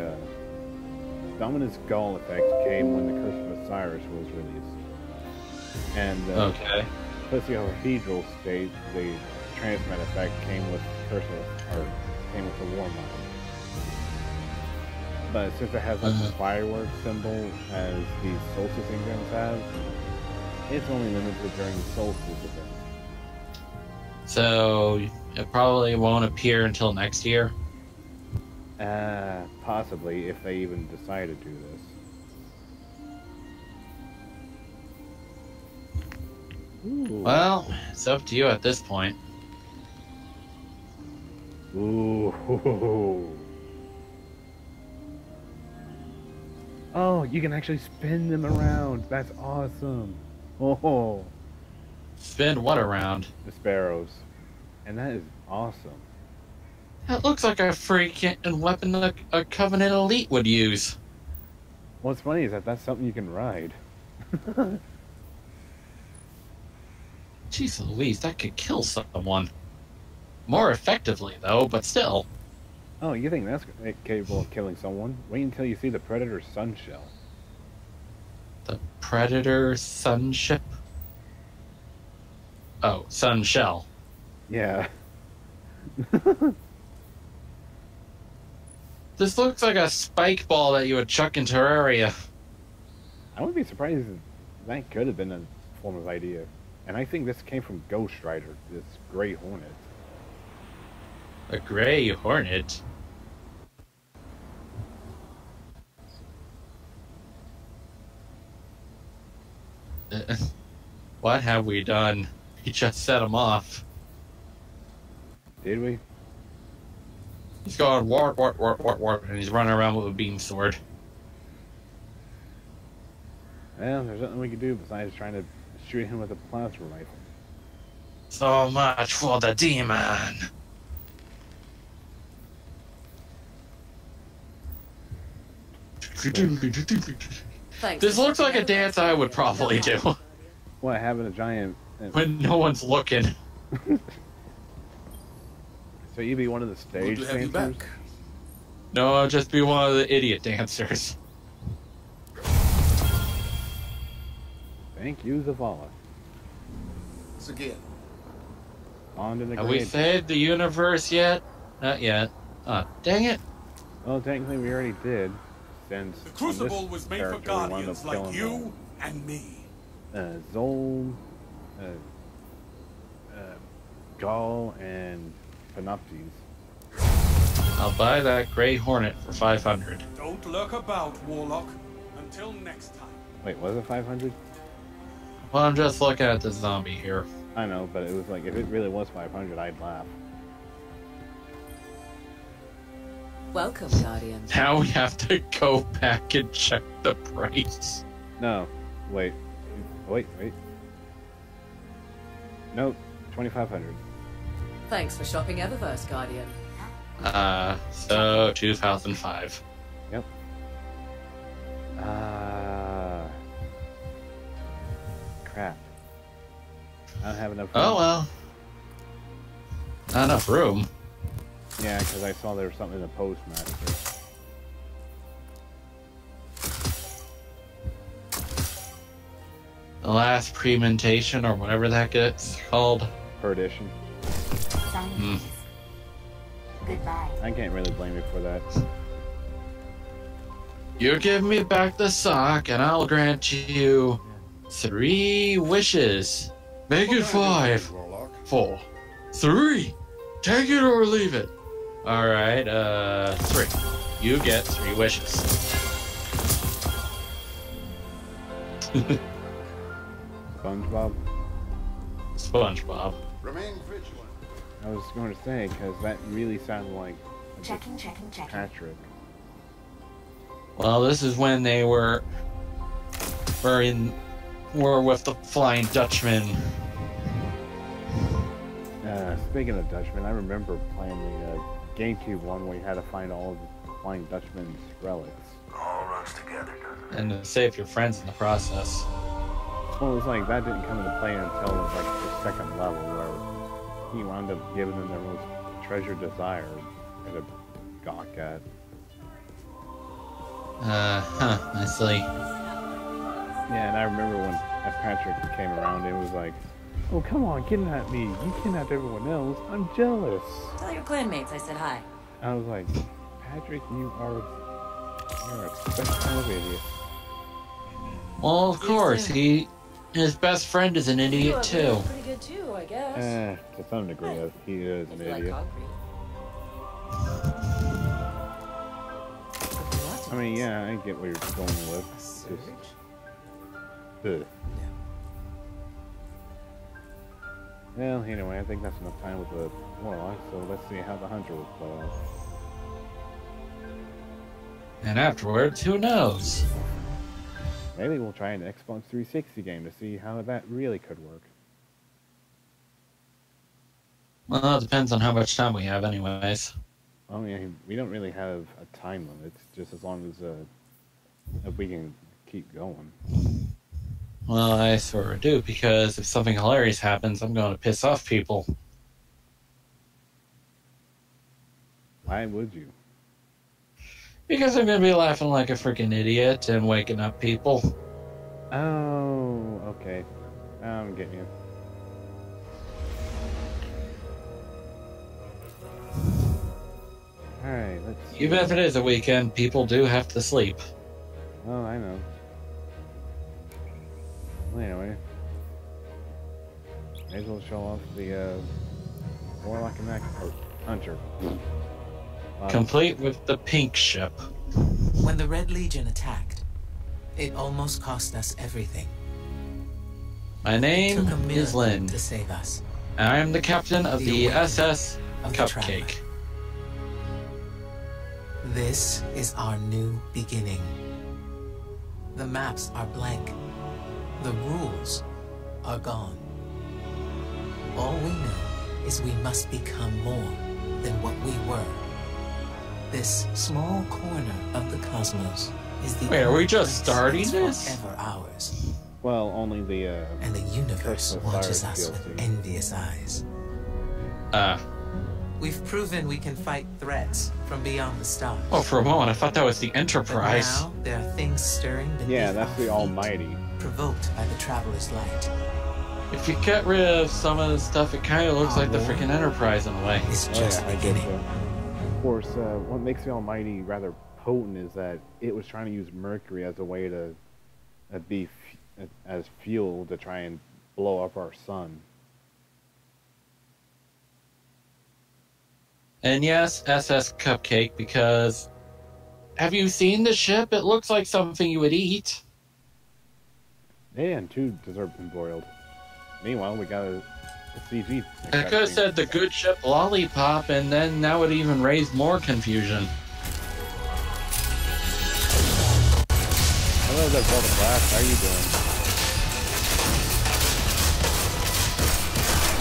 B: Dominus Gall effect came when the Curse of Osiris was released, and
A: okay.
B: Pussy Cathedral state the Transmet effect came with came with the War Mine. But since it has like the fireworks symbol as the Solstice engrams have, it's only limited during the Solstice event.
A: So it probably won't appear until next year?
B: Possibly, if they even decide to do this. Ooh.
A: Well, it's up to you at this point.
B: Ooh. Oh, you can actually spin them around. That's awesome. Oh.
A: Spin what around?
B: The sparrows. And that is awesome.
A: That looks like a freaking weapon a Covenant Elite would use.
B: What's funny is that that's something you can ride.
A: Jeez Louise, that could kill someone. More effectively, though, but still.
B: Oh, you think that's capable of killing someone? Wait until you see the Predator's sun shell.
A: The Predator sun ship? Oh, sun shell.
B: Yeah.
A: This looks like a spike ball that you would chuck in Terraria.
B: I wouldn't be surprised if that could have been a form of idea. And I think this came from Ghost Rider, this Grey Hornet.
A: A Grey Hornet? What have we done? He just set him off.
B: Did we?
A: He's going warp, and he's running around with a beam sword.
B: Well, there's nothing we can do besides trying to shoot him with a plasma rifle.
A: So much for the demon.
K: Thanks.
A: This looks like a dance I would probably do.
B: What, having a giant...
A: When no one's looking.
B: So you'd be one of the stage dancers?
A: No, I'll just be one of the idiot dancers.
B: Thank you, Zavala.
H: Once again.
B: On to the
A: Have we saved the universe yet? Not yet. Oh, dang it.
B: Well, technically we already did, since
D: The Crucible was made for guardians like you and me.
B: Zol, Gaul, and Panoptes.
A: I'll buy that Grey Hornet for 500.
D: Don't lurk about, Warlock. Until next time.
B: Wait, was it 500?
A: Well, I'm just looking at the zombie here.
B: I know, but it was like, if it really was 500, I'd laugh.
K: Welcome, Guardians.
A: Now we have to go back and check the price.
B: No, wait. Wait. No, 2,500.
K: Thanks for shopping Eververse, Guardian.
A: So 2005.
B: Yep. Crap. I don't have enough room.
A: Oh well. Not enough room.
B: Yeah, because I saw there was something in the Postmaster.
A: The last prementation, or whatever that gets called.
B: Perdition.
I: Goodbye.
B: I can't really blame you for that.
A: You give me back the sock, and I'll grant you 3 wishes. Make it 5, 4, 3. Take it or leave it. All right, 3. You get 3 wishes.
B: SpongeBob?
A: SpongeBob.
H: Remain vigilant.
B: I was going to say, because that really sounded like
I: Checking.
B: Patrick.
A: Well, this is when they were with the Flying Dutchman.
B: Speaking of Dutchman, I remember playing the GameCube one where you had to find all of the Flying Dutchman's relics.
H: All runs together, doesn't it?
A: And to save your friends in the process.
B: Well, it was like that didn't come into play until like the second level where he wound up giving them their most treasured desire and a gawk at.
A: I see.
B: Yeah, and I remember when Patrick came around, it was like, oh, come on, kidnap me. You kidnapped everyone else. I'm jealous.
K: Tell your clanmates I said hi.
B: I was like, Patrick, you're a special kind of idiot.
A: Well, of course, his best friend is an idiot too.
K: Pretty good too, I guess.
B: To some degree, he is an idiot. I mean, yeah, I get where you're going with. Just, well, anyway, I think that's enough time with the Warlock, so let's see how the Hunter will play off.
A: And afterwards, who knows?
B: Maybe we'll try an Xbox 360 game to see how that really could work.
A: Well, it depends on how much time we have anyways.
B: I mean, we don't really have a time limit, just as long as if we can keep going.
A: Well, I sort of do, because if something hilarious happens, I'm going to piss off people.
B: Why would you?
A: Because I'm gonna be laughing like a freaking idiot and waking up people.
B: Oh, okay. I'm getting you. Alright, let's see.
A: Even if it is a weekend, people do have to sleep.
B: Oh, I know. Well, anyway. May as well show off the, Warlock and Hunter.
A: Complete with the pink ship.
C: When the Red Legion attacked, it almost cost us everything.
A: My name
C: It took a
A: is
C: miracle
A: Lynn.
C: to save us.
A: I am the captain of the SS
C: of the
A: Cupcake.
C: This is our new beginning. The maps are blank. The rules are gone. All we know is we must become more than what we were. This small corner of the cosmos is the
A: Wait, are we
C: only
A: just
C: place
A: starting
C: that's
A: this?
C: forever ours.
B: Well, only the,
C: And the universe
B: Curse of
C: watches
B: Osiris
C: us with
B: DLC.
C: envious eyes. We've proven we can fight threats from beyond the stars.
A: Oh, for a moment, I thought that was the
C: But
A: Enterprise.
C: now there are things stirring beneath
B: yeah, that's
C: our
B: the
C: feet,
B: Almighty.
C: provoked by the Traveler's Light.
A: If you get rid of some of the stuff, it kind of looks like the
C: war
A: freaking Enterprise in a way.
C: It's
B: Oh,
C: just
B: yeah, I get
C: beginning.
B: you. Of course, what makes the Almighty rather potent is that it was trying to use Mercury as a way to as fuel to try and blow up our sun.
A: And yes, SS Cupcake, because have you seen the ship? It looks like something you would eat.
B: And two dessert been boiled. Meanwhile, we got a CG.
A: I could have said the good ship Lollipop, and then that would even raise more confusion.
B: Hello there, Brother Blast. How you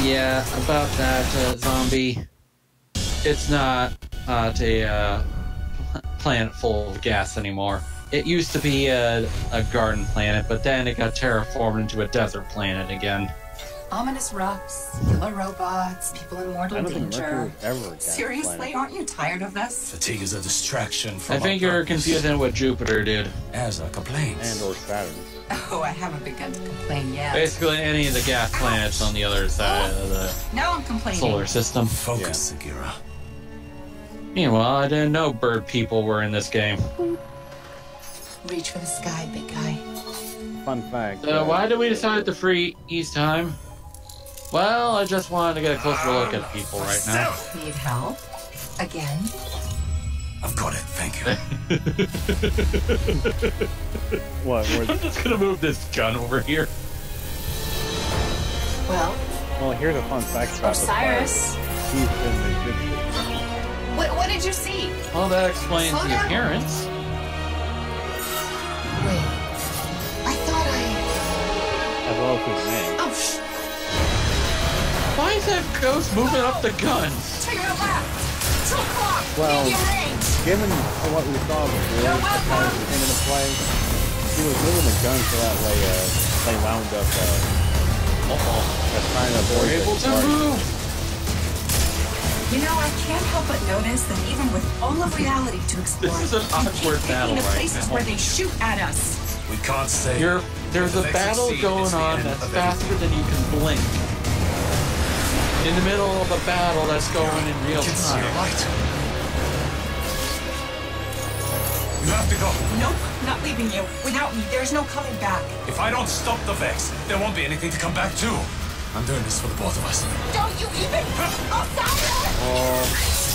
B: doing?
A: Yeah, about that zombie. It's not a planet full of gas anymore. It used to be a garden planet, but then it got terraformed into a desert planet again.
G: Ominous rocks, killer robots, people in
B: I
G: mortal
B: don't think Mercury
G: danger.
B: was ever a gas
G: Seriously,
B: planet.
G: aren't you tired of this?
D: Fatigue is a distraction from
A: I think
D: our
A: you're
D: purpose.
A: confusing what Jupiter did.
D: As a complaint.
B: And or Saturn.
G: Oh, I haven't begun to complain yet.
A: Basically, any of the gas planets on the other side of the
G: Now I'm complaining.
A: solar system.
D: Focus, Sagira.
A: Meanwhile, I didn't know bird people were in this game.
G: Reach for the sky, big guy.
B: Fun fact.
A: Why did we decide to freeze time? Well, I just wanted to get a closer look at people right now.
G: Need help? Again?
D: I've got it, thank you.
B: What?
A: I'm just gonna move this gun over here.
G: Well,
B: Well, here's a fun fact about
G: Osiris.
B: the He's an Egyptian.
G: What did you see?
A: Well, that explains
G: Slow
A: the
G: down.
A: appearance.
G: Wait. I thought
B: As well as his name.
G: Oh,
A: Why is that ghost moving up the gun?
G: to your left. 2 o'clock.
B: Well,
G: Medium range.
B: given what we saw before,
G: You're
B: as far as the beginning of the play, he was moving the gun so that way they wound up trying to avoid
A: We're able
B: the
A: to
B: target.
A: move.
G: You know, I can't help but notice that even with all of reality to explore,
A: This is an
G: you
A: awkward
G: keep
A: battle
G: picking the
A: right
G: places
A: now.
G: where they shoot at us.
D: We can't say.
A: There's a
D: The
A: battle
D: vaccine
A: going
D: is the
A: on
D: end
A: that's
D: of
A: faster than you can blink. In the middle of a battle that's going in real
D: Can see
A: time.
D: a light. You have to go.
G: Nope, not leaving you. Without me, there's no coming back.
D: If I don't stop the Vex, there won't be anything to come back to. I'm doing this for the both of us.
G: Don't you even... Osiris!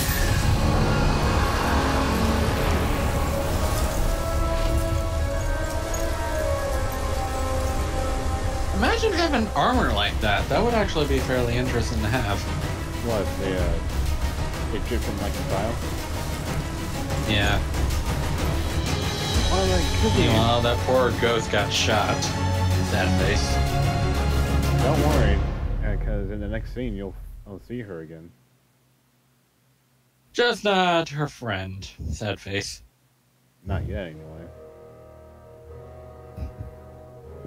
A: Imagine having armor like that. That would actually be fairly interesting to have.
B: What, the Egyptian-like style?
A: Yeah.
B: Well, like, could be.
A: Meanwhile, that poor ghost got shot. Sad face.
B: Don't worry, because in the next scene I'll see her again.
A: Just not her friend. Sad face.
B: Not yet, anyway.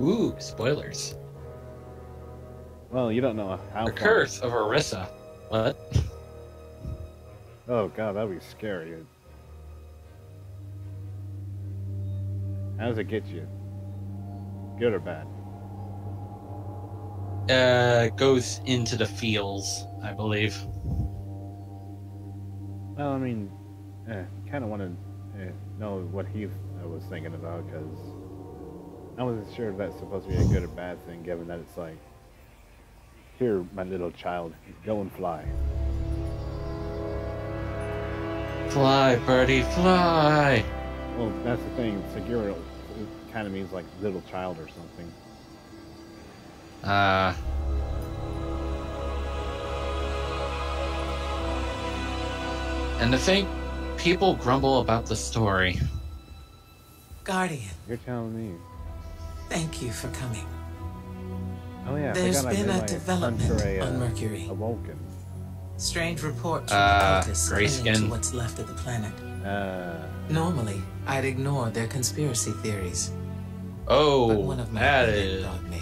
A: Ooh, spoilers.
B: Well, you don't know how.
A: The Curse of Orissa. What?
B: Oh god, that'd be scary. How does it get you? Good or bad?
A: Goes into the feels, I believe.
B: Well, I mean, kind of want to know what he was thinking about, because I wasn't sure if that's supposed to be a good or bad thing, given that it's like, here, my little child, go and fly.
A: Fly, birdie, fly!
B: Well, that's the thing. Segura kind of means like little child or something.
A: And to think people grumble about the story.
C: Guardian,
B: You're telling me.
C: thank you for coming.
B: Oh yeah, I
C: There's
B: forgot I
C: been
B: made
C: a
B: my
C: development
B: hunter
C: on Mercury.
B: A Vulcan.
C: Strange reports from the cultists clinging
A: Grayskin.
C: to what's left of the planet. Normally, I'd ignore their conspiracy theories. But one
A: Oh,
C: of my
A: that
C: people
A: is...
C: brought me.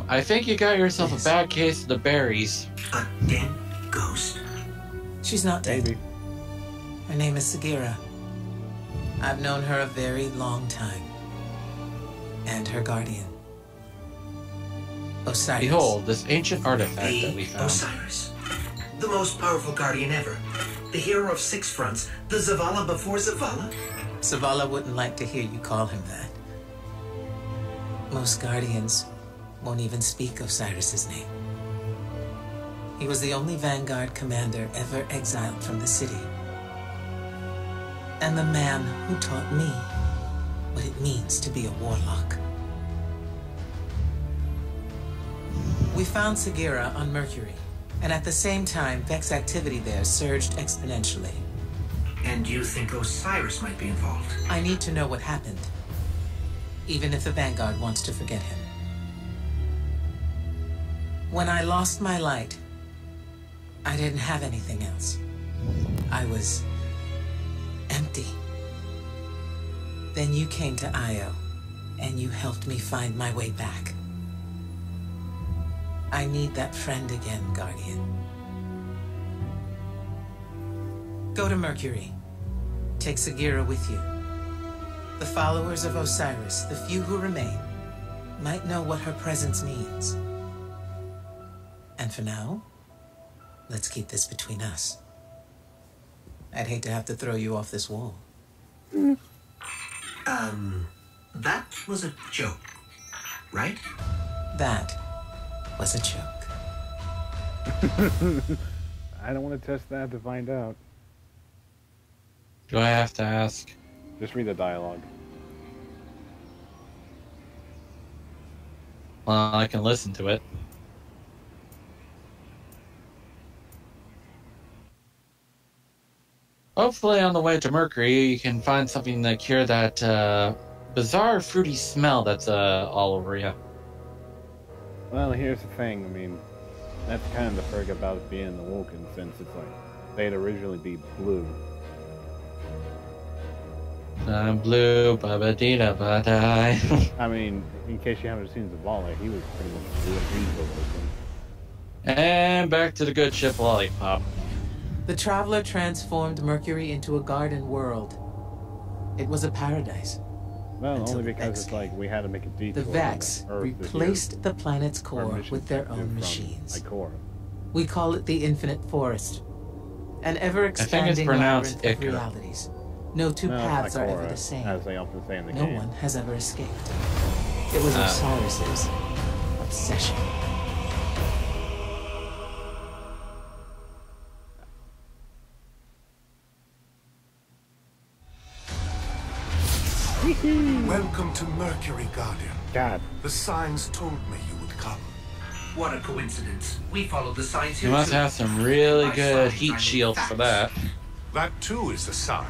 A: I think you got yourself
C: Yes.
A: a bad case of the berries.
J: A dead ghost?
C: She's not dead.
B: Maybe.
C: Her name is Sagira. I've known her a very long time. And her guardian. Osiris.
A: Behold, this ancient artifact that we found.
J: Osiris. The most powerful guardian ever. The hero of 6 fronts. The Zavala before Zavala.
C: Zavala wouldn't like to hear you call him that. Most guardians won't even speak Osiris's name. He was the only Vanguard commander ever exiled from the city. And the man who taught me what it means to be a warlock. We found Sagira on Mercury, and at the same time, Vex activity there surged exponentially.
J: And you think Osiris might be involved?
C: I need to know what happened, even if the Vanguard wants to forget him. When I lost my light, I didn't have anything else. I was empty. Then you came to Io, and you helped me find my way back. I need that friend again, Guardian. Go to Mercury. Take Sagira with you. The followers of Osiris, the few who remain, might know what her presence means. And for now, let's keep this between us. I'd hate to have to throw you off this wall.
J: That was a joke, right?
C: That was a joke.
B: I don't want to test that to find out.
A: Do I have to ask?
B: Just read the dialogue.
A: Well, I can listen to it. Hopefully on the way to Mercury, you can find something to cure that bizarre fruity smell that's all over you.
B: Well, here's the thing. I mean, that's kind of the perk about it being the Vulcan, since it's like they'd originally be blue.
A: I'm blue, ba-ba-dee-da, ba-die.
B: I mean, in case you haven't seen Zavala, he was pretty much blue and he's the Vulcan.
A: And back to the good ship Lollipop.
C: The traveler transformed Mercury into a garden world. It was a paradise.
B: Well,
C: Until
B: only
C: the
B: because
C: Vex
B: it's like we had to make a detour.
C: The
B: on
C: Vex
B: Earth to
C: replaced the planet's
B: hear
C: core
B: permission
C: with their
B: from
C: own machines.
B: Ikora.
C: We call it the Infinite Forest. An ever-expanding
A: pronounced
C: labyrinth of
A: Icar.
C: realities. No two
B: No, it's
C: paths are ever
B: Ikora,
C: the same.
B: as they often say in the
C: No
B: game.
C: one has ever escaped. It was Osiris's obsession.
H: Welcome to Mercury, Guardian.
B: God.
H: The signs told me you would come.
J: What a coincidence. We followed the signs here
A: You must
J: too.
A: have some really
J: By
A: good
J: signs, I
A: heat
J: mean
A: shields for that.
H: That too is a sign.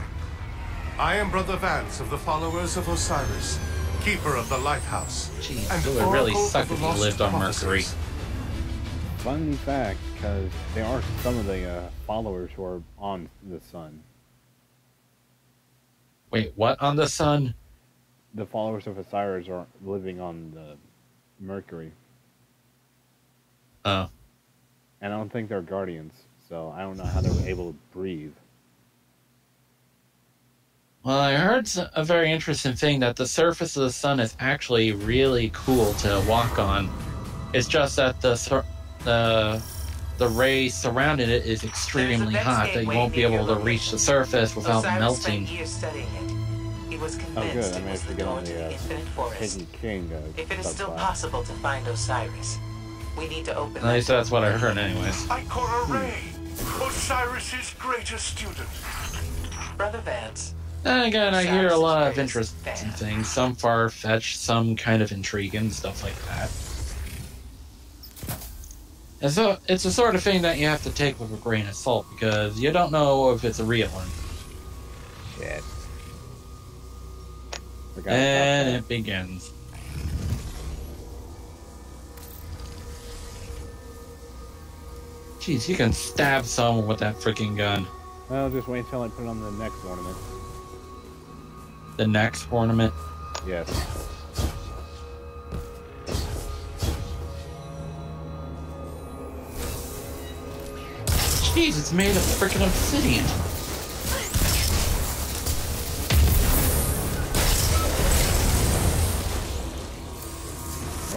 H: I am Brother Vance of the followers of Osiris, keeper of the lighthouse.
A: Jeez,
H: and
A: it would really
H: oracle
A: suck
H: of the
A: if you
H: lost
A: lived on
H: prophecies.
A: Mercury.
B: Funny fact, because there are some of the followers who are on the sun.
A: Wait, what on the sun?
B: The followers of Osiris are living on the Mercury.
A: Oh.
B: And I don't think they're guardians. so I don't know how they were able to breathe.
A: Well, I heard a very interesting thing that the surface of the sun is actually really cool to walk on. It's just that the rays surrounding it is extremely hot, that you won't be able to reach the surface without melting.
F: Spent years studying it. He was convinced it was the door to the infinite forest. If it is still possible to find Osiris, we need to open.
A: At least that's what I heard, anyways.
H: I caught a ray. Osiris's greatest student.
F: Brother Vance.
A: And again, I hear a lot of interesting things. Some far-fetched, some kind of intriguing, stuff like that. And so, it's the sort of thing that you have to take with a grain of salt, because you don't know if it's a real one.
B: Shit.
A: And it begins. Jeez, you can stab someone with that freaking gun.
B: Well, just wait until I put it on the next ornament.
A: The next ornament?
B: Yes.
A: Jeez, it's made of freaking obsidian.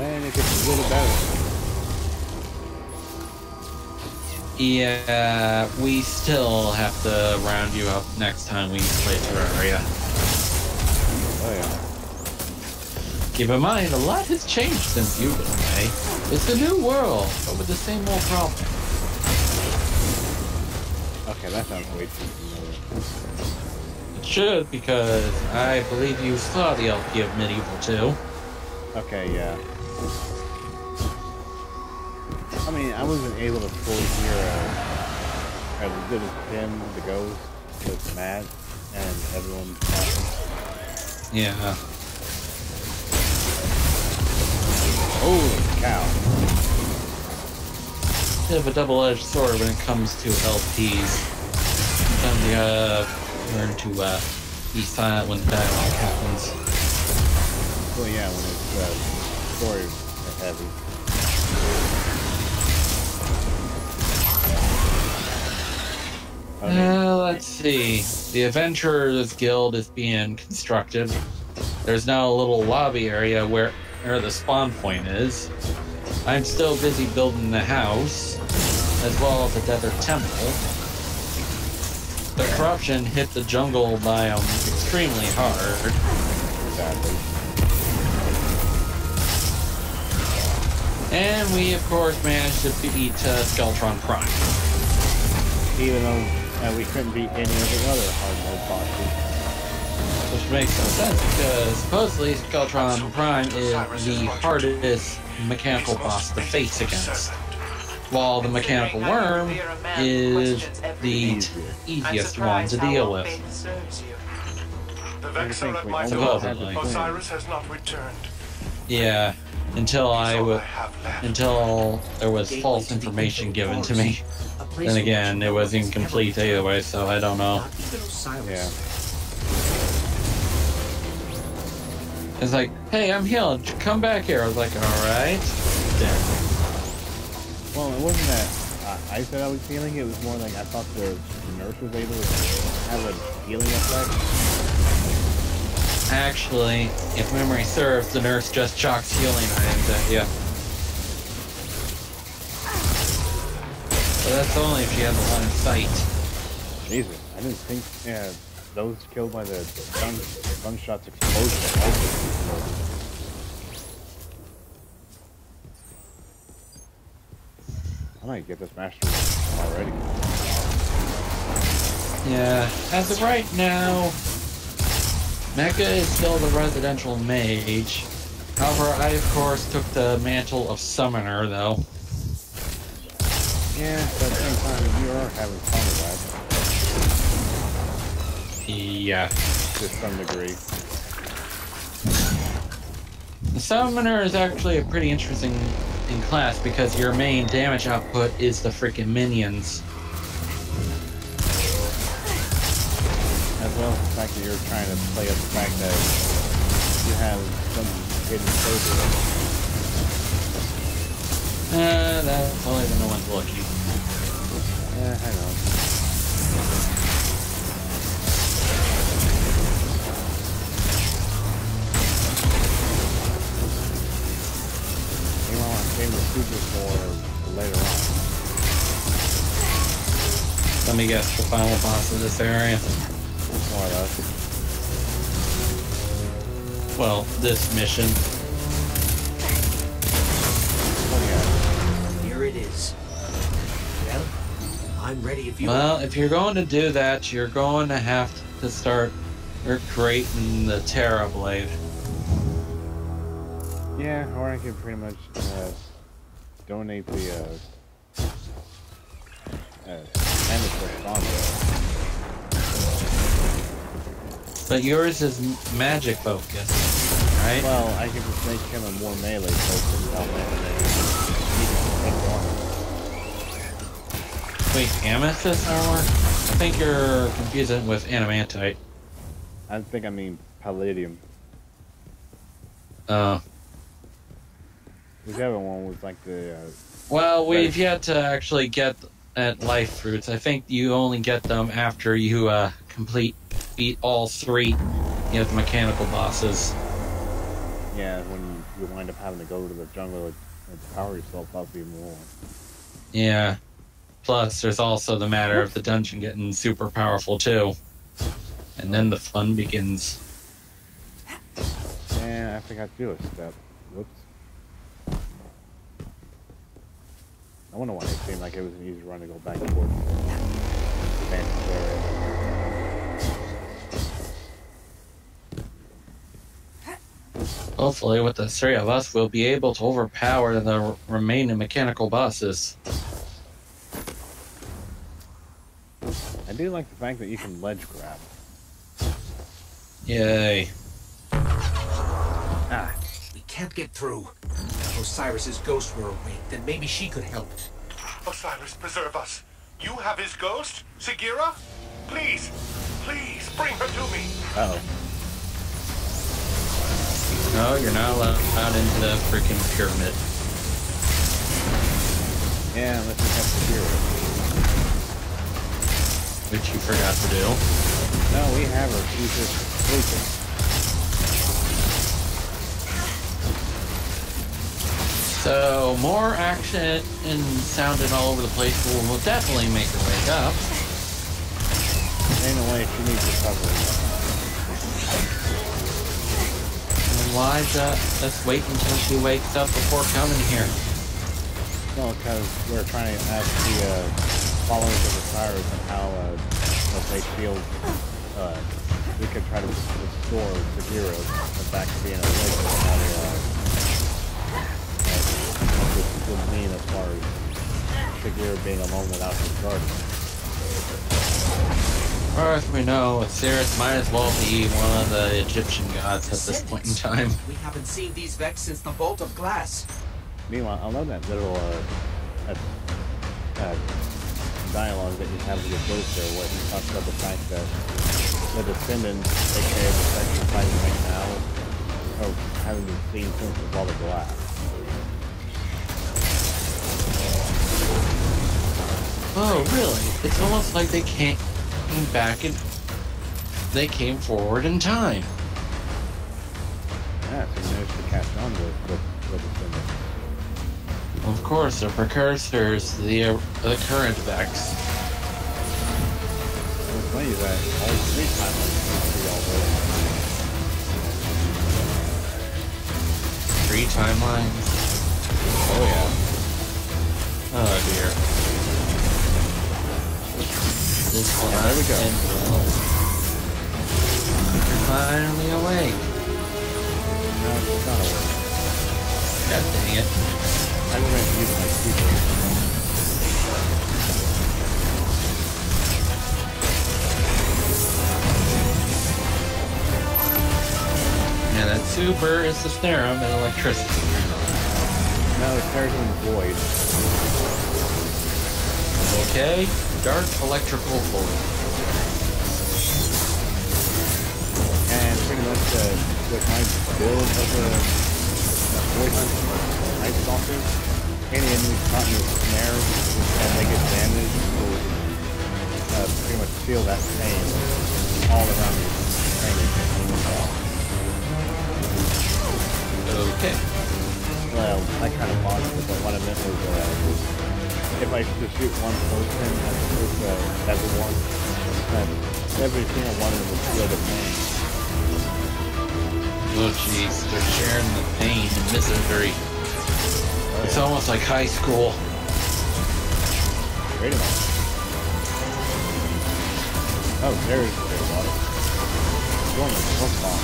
B: And it gets a little better.
A: Yeah, we still have to round you up next time we play Terraria.
B: Oh yeah.
A: Keep in mind, a lot has changed since you've been away. It's a new world, but with the same old problem.
B: Okay, that sounds way too familiar.
A: It should, because I believe you saw the LP of Medieval 2.
B: Okay, yeah. I mean, I wasn't able to fully hear as good as Tim, the ghost, with Matt, and everyone talking.
A: Yeah.
B: Holy cow.
A: Bit of a double-edged sword when it comes to LPs. Sometimes you gotta learn to be silent when the dialogue happens.
B: Well, yeah, when it's story heavy.
A: Let's see. The Adventurers Guild is being constructed. There's now a little lobby area where the spawn point is. I'm still busy building the house, as well as the Desert Temple. The corruption hit the jungle biome extremely hard.
B: Sadly.
A: And we, of course, managed to beat Skeletron Prime.
B: Even though we couldn't beat any of the other hard mode bosses.
A: Which makes no sense, because supposedly Skeletron Prime is the hardest mechanical boss to face against, while the mechanical worm is the easiest one to deal with.
H: The Vexer at my
A: Supposedly.
H: door. Osiris has not returned.
A: Yeah, until there was false information given to me. Then again, it was incomplete anyway, so I don't know.
B: Yeah.
A: It's like, hey, I'm healed. Come back here. I was like, alright. Dead.
B: Well, it wasn't that I said I was healing. It was more like I thought the nurse was able to have a healing effect.
A: Actually, if memory serves, the nurse just chucks healing items at you. But that's only if she has a line of sight.
B: Jesus, I didn't think, yeah, those killed by the gunshots explosion. I might get this master already.
A: Yeah, as of right now, Mecha is still the residential mage. However, I of course took the mantle of summoner, though.
B: Yeah, but at the same time, you are having fun with that.
A: Yeah.
B: To some degree.
A: The summoner is actually a pretty interesting in class because your main damage output is the freaking minions.
B: As well as the fact that you're trying to play up the fact that you have some hidden surgery.
A: That's only when no one's looking.
B: Yeah, I know. Meanwhile, I'm saving the supers for later on.
A: Let me guess, the final boss of this area.
B: More or less.
A: Well, this mission.
J: Here it is. Well, I'm ready if you
A: Well, if you're going to do that, you're going to have to start creating the Terra Blade.
B: Yeah, or I could pretty much donate the mandatory combo.
A: But yours is magic focused, right?
B: Well, I could just make him a more melee focused without
A: Wait, amethyst armor? I think you're confusing with adamantite.
B: I think I mean palladium. Whichever one was like the.
A: Well, we've yet to actually get at life fruits. I think you only get them after you beat all three, the mechanical bosses.
B: Yeah, when you wind up having to go to the jungle and power yourself up even more.
A: Yeah. Plus, there's also the matter of the dungeon getting super powerful too, and then the fun begins.
B: Yeah, I forgot to do a step. Whoops. I wonder why it seemed like it was an easy run to go back and forth.
A: Hopefully, with the three of us, we'll be able to overpower the remaining mechanical bosses.
B: I do like the fact that you can ledge grab.
A: Yay.
J: We can't get through. If Osiris's ghost were awake, then maybe she could help.
H: Osiris, preserve us. You have his ghost? Sagira? Please, please, bring her to me.
B: Uh-oh.
A: No, you're not allowed into the freaking pyramid.
B: Yeah, unless you have to hear it.
A: Which you forgot to do.
B: No, we have her. She's just sleeping.
A: So, more action and sounding all over the place will definitely make her wake up.
B: Ain't no way she needs recovery.
A: And why let's wait until she wakes up before coming here?
B: No, because we're trying to ask the followers of Osiris and how if they feel we could try to restore Sagira back to being a legend and how they what this would mean as far as Sagira being alone without his guardian.
A: As far as we know, Osiris might as well be one of the Egyptian gods at this point in time.
J: We haven't seen these Vex since the Vault of Glass.
B: Meanwhile, I love that little dialogue that you have with your ghost there, where he talks about the fact that the descendants, aka the section fighting right now, haven't been seen since the Vault of Glass.
A: Oh, really? It's almost like they came back and they came forward in time.
B: Yeah, so you managed to catch on with the descendants.
A: Of course, the precursors, the current Vex.
B: What's funny is that all three timelines seem to be already.
A: 3 timelines?
B: Oh yeah.
A: Oh dear. This will
B: there we go.
A: end well. You're finally awake.
B: No, it's not awake.
A: God dang it.
B: I went to use my super.
A: Yeah, that super is the serum and electricity.
B: No, it's carried in the void.
A: Okay, dark electrical void.
B: And pretty much with my build of the void hunter, Night Stalker, any enemies caught in the snare and they get damaged, will pretty much feel that pain all around your training.
A: Okay.
B: Well, I kind of paused it, but what I meant was if I just shoot one person as opposed to everyone, then every single one of them would feel the pain.
A: Oh jeez, they're sharing the pain and misery. It's almost like high school.
B: Wait a minute. Oh, there's water. Going to football.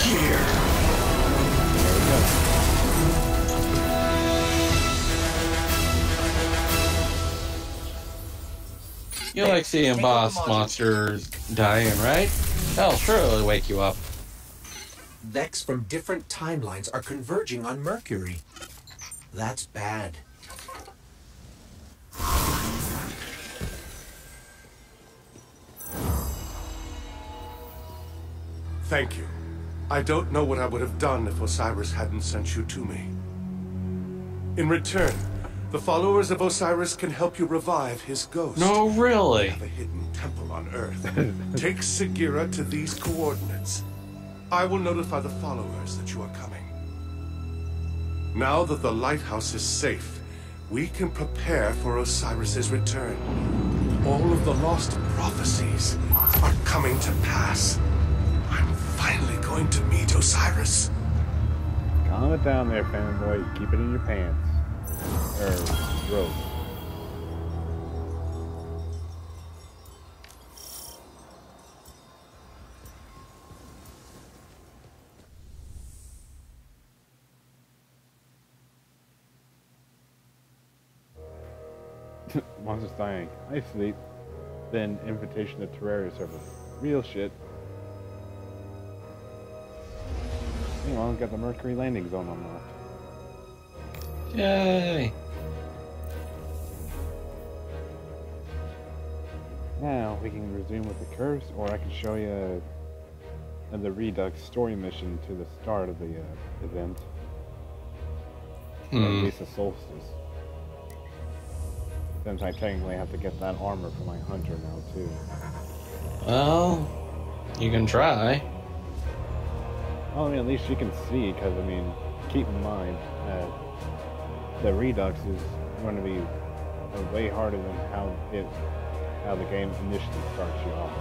A: Gear.
B: There we go.
A: You like seeing boss monsters dying, right? That'll surely wake you up.
J: Vex from different timelines are converging on Mercury. That's bad.
H: Thank you. I don't know what I would have done if Osiris hadn't sent you to me. In return, the followers of Osiris can help you revive his ghost.
A: No, really?
H: We have a hidden temple on Earth. Take Sagira to these coordinates. I will notify the followers that you are coming. Now that the lighthouse is safe, we can prepare for Osiris's return. All of the lost prophecies are coming to pass. I'm finally going to meet Osiris.
B: Calm it down there, fanboy. Keep it in your pants. Rope. Monsters dying. I sleep. Then invitation to Terraria server. Real shit. Meanwhile, got the Mercury landing zone unlocked.
A: Yay!
B: Now we can resume with the curse, or I can show you the Redux story mission to the start of the event. At least the solstice. Since I technically have to get that armor for my hunter now too.
A: Well, you can try.
B: Well, I mean, at least you can see, because I mean, keep in mind the Redux is going to be way harder than how the game initially starts you off.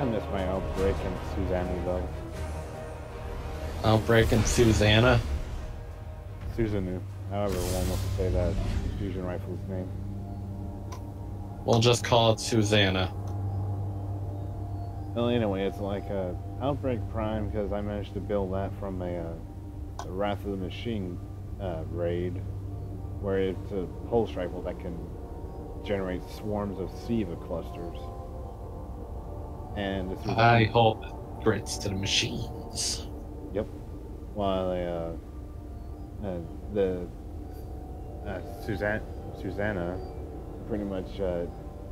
B: I miss my Outbreak and Susanna though.
A: Outbreak and Susanna?
B: Susanoo, however one wants to say that fusion rifle's name.
A: We'll just call it Susanna.
B: Well, anyway, it's like Outbreak Prime, because I managed to build that from the Wrath of the Machine raid, where it's a pulse rifle that can generate swarms of Siva clusters. And this
A: I hope it spreads to the machines.
B: Yep. While Susanna pretty much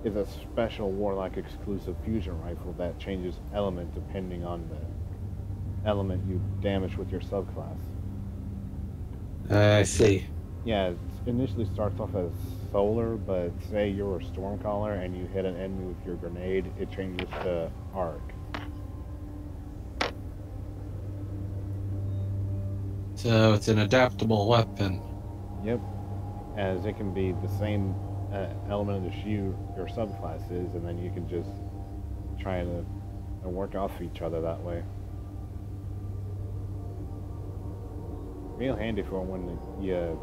B: is a special Warlock exclusive fusion rifle that changes element depending on the element you damage with your subclass.
A: I see.
B: Yeah, it initially starts off as solar, but say you're a Stormcaller and you hit an enemy with your grenade, it changes to arc.
A: So it's an adaptable weapon.
B: Yep. As it can be the same element of the shoe your subclass is, and then you can just try to work off each other that way. Real handy for when you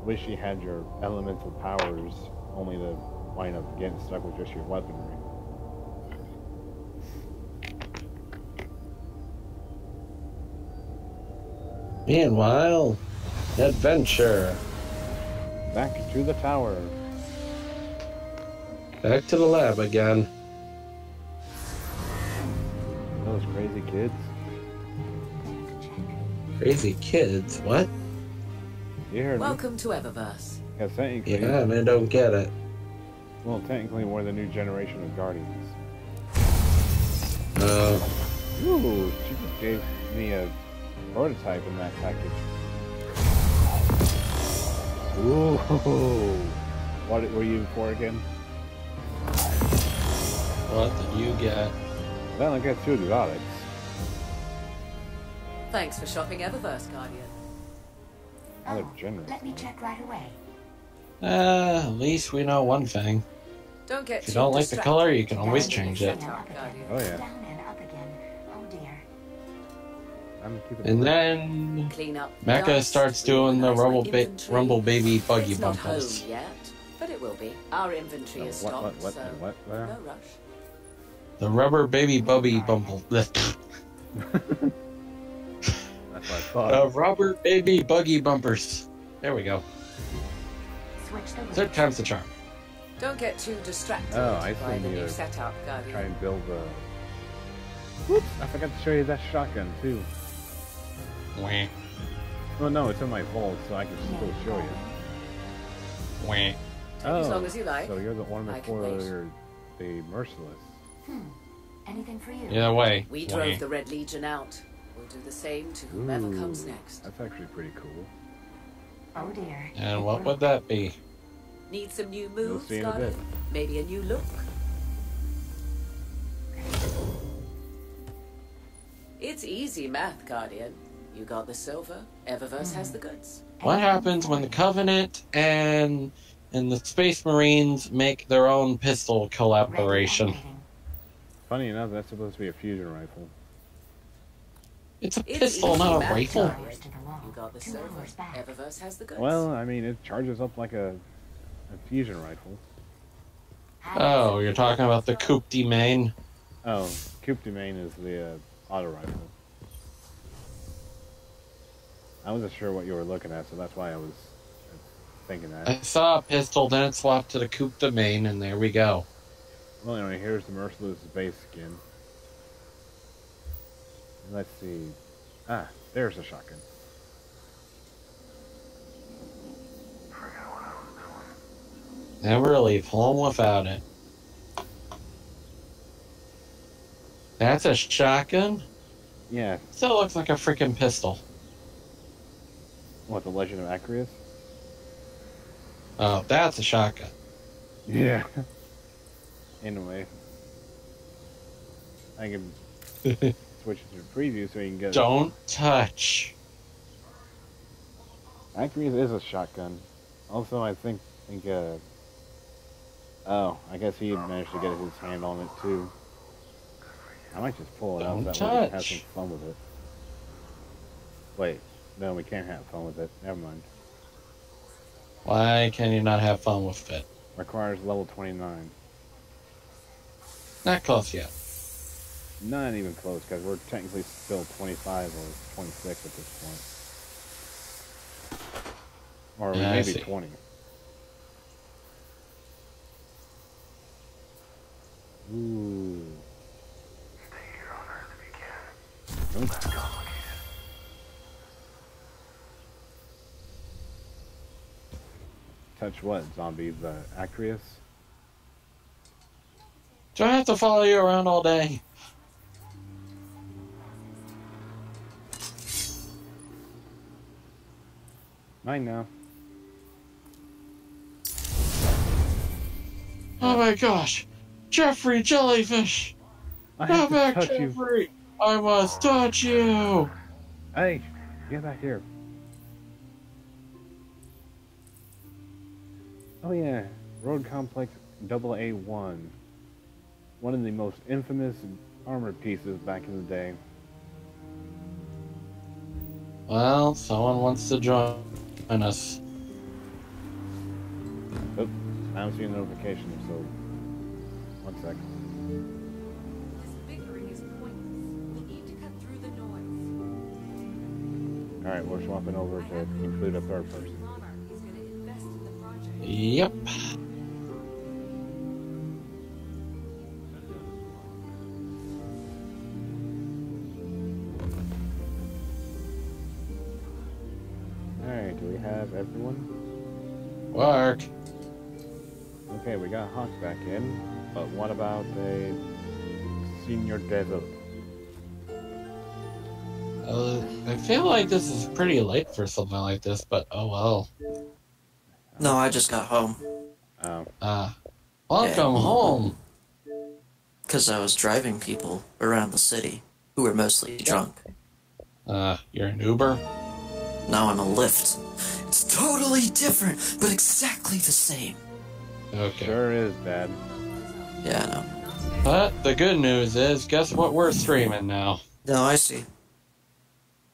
B: wish you had your elemental powers, only to wind up getting stuck with just your weaponry.
A: Meanwhile, adventure.
B: Back to the tower.
A: Back to the lab again.
B: Those crazy kids.
A: Crazy kids, what?
B: You heard
F: Welcome to Eververse.
B: Yeah, technically.
A: Yeah, I don't get it.
B: Well, technically, we're the new generation of Guardians. Ooh, she just gave me a prototype in that package. Ooh, what were you for again?
A: What did you get?
B: Well, I got 2 exotics.
F: Thanks for shopping Eververse, Guardian.
B: They're generous.
K: Let me check right away.
A: At least we know one thing.
F: Don't get
A: If you don't like the color, you can always change it.
B: Oh yeah.
K: Down and up again. Oh dear.
A: And then
F: Clean up
A: Mecha starts doing the Rumble Baby buggy
F: it's not
A: bumpers.
F: home yet, but it will be. Our inventory is stocked, so no rush.
A: The rubber baby bubby bumble.
B: That's what I thought.
A: The rubber baby buggy bumpers. There we go. Third time's the charm.
F: Don't get too distracted
B: I
F: by the
B: see.
F: new setup, Guardian.
B: Try and build a. Whoops! I forgot to show you that shotgun too.
A: Wah.
B: Well, no, it's in my vault, so I can still show you.
A: Wah.
F: As long as you like.
B: So you're the ornament for the merciless.
K: Anything for you?
A: Yeah, way.
F: We drove the Red Legion out. We'll do the same to whomever comes next.
B: That's actually pretty cool.
K: Oh dear.
A: And what would that be?
F: Need some new moves,
B: see in a
F: Guardian?
B: bit.
F: Maybe a new look? It's easy math, Guardian. You got the silver, Eververse has the goods.
A: What happens when the Covenant and the Space Marines make their own pistol collaboration?
B: Funny enough, that's supposed to be a fusion rifle.
A: It's a pistol, not a rifle.
F: You got the silver, Eververse has the goods.
B: Well, I mean, it charges up like a fusion rifle.
A: Oh, you're talking about the Coupe de Main?
B: Oh, Coupe de Main is the auto rifle. I wasn't sure what you were looking at, so that's why I was thinking that.
A: I saw a pistol, then it swapped to the Coupe de Main, and there we go.
B: Well, anyway, here's the Merciless base skin. Let's see. Ah, there's a shotgun.
A: Never leave home without it. That's a shotgun?
B: Yeah.
A: Still looks like a freaking pistol.
B: What, the Legend of Acreus?
A: Oh, that's a shotgun.
B: Yeah. Anyway. I can switch it to preview so you can get
A: Don't touch.
B: Acreus is a shotgun. Also, I think oh, I guess he managed to get his hand on it too. I might just pull it out that way we can have some fun with it. Wait, no, we can't have fun with it. Never mind.
A: Why can you not have fun with it?
B: Requires level 29.
A: Not close yet.
B: Not even close, because we're technically still 25 or 26 at this point. Or maybe 20. Ooh.
E: Stay here on Earth if you can. That's complicated.
B: Touch what, zombie? The Acreus?
A: Do I have to follow you around all day?
B: Mine now.
A: Oh my gosh! Jeffrey Jellyfish! Come back, Jeffrey! I must touch you!
B: Hey, get back here. Oh yeah, Road Complex AA1. One of the most infamous armored pieces back in the day.
A: Well, someone wants to join us.
B: Oops, I don't see a notification, so 1 second.
I: This bickering is pointless. We need to cut through the noise.
B: Alright, we're swapping over to include a third person.
A: Yep.
B: Alright, do we have everyone?
A: Work.
B: Okay, we got Hawk back in, but what about a senior devil?
A: I feel like this is pretty late for something like this, but oh well.
M: No, I just got home.
B: Oh.
A: Welcome home.
M: Because I was driving people around the city who were mostly drunk.
A: You're an Uber?
M: Now I'm a Lyft. It's totally different, but exactly the same.
A: Okay.
B: Sure is, Dad.
M: Yeah, I know.
A: But the good news is, guess what we're streaming now?
M: No, I see.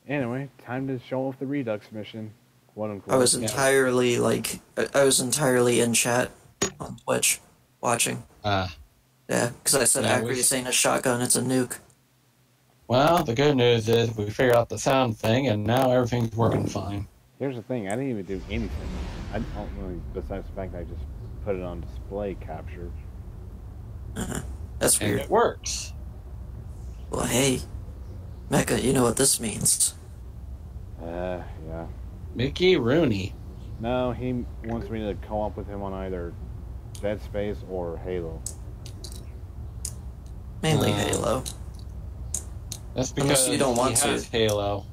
B: Anyway, time to show off the Redux mission. Quote unquote.
M: I was entirely, I was entirely in chat on Twitch, watching. Yeah, because I said, this ain't a shotgun, it's a nuke.
A: Well, the good news is we figured out the sound thing, and now everything's working fine.
B: Here's the thing, I didn't even do anything. I don't really, besides the fact that I just put it on display capture.
M: That's weird.
A: And it works.
M: Well, hey, Mecha, you know what this means.
B: Yeah.
A: Mickey Rooney.
B: No, he wants me to co-op with him on either Dead Space or Halo.
M: Mainly Halo.
A: That's because
M: you don't want
A: he has Halo.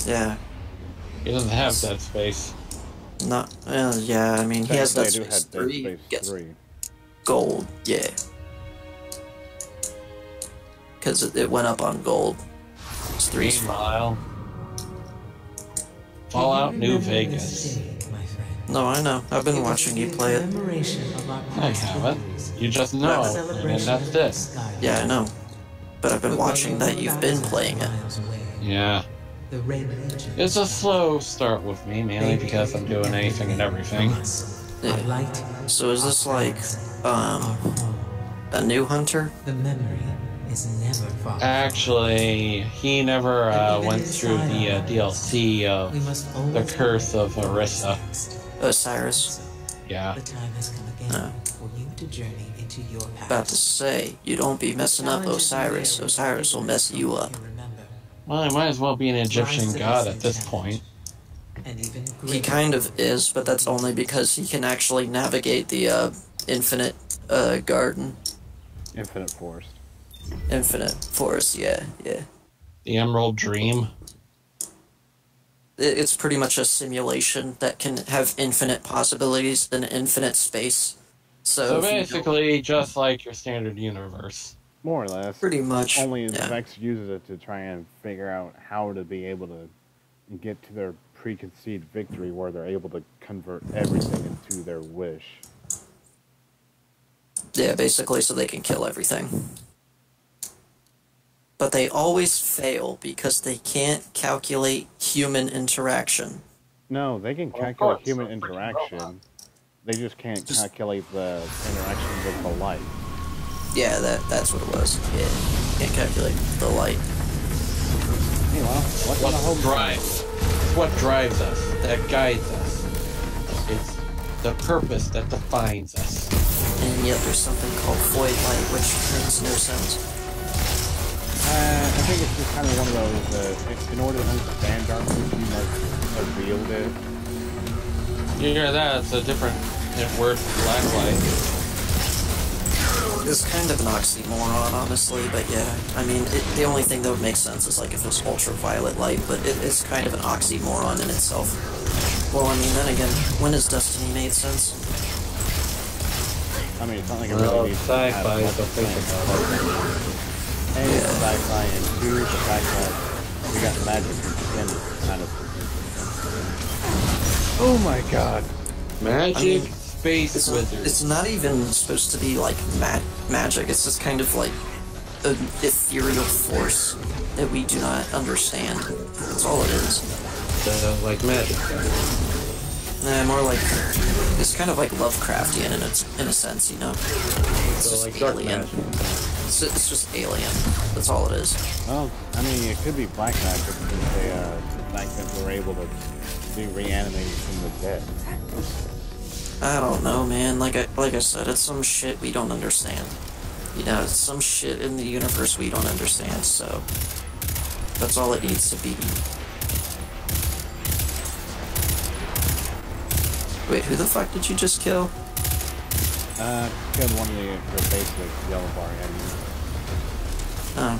M: Yeah.
A: He doesn't have Dead Space.
M: Not, yeah, I mean, he has Dead Space 3.
B: Dead Space 3.
M: Gold, yeah. Because it went up on gold. It's 3.
A: Meanwhile, Fallout New Vegas.
M: No, I know. I've been watching you play it.
A: I haven't. You just know, and that's it.
M: Yeah, I know. But I've been watching that you've been playing it.
A: Yeah. It's a slow start with me, mainly because I'm doing anything and everything.
M: Yeah. So is this like, a new hunter?
C: The memory is never far.
A: Actually, he never went through the DLC of The Curse of Orisa.
M: Osiris.
A: Yeah.
C: The time has come again for you to journey into your past.
M: About to say, you don't be messing up Osiris. Osiris will mess you up.
A: Well, I might as well be an Egyptian god at this point.
M: He kind of is, but that's only because he can actually navigate the infinite garden.
B: Infinite forest.
M: Infinite forest, yeah.
A: The Emerald Dream.
M: It's pretty much a simulation that can have infinite possibilities in infinite space. So
A: basically, just like your standard universe.
B: More or less.
M: Pretty much.
B: Only Vex uses it to try and figure out how to be able to get to their preconceived victory where they're able to convert everything into their wish.
M: Yeah, basically so they can kill everything. But they always fail because they can't calculate human interaction.
B: No, they can calculate human interaction. They just can't calculate the interaction with the light.
M: Yeah, that's what it was. Yeah, can't calculate the light.
B: Meanwhile,
A: what drives us, that guides us. It's the purpose that defines us.
M: And yet there's something called void light, which makes no sense.
B: I think it's just kind of one of those, in order to understand darkness, you must wield it.
A: You hear that? It's a different word for black light.
M: It's kind of an oxymoron, honestly, but yeah. I mean, the only thing that would make sense is like if it was ultraviolet light, but it's kind of an oxymoron in itself. Well, I mean, then again, when has Destiny made sense?
B: I mean, it's not like it really needs
A: sci-fi, so think about it.
B: A, sci-fi, and 2, the fact that we got magic and kind of. Oh my god.
A: Magic, space wizard.
M: It's not even supposed to be like magic, it's just kind of like an ethereal force that we do not understand. That's all it is.
A: Like magic.
M: Nah, more like, it's kind of like Lovecraftian in a sense, you know? It's just like alien. It's just alien. That's all it is.
B: Well, I mean, it could be black magic because the fact that we're able to be reanimated from the dead.
M: I don't know, man. Like I said, it's some shit we don't understand. You know, it's some shit in the universe we don't understand, so that's all it needs to be. Wait, who the fuck did you just kill?
B: Killed one of the basic yellow bar enemies.
M: Oh.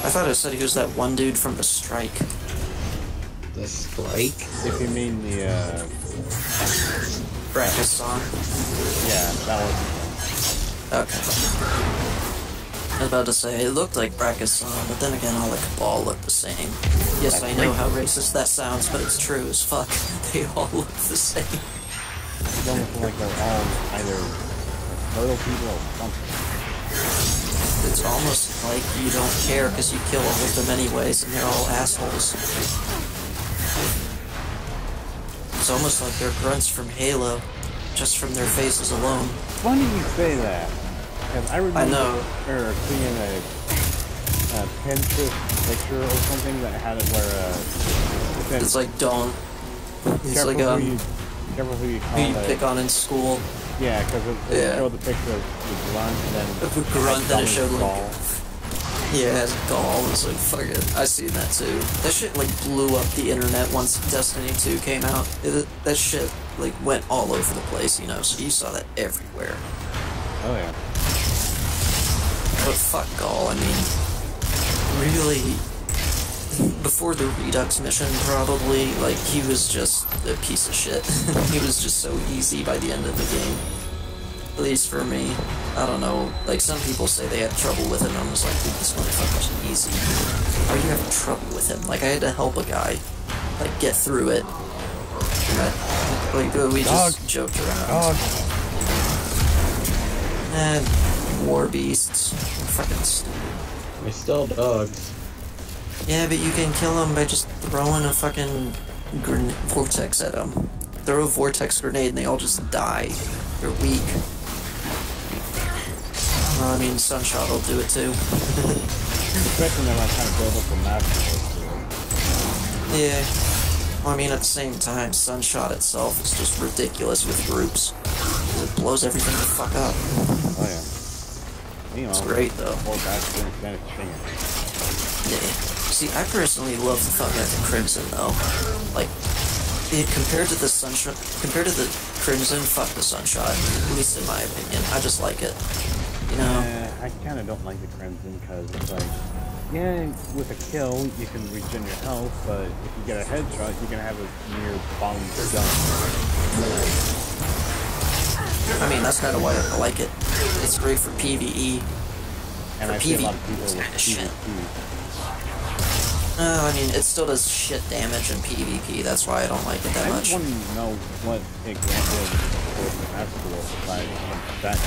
M: I thought it said he was that one dude from the strike.
J: The strike?
B: If you mean the,
M: Brackus song?
B: Yeah, that was...
M: Okay. I was about to say, it looked like Brackus song, but then again, all the Cabal looked the same. Yes, I know how racist that sounds, but it's true as fuck. They all look the same.
B: It's almost like they're all either turtle people or something.
M: It's almost like you don't care because you kill all of them anyways, and they're all assholes. It's almost like they're grunts from Halo, just from their faces alone.
B: Funny you say that, because I remember seeing a Pinterest picture or something that had it where
M: it's like don't. It's like
B: careful who you call
M: who you pick on in school.
B: Yeah, because it showed the picture of the grunt, and then
M: then it showed like yeah, Gall. It's like fuck it. I seen that too. That shit like blew up the internet once Destiny 2 came out. That shit like went all over the place, you know. So you saw that everywhere.
B: Oh yeah.
M: But fuck Gall. I mean, really. Before the Redux mission, probably, like, he was just a piece of shit. He was just so easy by the end of the game. At least for me. I don't know. Like, some people say they had trouble with him, and I'm just like, dude, this motherfucker's easy. How are you having trouble with him? Like, I had to help a guy, like, get through it. And we just joked around. And war beasts. Fucking stupid.
J: They're still dogs.
M: Yeah, but you can kill them by just throwing a fucking vortex at them. Throw a vortex grenade and they all just die. They're weak. Well, I mean, Sunshot will do it too.
B: Especially when I'm trying to build up the map.
M: Yeah. Well, I mean, at the same time, Sunshot itself is just ridiculous with groups. It blows everything the fuck up.
B: Oh yeah.
M: It's great though. Yeah. See, I personally love the fuck out of the Crimson though. Like, compared to the Sunshot, compared to the Crimson, fuck the Sunshot. At least in my opinion, I just like it. You know.
B: I kind of don't like the Crimson because it's like, yeah, with a kill you can regen your health, but if you get a headshot, you can have a near bomb gun.
M: I mean, that's kind of why I like it. It's great for PvE.
B: And
M: for
B: I see a lot of people with PvP.
M: I mean, it still does shit damage in PvP, that's why I don't like it that much.
B: I just want to know what it granted for the Masterwork besides that.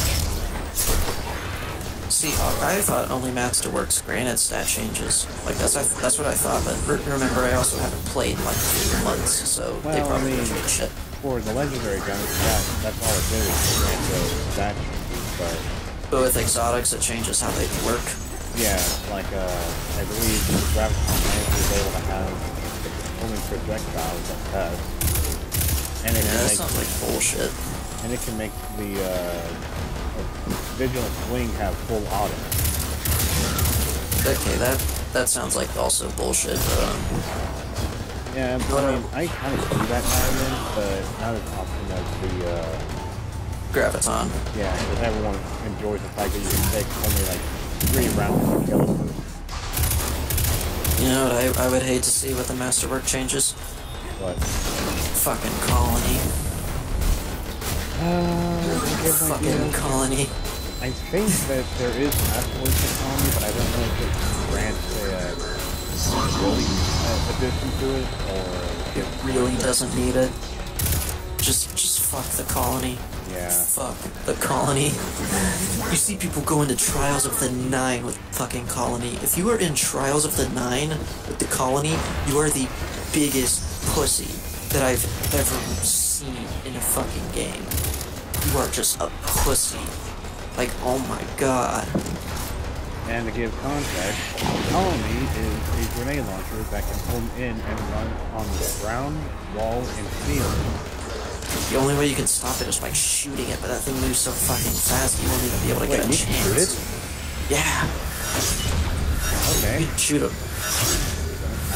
M: See, I thought only Masterworks granted stat changes. Like, that's what I thought, but remember, I also haven't played in like 3 months, so they probably changed shit.
B: For the legendary guns, that's all it did was grant the stat changes,
M: but with exotics, it changes how they work.
B: Yeah, like, I believe the Graviton Lance is able to have only projectiles at best. And it
M: that sounds like bullshit.
B: And it can make the, Vigilant Wing have full auto.
M: Okay, that sounds like also bullshit, but,
B: yeah, but I mean, I kind of do that now and then, but not as often as the,
M: Graviton.
B: Yeah, because everyone enjoys the fact that you can take only, like, 3 rounds to kill them.
M: You know what I would hate to see with the Masterwork changes?
B: What?
M: Fucking Colony. Fucking Colony.
B: I think that there is Masterwork in Colony, but I don't know if it grants a really addition to it, or...
M: It really doesn't need it. Just fuck the Colony.
B: Yeah.
M: Fuck the Colony. You see people go into Trials of the 9 with fucking Colony. If you are in Trials of the 9 with the Colony, you are the biggest pussy that I've ever seen in a fucking game. You are just a pussy. Like, oh my god.
B: And to give context, Colony is a grenade launcher that can home in and run on the ground, wall, and ceiling.
M: The only way you can stop it is by shooting it, but that thing moves so fucking fast you won't even be able to get a chance.
B: Shoot it?
M: Yeah.
B: Okay.
M: You can shoot him.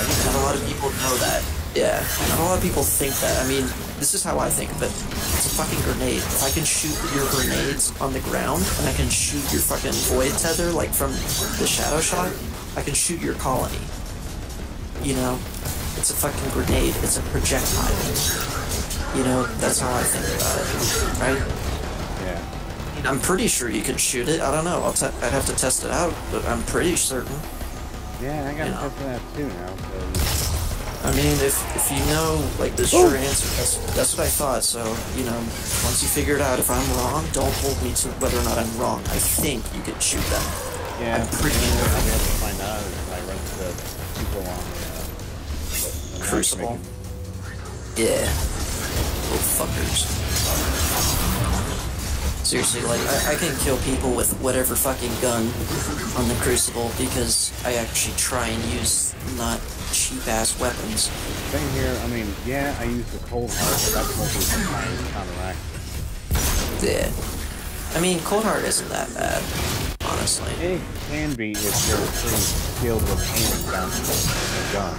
M: Not a lot of people know that. Yeah, not a lot of people think that. I mean, this is how I think of it. It's a fucking grenade. If I can shoot your grenades on the ground, and I can shoot your fucking void tether, like from the shadow shot, I can shoot your colony. You know? It's a fucking grenade. It's a projectile. You know, that's how I think about it. Right?
B: Yeah.
M: I'm pretty sure you can shoot it. I don't know. I'd have to test it out, but I'm pretty certain.
B: Yeah, I gotta test that too now. So.
M: I mean, if you know, like, the sure answer, that's what I thought, so, you know, once you figure it out, if I'm wrong, don't hold me to whether or not I'm wrong. I think you can shoot them.
B: Yeah,
M: I'm pretty sure.
B: I have to find out if I run into people on the
M: Crucible. Yeah. Little fuckers. Seriously, like, I can kill people with whatever fucking gun on the Crucible because I actually try and use not cheap-ass weapons.
B: Same here, I mean, yeah, I use the cold heart, but that's mostly sometimes counteract.
M: Yeah. I mean, cold heart isn't that bad, honestly.
B: It can be if you're pretty skilled with aiming down the gun.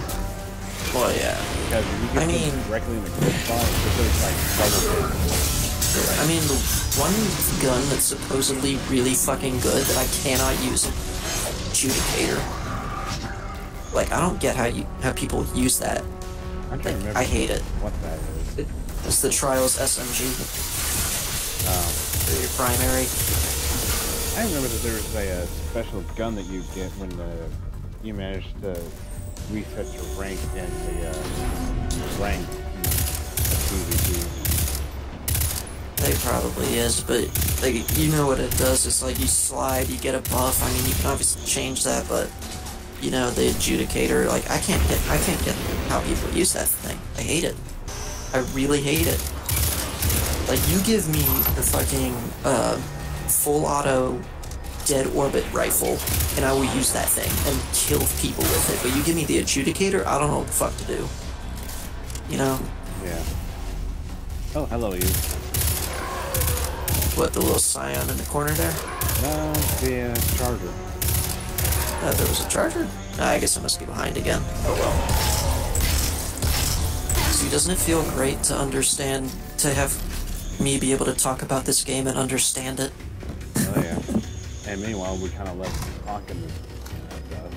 M: Well, yeah.
B: Because if you get hit directly in the quick spot, it's like double hit.
M: I mean, the one gun that's supposedly really fucking good that I cannot use is Adjudicator. Like, I don't get how people use that.
B: I'm trying to remember
M: I hate it.
B: What that is.
M: It's the Trials SMG. For your primary.
B: I remember that there was a special gun that you get when you manage to reset your rank in the rank PvP.
M: It probably is, but like, you know what it does. It's like you slide, you get a buff. I mean, you can obviously change that, but you know, the Adjudicator, like, I can't get how people use that thing. I hate it. I really hate it. Like, you give me the fucking full auto dead orbit rifle, and I will use that thing and kill people with it. But you give me the Adjudicator, I don't know what the fuck to do. You know?
B: Yeah. Oh, hello, you.
M: What, the little scion in the corner there?
B: No, the charger.
M: Oh, there was a charger? I guess I must be behind again. Oh well. See, doesn't it feel great to understand, to have me be able to talk about this game and understand it?
B: Oh yeah. And meanwhile, we kind of let talking and stuff.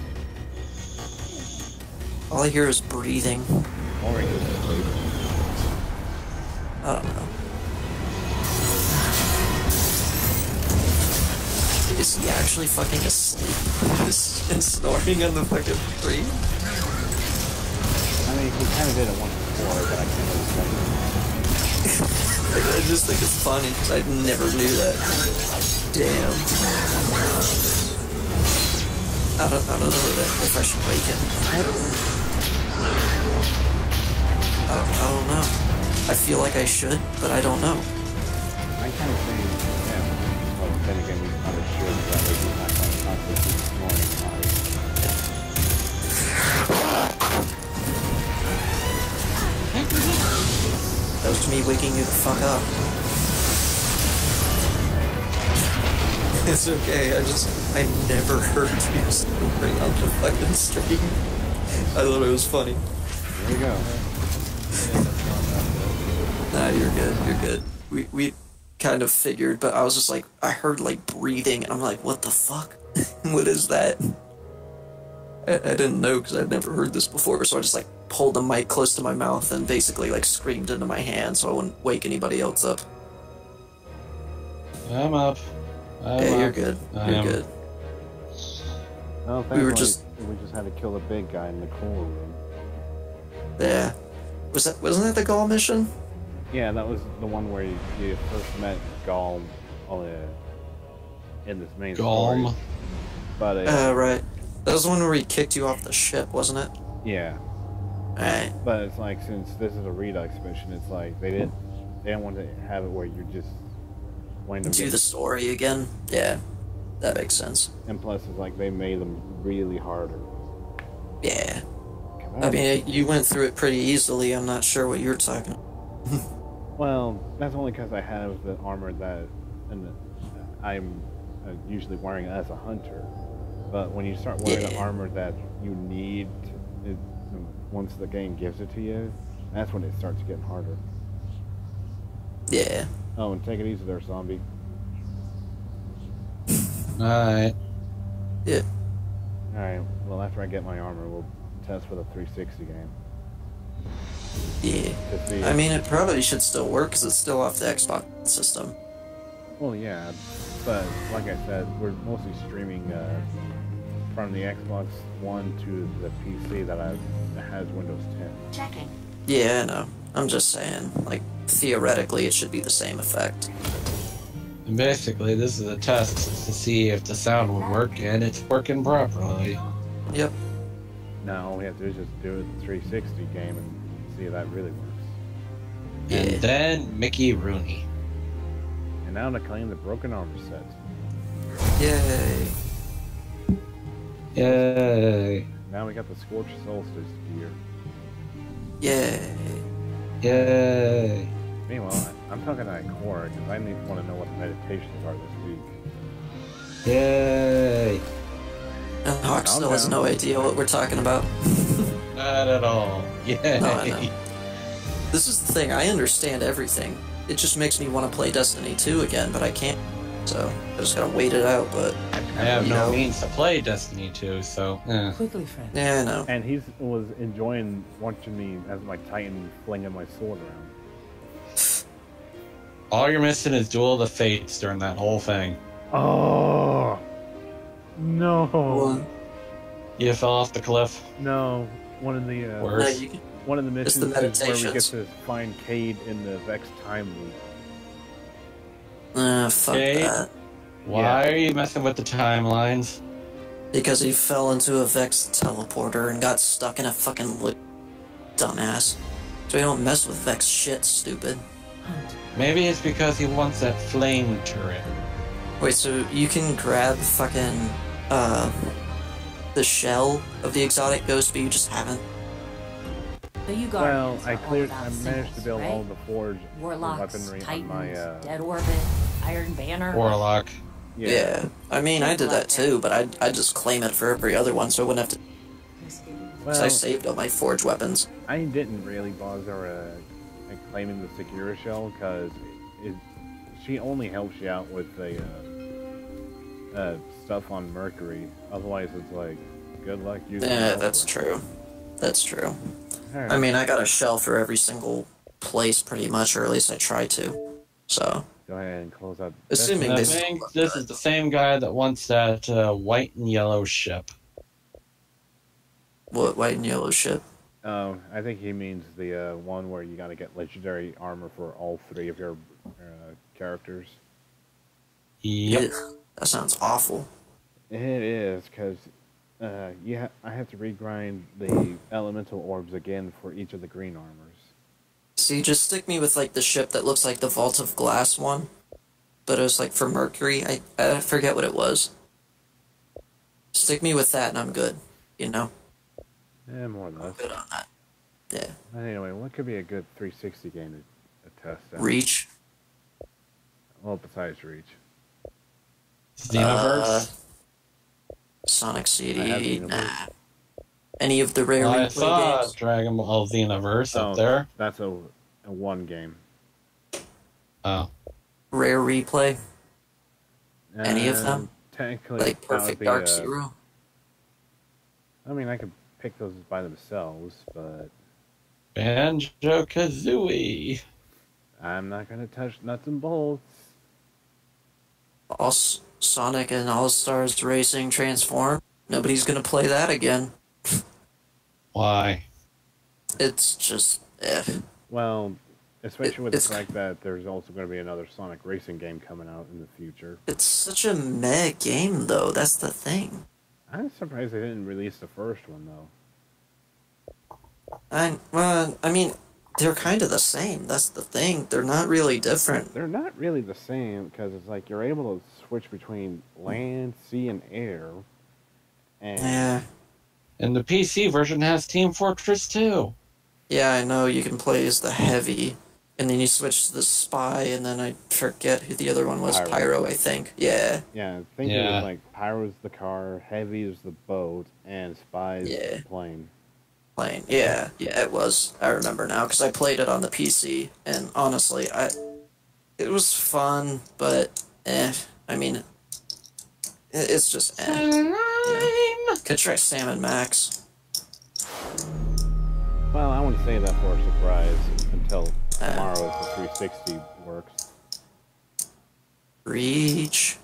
M: All I hear is breathing.
B: Or he goes to sleep.
M: I don't know. Is he actually fucking asleep and snoring on the fucking tree?
B: I mean, he kind of did it once before, but I can't really say.
M: I just think it's funny because I never knew that. Damn. I don't know if I should wake him. I don't know. I feel like I should, but I don't know.
B: I kind of think, yeah. Well, then again, we probably should, but that way he's not going to constantly keep snoring hard.
M: That was me waking you the fuck up. It's okay, I never heard you snoring on the fucking stream. I thought it was funny.
B: There you go.
M: Nah, you're good. We kind of figured, but I was just like, I heard like breathing, and I'm like, what the fuck? What is that? I didn't know because I'd never heard this before, so I just like pulled the mic close to my mouth and basically like screamed into my hand so I wouldn't wake anybody else up.
A: I'm up.
M: You're good. You're good.
B: Well, we just had to kill the big guy in the cool room.
M: Yeah. Wasn't that the Gaul mission?
B: Yeah, that was the one where you first met Gaul in this main story. But
M: right. That was the one where he kicked you off the ship, wasn't it?
B: Yeah.
M: Right.
B: But it's like, since this is a Redux mission, it's like they didn't want to have it where you just wind up
M: do the story again. Yeah, that makes sense.
B: And plus, it's like they made them really harder.
M: Yeah. I mean, you went through it pretty easily. I'm not sure what you're talking about.
B: Well, that's only because I have the armor that I'm usually wearing as a hunter. But when you start wearing the armor that you need, once the game gives it to you, that's when it starts getting harder.
M: Yeah.
B: Oh, and take it easy there, zombie.
A: Alright.
M: Yeah.
B: Alright, well, after I get my armor, we'll test for the 360 game.
M: Yeah. I mean, it probably should still work because it's still off the Xbox system.
B: Well, yeah, but like I said, we're mostly streaming from the Xbox One to the PC that has Windows 10.
K: Checking.
M: Yeah, I know. I'm just saying, like, theoretically, it should be the same effect.
A: And basically, this is a test to see if the sound would work, and it's working properly.
M: Yep.
B: Now all we have to do is just do it the 360 game and see if that really works.
A: And then Mickey Rooney.
B: And now to claim the broken armor set.
M: Yay.
A: Yay.
B: Now we got the Scorched Solstice gear.
M: Yay.
A: Yay.
B: Meanwhile, I'm talking to Core because I want to know what the meditations are this week.
A: Yay.
M: And Hawk still has no idea what we're talking about.
A: Not at all. Yay.
M: No, I know. This is the thing, I understand everything. It just makes me want to play Destiny 2 again, but I can't. So, I just gotta wait it out, but...
A: I have no means to play Destiny 2, so...
K: Quickly, friend.
M: Yeah, I know.
B: And he was enjoying watching me as my Titan flinging my sword around.
A: All you're missing is Duel of the Fates during that whole thing.
B: Oh! No!
M: What?
A: You fell off the cliff?
B: No. One of the...
A: Worse?
B: One of the missions
M: the
B: is where we get
M: meditations.
B: to find Cade in the Vex time loop.
M: Fuck
A: Cade?
M: that.
A: Why are you messing with the timelines?
M: Because he fell into a Vex teleporter and got stuck in a fucking loop. Dumbass. So we don't mess with Vex shit, stupid.
A: Maybe it's because he wants that flame turret.
M: Wait, so you can grab fucking, the shell of the exotic ghost, but you just haven't?
B: Well, I managed to build all the forge
N: Warlocks,
B: weaponry
N: Titans,
B: on my,
N: Dead Orbit, Iron Banner.
A: Warlock.
M: Yeah. I mean, I did that too, but I just claim it for every other one, so I wouldn't have to...
B: Well,
M: I saved all my forge weapons.
B: I didn't really bother claiming the Segura shell, because she only helps you out with the stuff on Mercury. Otherwise, it's like, good luck using it.
M: Yeah, that's true. That's true.
B: Right.
M: I mean, I got a shell for every single place, pretty much, or at least I try to. So...
B: Go ahead and close out.
M: Assuming
A: I think this is the same guy that wants that white and yellow ship.
M: What white and yellow ship?
B: I think he means the one where you gotta get legendary armor for all three of your characters.
A: Yep.
M: That sounds awful.
B: It is, because I have to regrind the elemental orbs again for each of the green armors.
M: See, just stick me with, like, the ship that looks like the Vault of Glass one. But it was, like, for Mercury. I forget what it was. Stick me with that and I'm good, you know?
B: Yeah, more or less.
M: I'm good on that. Yeah.
B: Anyway, what could be a good 360 game to test out?
M: Reach.
B: Well, besides Reach.
A: Xenoverse?
M: Sonic
B: I have
M: CD,
B: Xenoverse.
M: nah. Any of the rare
A: I
M: replay
A: saw
M: games?
A: Dragon Ball Xenoverse up there.
B: That's a one game.
A: Oh.
M: Rare replay? Any of them?
B: Technically,
M: Like
B: that would
M: Perfect
B: be,
M: Dark Zero?
B: I mean, I could pick those by themselves, but
A: Banjo-Kazooie.
B: I'm not going to touch nuts and bolts.
M: Sonic and All-Stars Racing Transform? Nobody's gonna play that again.
A: Why?
M: It's just,
B: Well, especially with the fact that there's also going to be another Sonic racing game coming out in the future.
M: It's such a meh game, though. That's the thing.
B: I'm surprised they didn't release the first one, though.
M: I mean, they're kind of the same. That's the thing. They're not really different.
B: They're not really the same, because it's like you're able to switch between land, sea, and air. And
M: Yeah.
A: And the PC version has Team Fortress 2.
M: Yeah, I know. You can play as the Heavy, and then you switch to the Spy, and then I forget who the other one was. Pyro, I think. Yeah.
B: Yeah, I think it was like Pyro's the car, Heavy is the boat, and Spy is the plane.
M: playing. Yeah, it was. I remember now, because I played it on the PC, and honestly, it was fun, but, I mean, it's just, you know. Could try Sam and Max.
B: Well, I want to save that for a surprise until tomorrow if the 360 works.
M: Reach.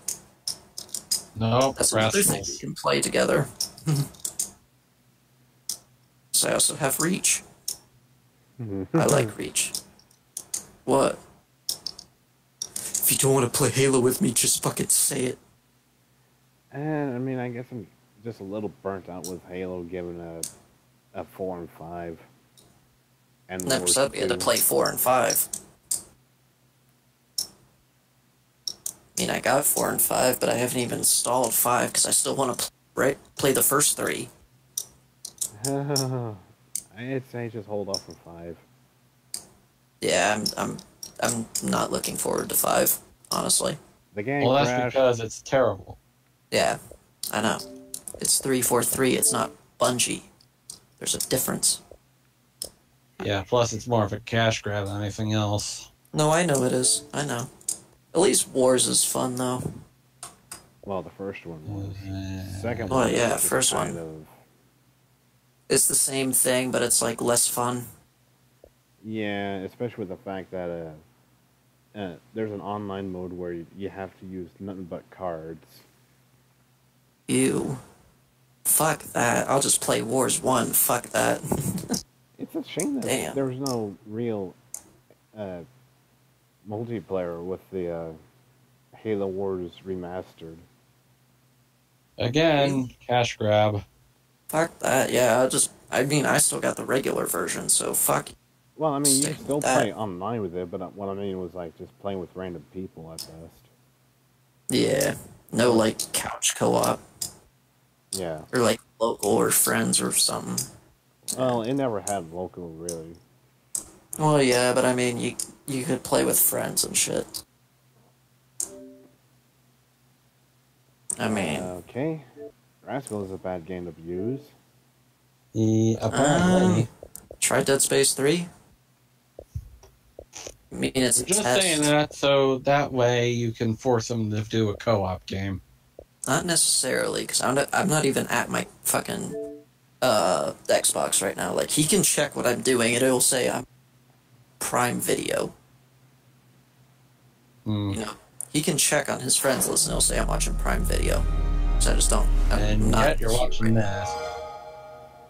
A: No,
M: that's another thing we can play together. So I also have Reach. I like Reach. What? If you don't want to play Halo with me, just fucking say it.
B: And I mean, I guess I'm just a little burnt out with Halo, given a 4 and 5. And
M: never said we had to play 4 and 5. I mean, I got 4 and 5, but I haven't even installed 5 because I still want to play the first 3.
B: I'd say just hold off on 5.
M: Yeah, I'm not looking forward to 5, honestly.
B: The game
A: well, that's because it's terrible.
M: Yeah, I know. It's 343. It's not Bungie. There's a difference.
A: Yeah, plus it's more of a cash grab than anything else.
M: No, I know it is. I know. At least Wars is fun, though.
B: Well, the first one was. Second one.
M: Oh, yeah, first one. It's the same thing, but it's, like, less fun.
B: Yeah, especially with the fact that there's an online mode where you have to use nothing but cards.
M: Ew. Fuck that. I'll just play Wars 1. Fuck that.
B: It's a shame that there's no real multiplayer with the Halo Wars remastered.
A: Again, cash grab.
M: Fuck that, yeah, I mean, I still got the regular version, so fuck.
B: Well, I mean, you can still play online with it, but what I mean was, like, just playing with random people at best.
M: Yeah, no, like, couch co-op.
B: Yeah.
M: Or, like, local or friends or something.
B: Well, it never had local, really.
M: Well, yeah, but I mean, you could play with friends and shit. I mean...
B: Okay. Rascal is a bad game to use.
A: Apparently.
M: Try Dead Space 3? I mean, it's
A: just saying that so that way you can force them to do a co-op game.
M: Not necessarily, because I'm not even at my fucking Xbox right now. Like, he can check what I'm doing, and it'll say I'm Prime Video. You know, he can check on his friends list, and it'll say I'm watching Prime Video. So I just don't.
A: And yet you're watching this.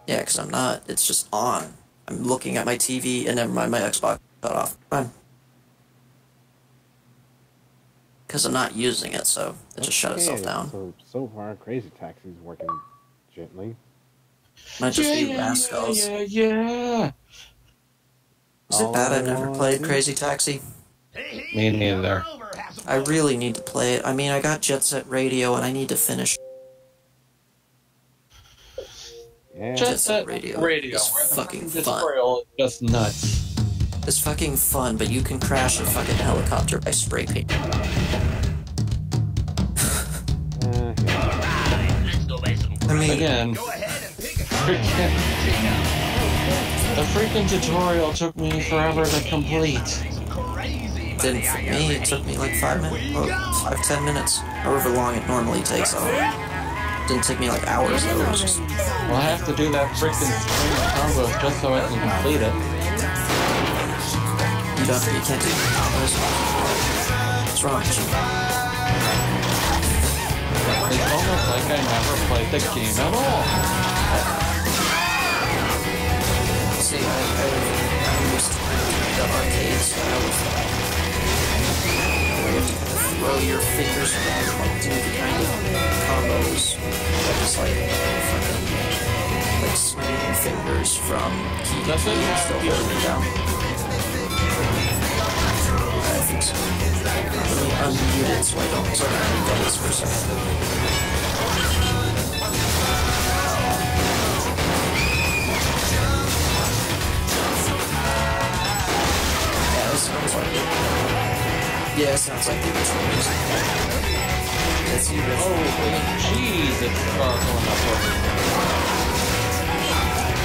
M: Yeah, because I'm not. It's just on. I'm looking at my TV, and never mind, my Xbox cut off. Fine. Because I'm not using it, so it just shut itself down.
B: So far, Crazy Taxi's working gently.
M: Might just be Rascals.
A: Yeah.
M: Is it bad I've never played Crazy Taxi?
A: Me neither.
M: I really need to play it. I mean, I got Jet Set Radio, and I need to finish.
B: Yeah.
M: Jet Set Radio is fucking fun.
A: Just nuts.
M: It's fucking fun, but you can crash a fucking helicopter by spray paint.
A: I mean, again, the freaking tutorial took me forever to complete.
M: Didn't for me, it took me like 5 minutes, or 5-10 minutes, however long it normally takes. Didn't take me like hours though. It was just...
A: Well, I have to do that freaking string of combos just so I can complete it.
M: You can't do combos. What's wrong with you?
A: It's almost like I never played the game at all.
M: See, I'm used to the arcade style. Where you have to kind of throw your fingers around and do the kind of combos that just like fucking like swinging your fingers from key to key and still holding it down. I think so. I'm really unmuted, so I don't turn any bells for a second. Yeah, this sounds like it. Yeah, it sounds like the original music. That's the original.
A: Oh, jeez, it's gargling up over here.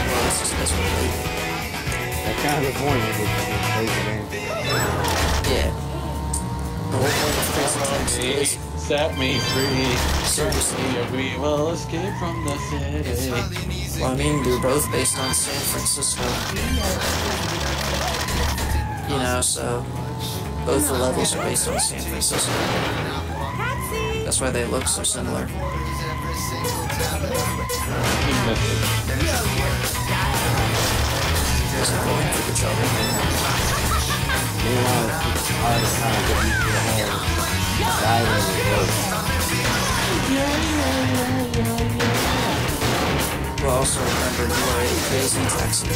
M: Well, that's complete.
B: That's kind of the point of this crazy game.
M: Yeah. The whole point of Crazy Taxi is...
A: Set me free.
M: Seriously.
A: We will escape from the city.
M: Well, I mean, they're both based on San Francisco. You know, so... Both the levels are based on San Francisco. That's why they look so similar. There's a going for the job.
B: Meanwhile, it's hard to kind of get used to the whole driving
M: Well, also remember, you are a Crazy Taxi.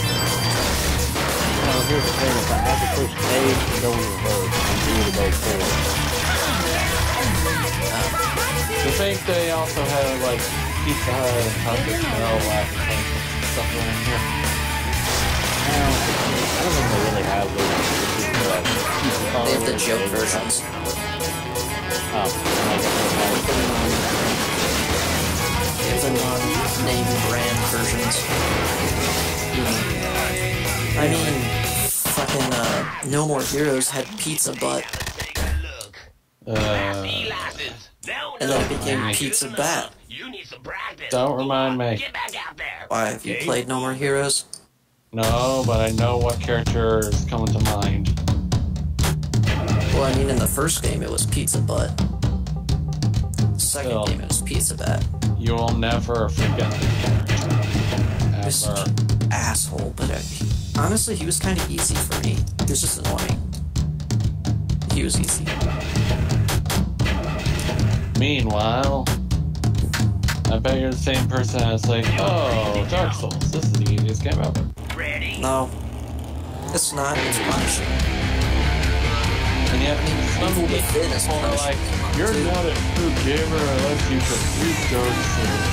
B: Well, here's the thing, if I have to push A to go in reverse, and B to go forward.
A: I think they also have, like, Pizza Hut and Taco Bell stuff around here.
B: Well, I don't think they really have those.
M: They have the joke versions.
B: Oh,
M: They have the non-name brand versions. I mean, fucking, No More Heroes had Pizza Butt. And then it became Pizza Bat.
A: Don't remind me.
M: Why, have you played No More Heroes?
A: No, but I know what character is coming to mind.
M: Well, I mean, in the first game it was Pizza Butt. The second game it was Pizza Bat.
A: You will never forget the character. Ever.
M: Asshole, but honestly, he was kind of easy for me. He was just annoying. He was easy.
A: Meanwhile, I bet you're the same person that's like, oh, Dark Souls, this is the easiest game ever.
M: No, it's not. It's punishing.
A: And yet, some people are like, you're not a true gamer unless you complete Dark Souls.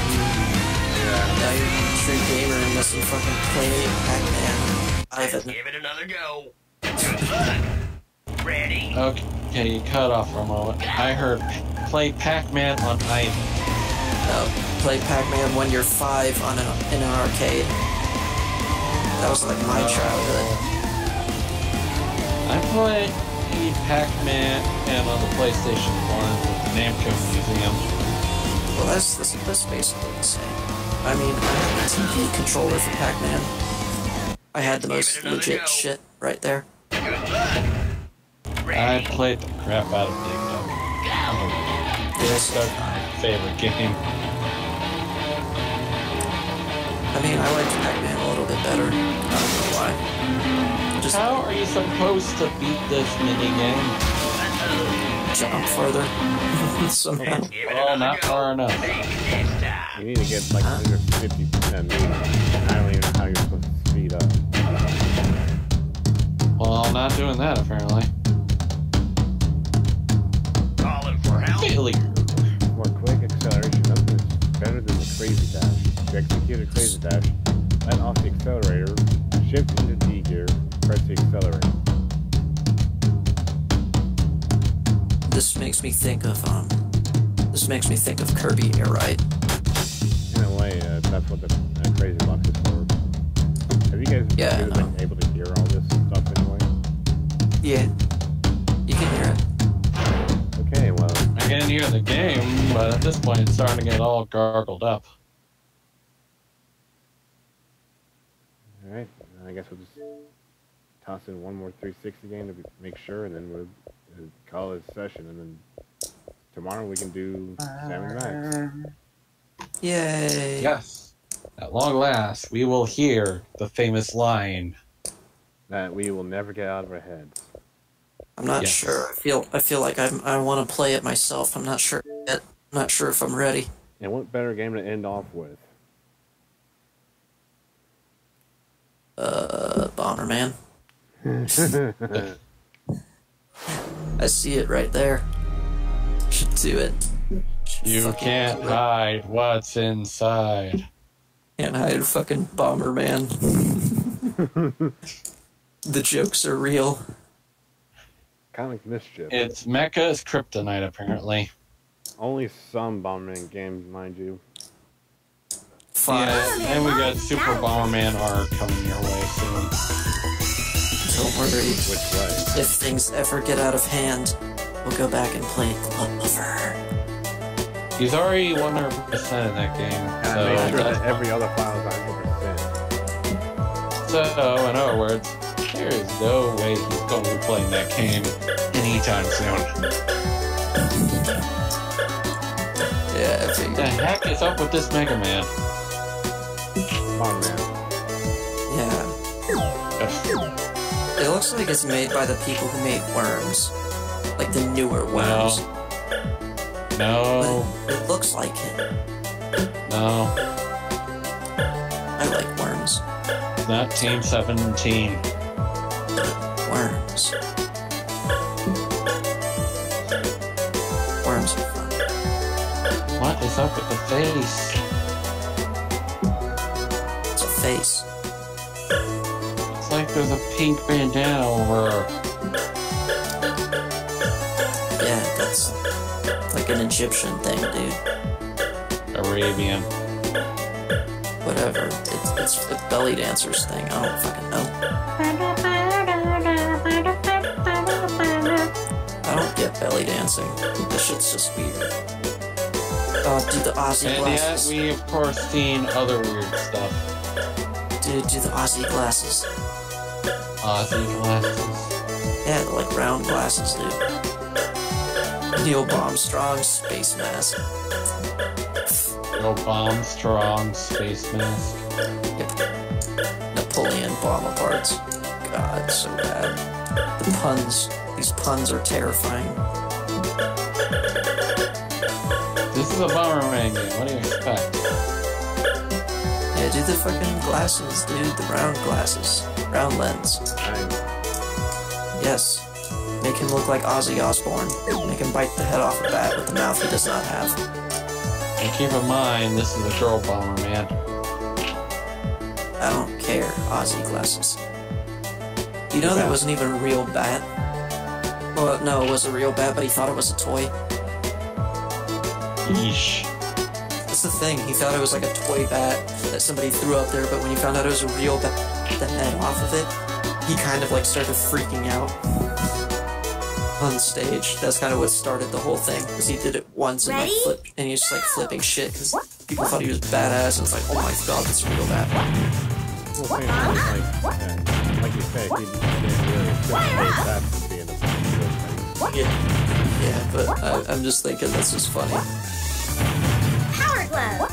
M: Now you're a true gamer unless you fucking play Pac-Man. Ivan.
E: Give it another go.
A: Ready? Okay, you cut off for a moment. I heard play Pac-Man on Ivan.
M: No, play Pac-Man when you're 5 in an arcade. That was like my childhood.
A: I played Pac-Man and on the PlayStation 1 with the Namco Museum.
M: Well, that's basically the same. I mean, I had a TV controller for Pac-Man. I had the most legit shit right there.
A: I played the crap out of Big Duck. It's my favorite game.
M: I mean, I liked Pac-Man a little bit better. I don't know why. Just
A: how are you supposed to beat this minigame?
M: Jump further. Somehow.
A: Well, not far enough.
B: You need to get like 150% meter. I don't even know how you're supposed to speed up.
A: Well, I'm not doing that apparently.
E: Calling for help.
A: Failure.
B: More quick acceleration, nothing is better than the crazy dash. To execute a crazy dash, let off the accelerator, shift into D gear, press the accelerator.
M: This makes me think of Kirby Air Ride.
B: In a way, that's what the crazy box is for. Have you guys been able to hear all this stuff anyway?
M: Yeah, you can hear it.
B: Okay, well,
A: I can hear the game, but at this point it's starting to get all gargled up.
B: Alright, I guess we'll just toss in one more 360 game to make sure, and then we'll call it a session, and then tomorrow we can do Sam and Max.
M: Yay!
A: Yes. At long last, we will hear the famous line
B: that we will never get out of our heads.
M: I'm not sure. I feel like I want to play it myself. I'm not sure yet. I'm not sure if I'm ready.
B: And what better game to end off with?
M: Bomberman. I see it right there. Should do it.
A: You can't hide what's inside.
M: Can't hide fucking Bomberman. The jokes are real.
B: Comic mischief.
A: It's Mecha's kryptonite, apparently.
B: Only some Bomberman games, mind you.
M: 5.
A: Yeah, and we got Super Bomberman R coming your way soon.
M: Don't worry.
B: Which way?
M: If things ever get out of hand, we'll go back and play Glover.
A: He's already 100% in that game.
B: And I made sure that every other file is 100%.
A: So, in other words, there is no way he's going to be playing that game anytime soon.
M: Yeah, I figured.
A: What the heck is up with this Mega Man?
B: Bomberman.
M: Yeah. It looks like it's made by the people who made Worms. Like the newer Worms.
A: No.
M: But it looks like it.
A: No.
M: I like Worms.
A: It's not Team 17.
M: Worms. Worms are fun.
A: What is up with the face?
M: It's a face.
A: It's like there's a pink bandana over her.
M: Yeah, that's like an Egyptian thing, dude.
A: Arabian.
M: Whatever. It's a belly dancer's thing. I don't fucking know. I don't get belly dancing. This shit's just weird. Do the Aussie glasses.
A: And yet, we of course seen other weird stuff.
M: Dude, do the Aussie glasses.
A: Aussie glasses?
M: Yeah, they're like round glasses, dude. Neil Armstrong space mask.
A: Neil Armstrong space mask.
M: Yep. Napoleon Bonaparte's. God, so bad. The puns. These puns are terrifying.
A: This is a Bomberman game. What do you expect?
M: Yeah, do the fucking glasses, dude. The round glasses. Round lens. Yes. Make him look like Ozzy Osbourne. Make him bite the head off a bat with the mouth he does not have.
A: And keep in mind, this is a girl Bomberman.
M: I don't care. Ozzy glasses. You know that wasn't even a real bat? Well, no, it was a real bat, but he thought it was a toy.
A: Yeesh.
M: That's the thing. He thought it was like a toy bat that somebody threw up there, but when he found out it was a real bat, the head off of it, he kind of like started freaking out on stage. That's kind of what started the whole thing, because he did it once and like flipped, and he was just like flipping shit because people thought he was badass, and it's like, oh my god, that's a real bat.
B: Well, like you said, he didn't really anticipate that to be in a real thing.
M: Yeah, but I'm just thinking that's just funny.
I: Power glove.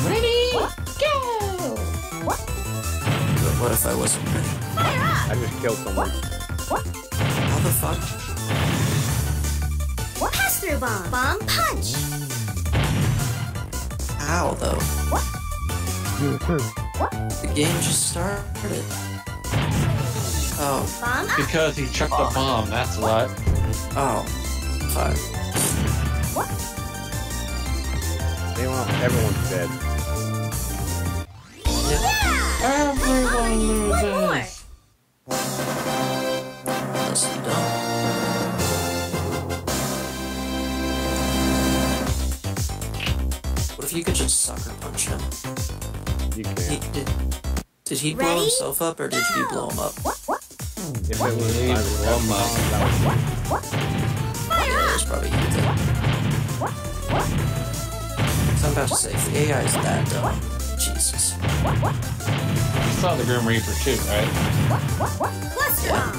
L: Ready, go!
M: But what if I wasn't ready?
B: I just killed someone.
M: How the fuck?
I: Pass through bomb. Bomb punch.
M: How though? The game just started. Oh.
A: Because he chucked a bomb, that's what.
M: Oh. Fuck.
B: Everyone's dead.
A: Everyone loses.
M: Unless you don't. What if you could just sucker punch him?
B: You can't.
M: Did he blow himself up, or did you blow him up?
B: If it was
A: blow him up.
M: Yeah, it was probably you then. So I'm about to say, if the AI is that dumb, Jesus.
A: You saw the Grim Reaper too, right?
M: Yeah.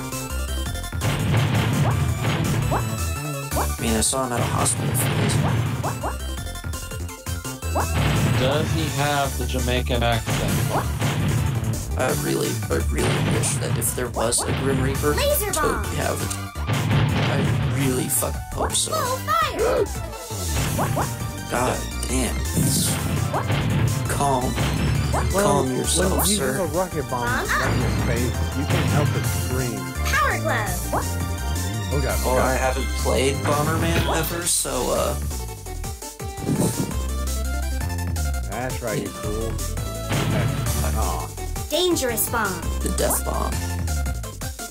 M: I mean, I saw him at a hospital for days.
A: Does he have the Jamaican accent?
M: I really wish that if there was a Grim Reaper,
I: Laser bomb.
M: totally have it. I really fucking hope so. God damn. Calm. Calm yourself,
B: when
M: sir.
B: When a rocket bomb right in your face, you can't help but scream.
I: Power glove.
B: Oh god.
M: Oh, I haven't played Bomberman ever, so
B: That's right, you fool. Aw.
I: Dangerous bomb.
M: the death bomb.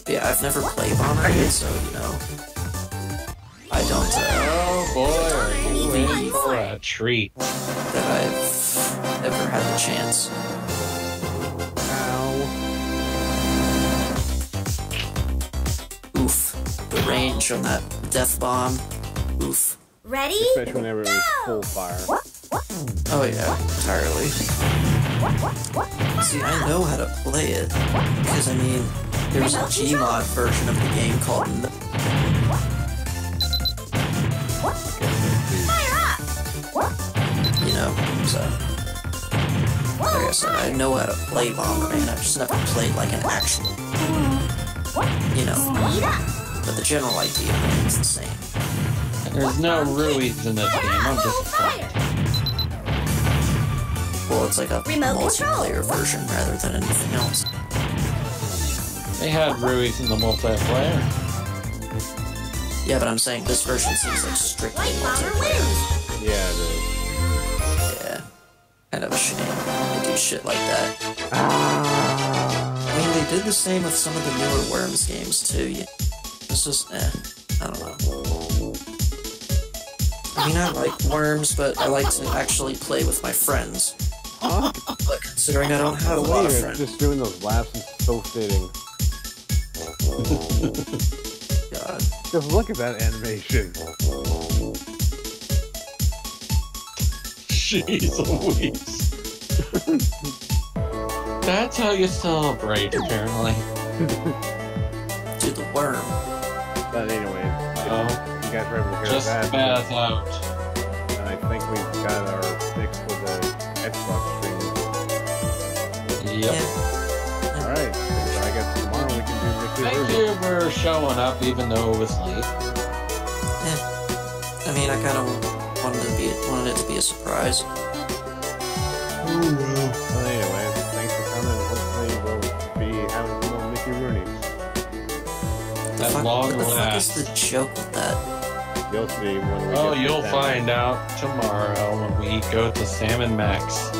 M: Yeah, I've never played Bomberman, so you know. I don't
A: Oh boy, are you ready for it? treat.
M: That I've ever had the chance. Oof. The range on that death bomb. Oof.
I: Ready?
B: Especially whenever it was full fire.
M: Oh yeah, entirely. See, I know how to play it. Because, I mean, there's a Gmod version of the game called you know, so... Like I said, I know how to play Bomberman, I've just never played like an actual... You know. But the general idea is the same.
A: There's no Ruiz in this game, I'm disappointed.
M: Well, it's like a multiplayer version rather than anything else.
A: They had Ruiz in the multiplayer.
M: Yeah, but I'm saying this version seems like strictly multiplayer.
B: Yeah, it is.
M: Yeah. Kind of a shame they do shit like that. I mean, they did the same with some of the newer Worms games, too. It's just, I don't know. I mean, I like Worms, but I like to actually play with my friends. But considering I don't have a lot of friends...
B: Just doing those laughs is so fitting.
M: God.
B: Just look at that animation.
A: Jeez Louise. That's how you celebrate, apparently.
M: To the worm.
B: But anyway, you guys were able to hear
A: just
B: that.
A: Just out.
B: And I think we've got our fix for the Xbox stream.
A: Yep.
M: Yeah.
B: Alright, so I guess tomorrow we can do Mickey
A: Thank you for showing up, even though it was late.
M: Yeah. I mean, I kind of wanted it to be a surprise.
B: Well, anyway, thanks for coming. Hopefully we'll be having some more Mickey Rooney's.
A: At long
M: What the fuck
A: last.
M: is the joke with that?
B: You'll see when we
A: Oh,
B: get to
A: you'll
B: that.
A: find out tomorrow when we go to Sam and Max.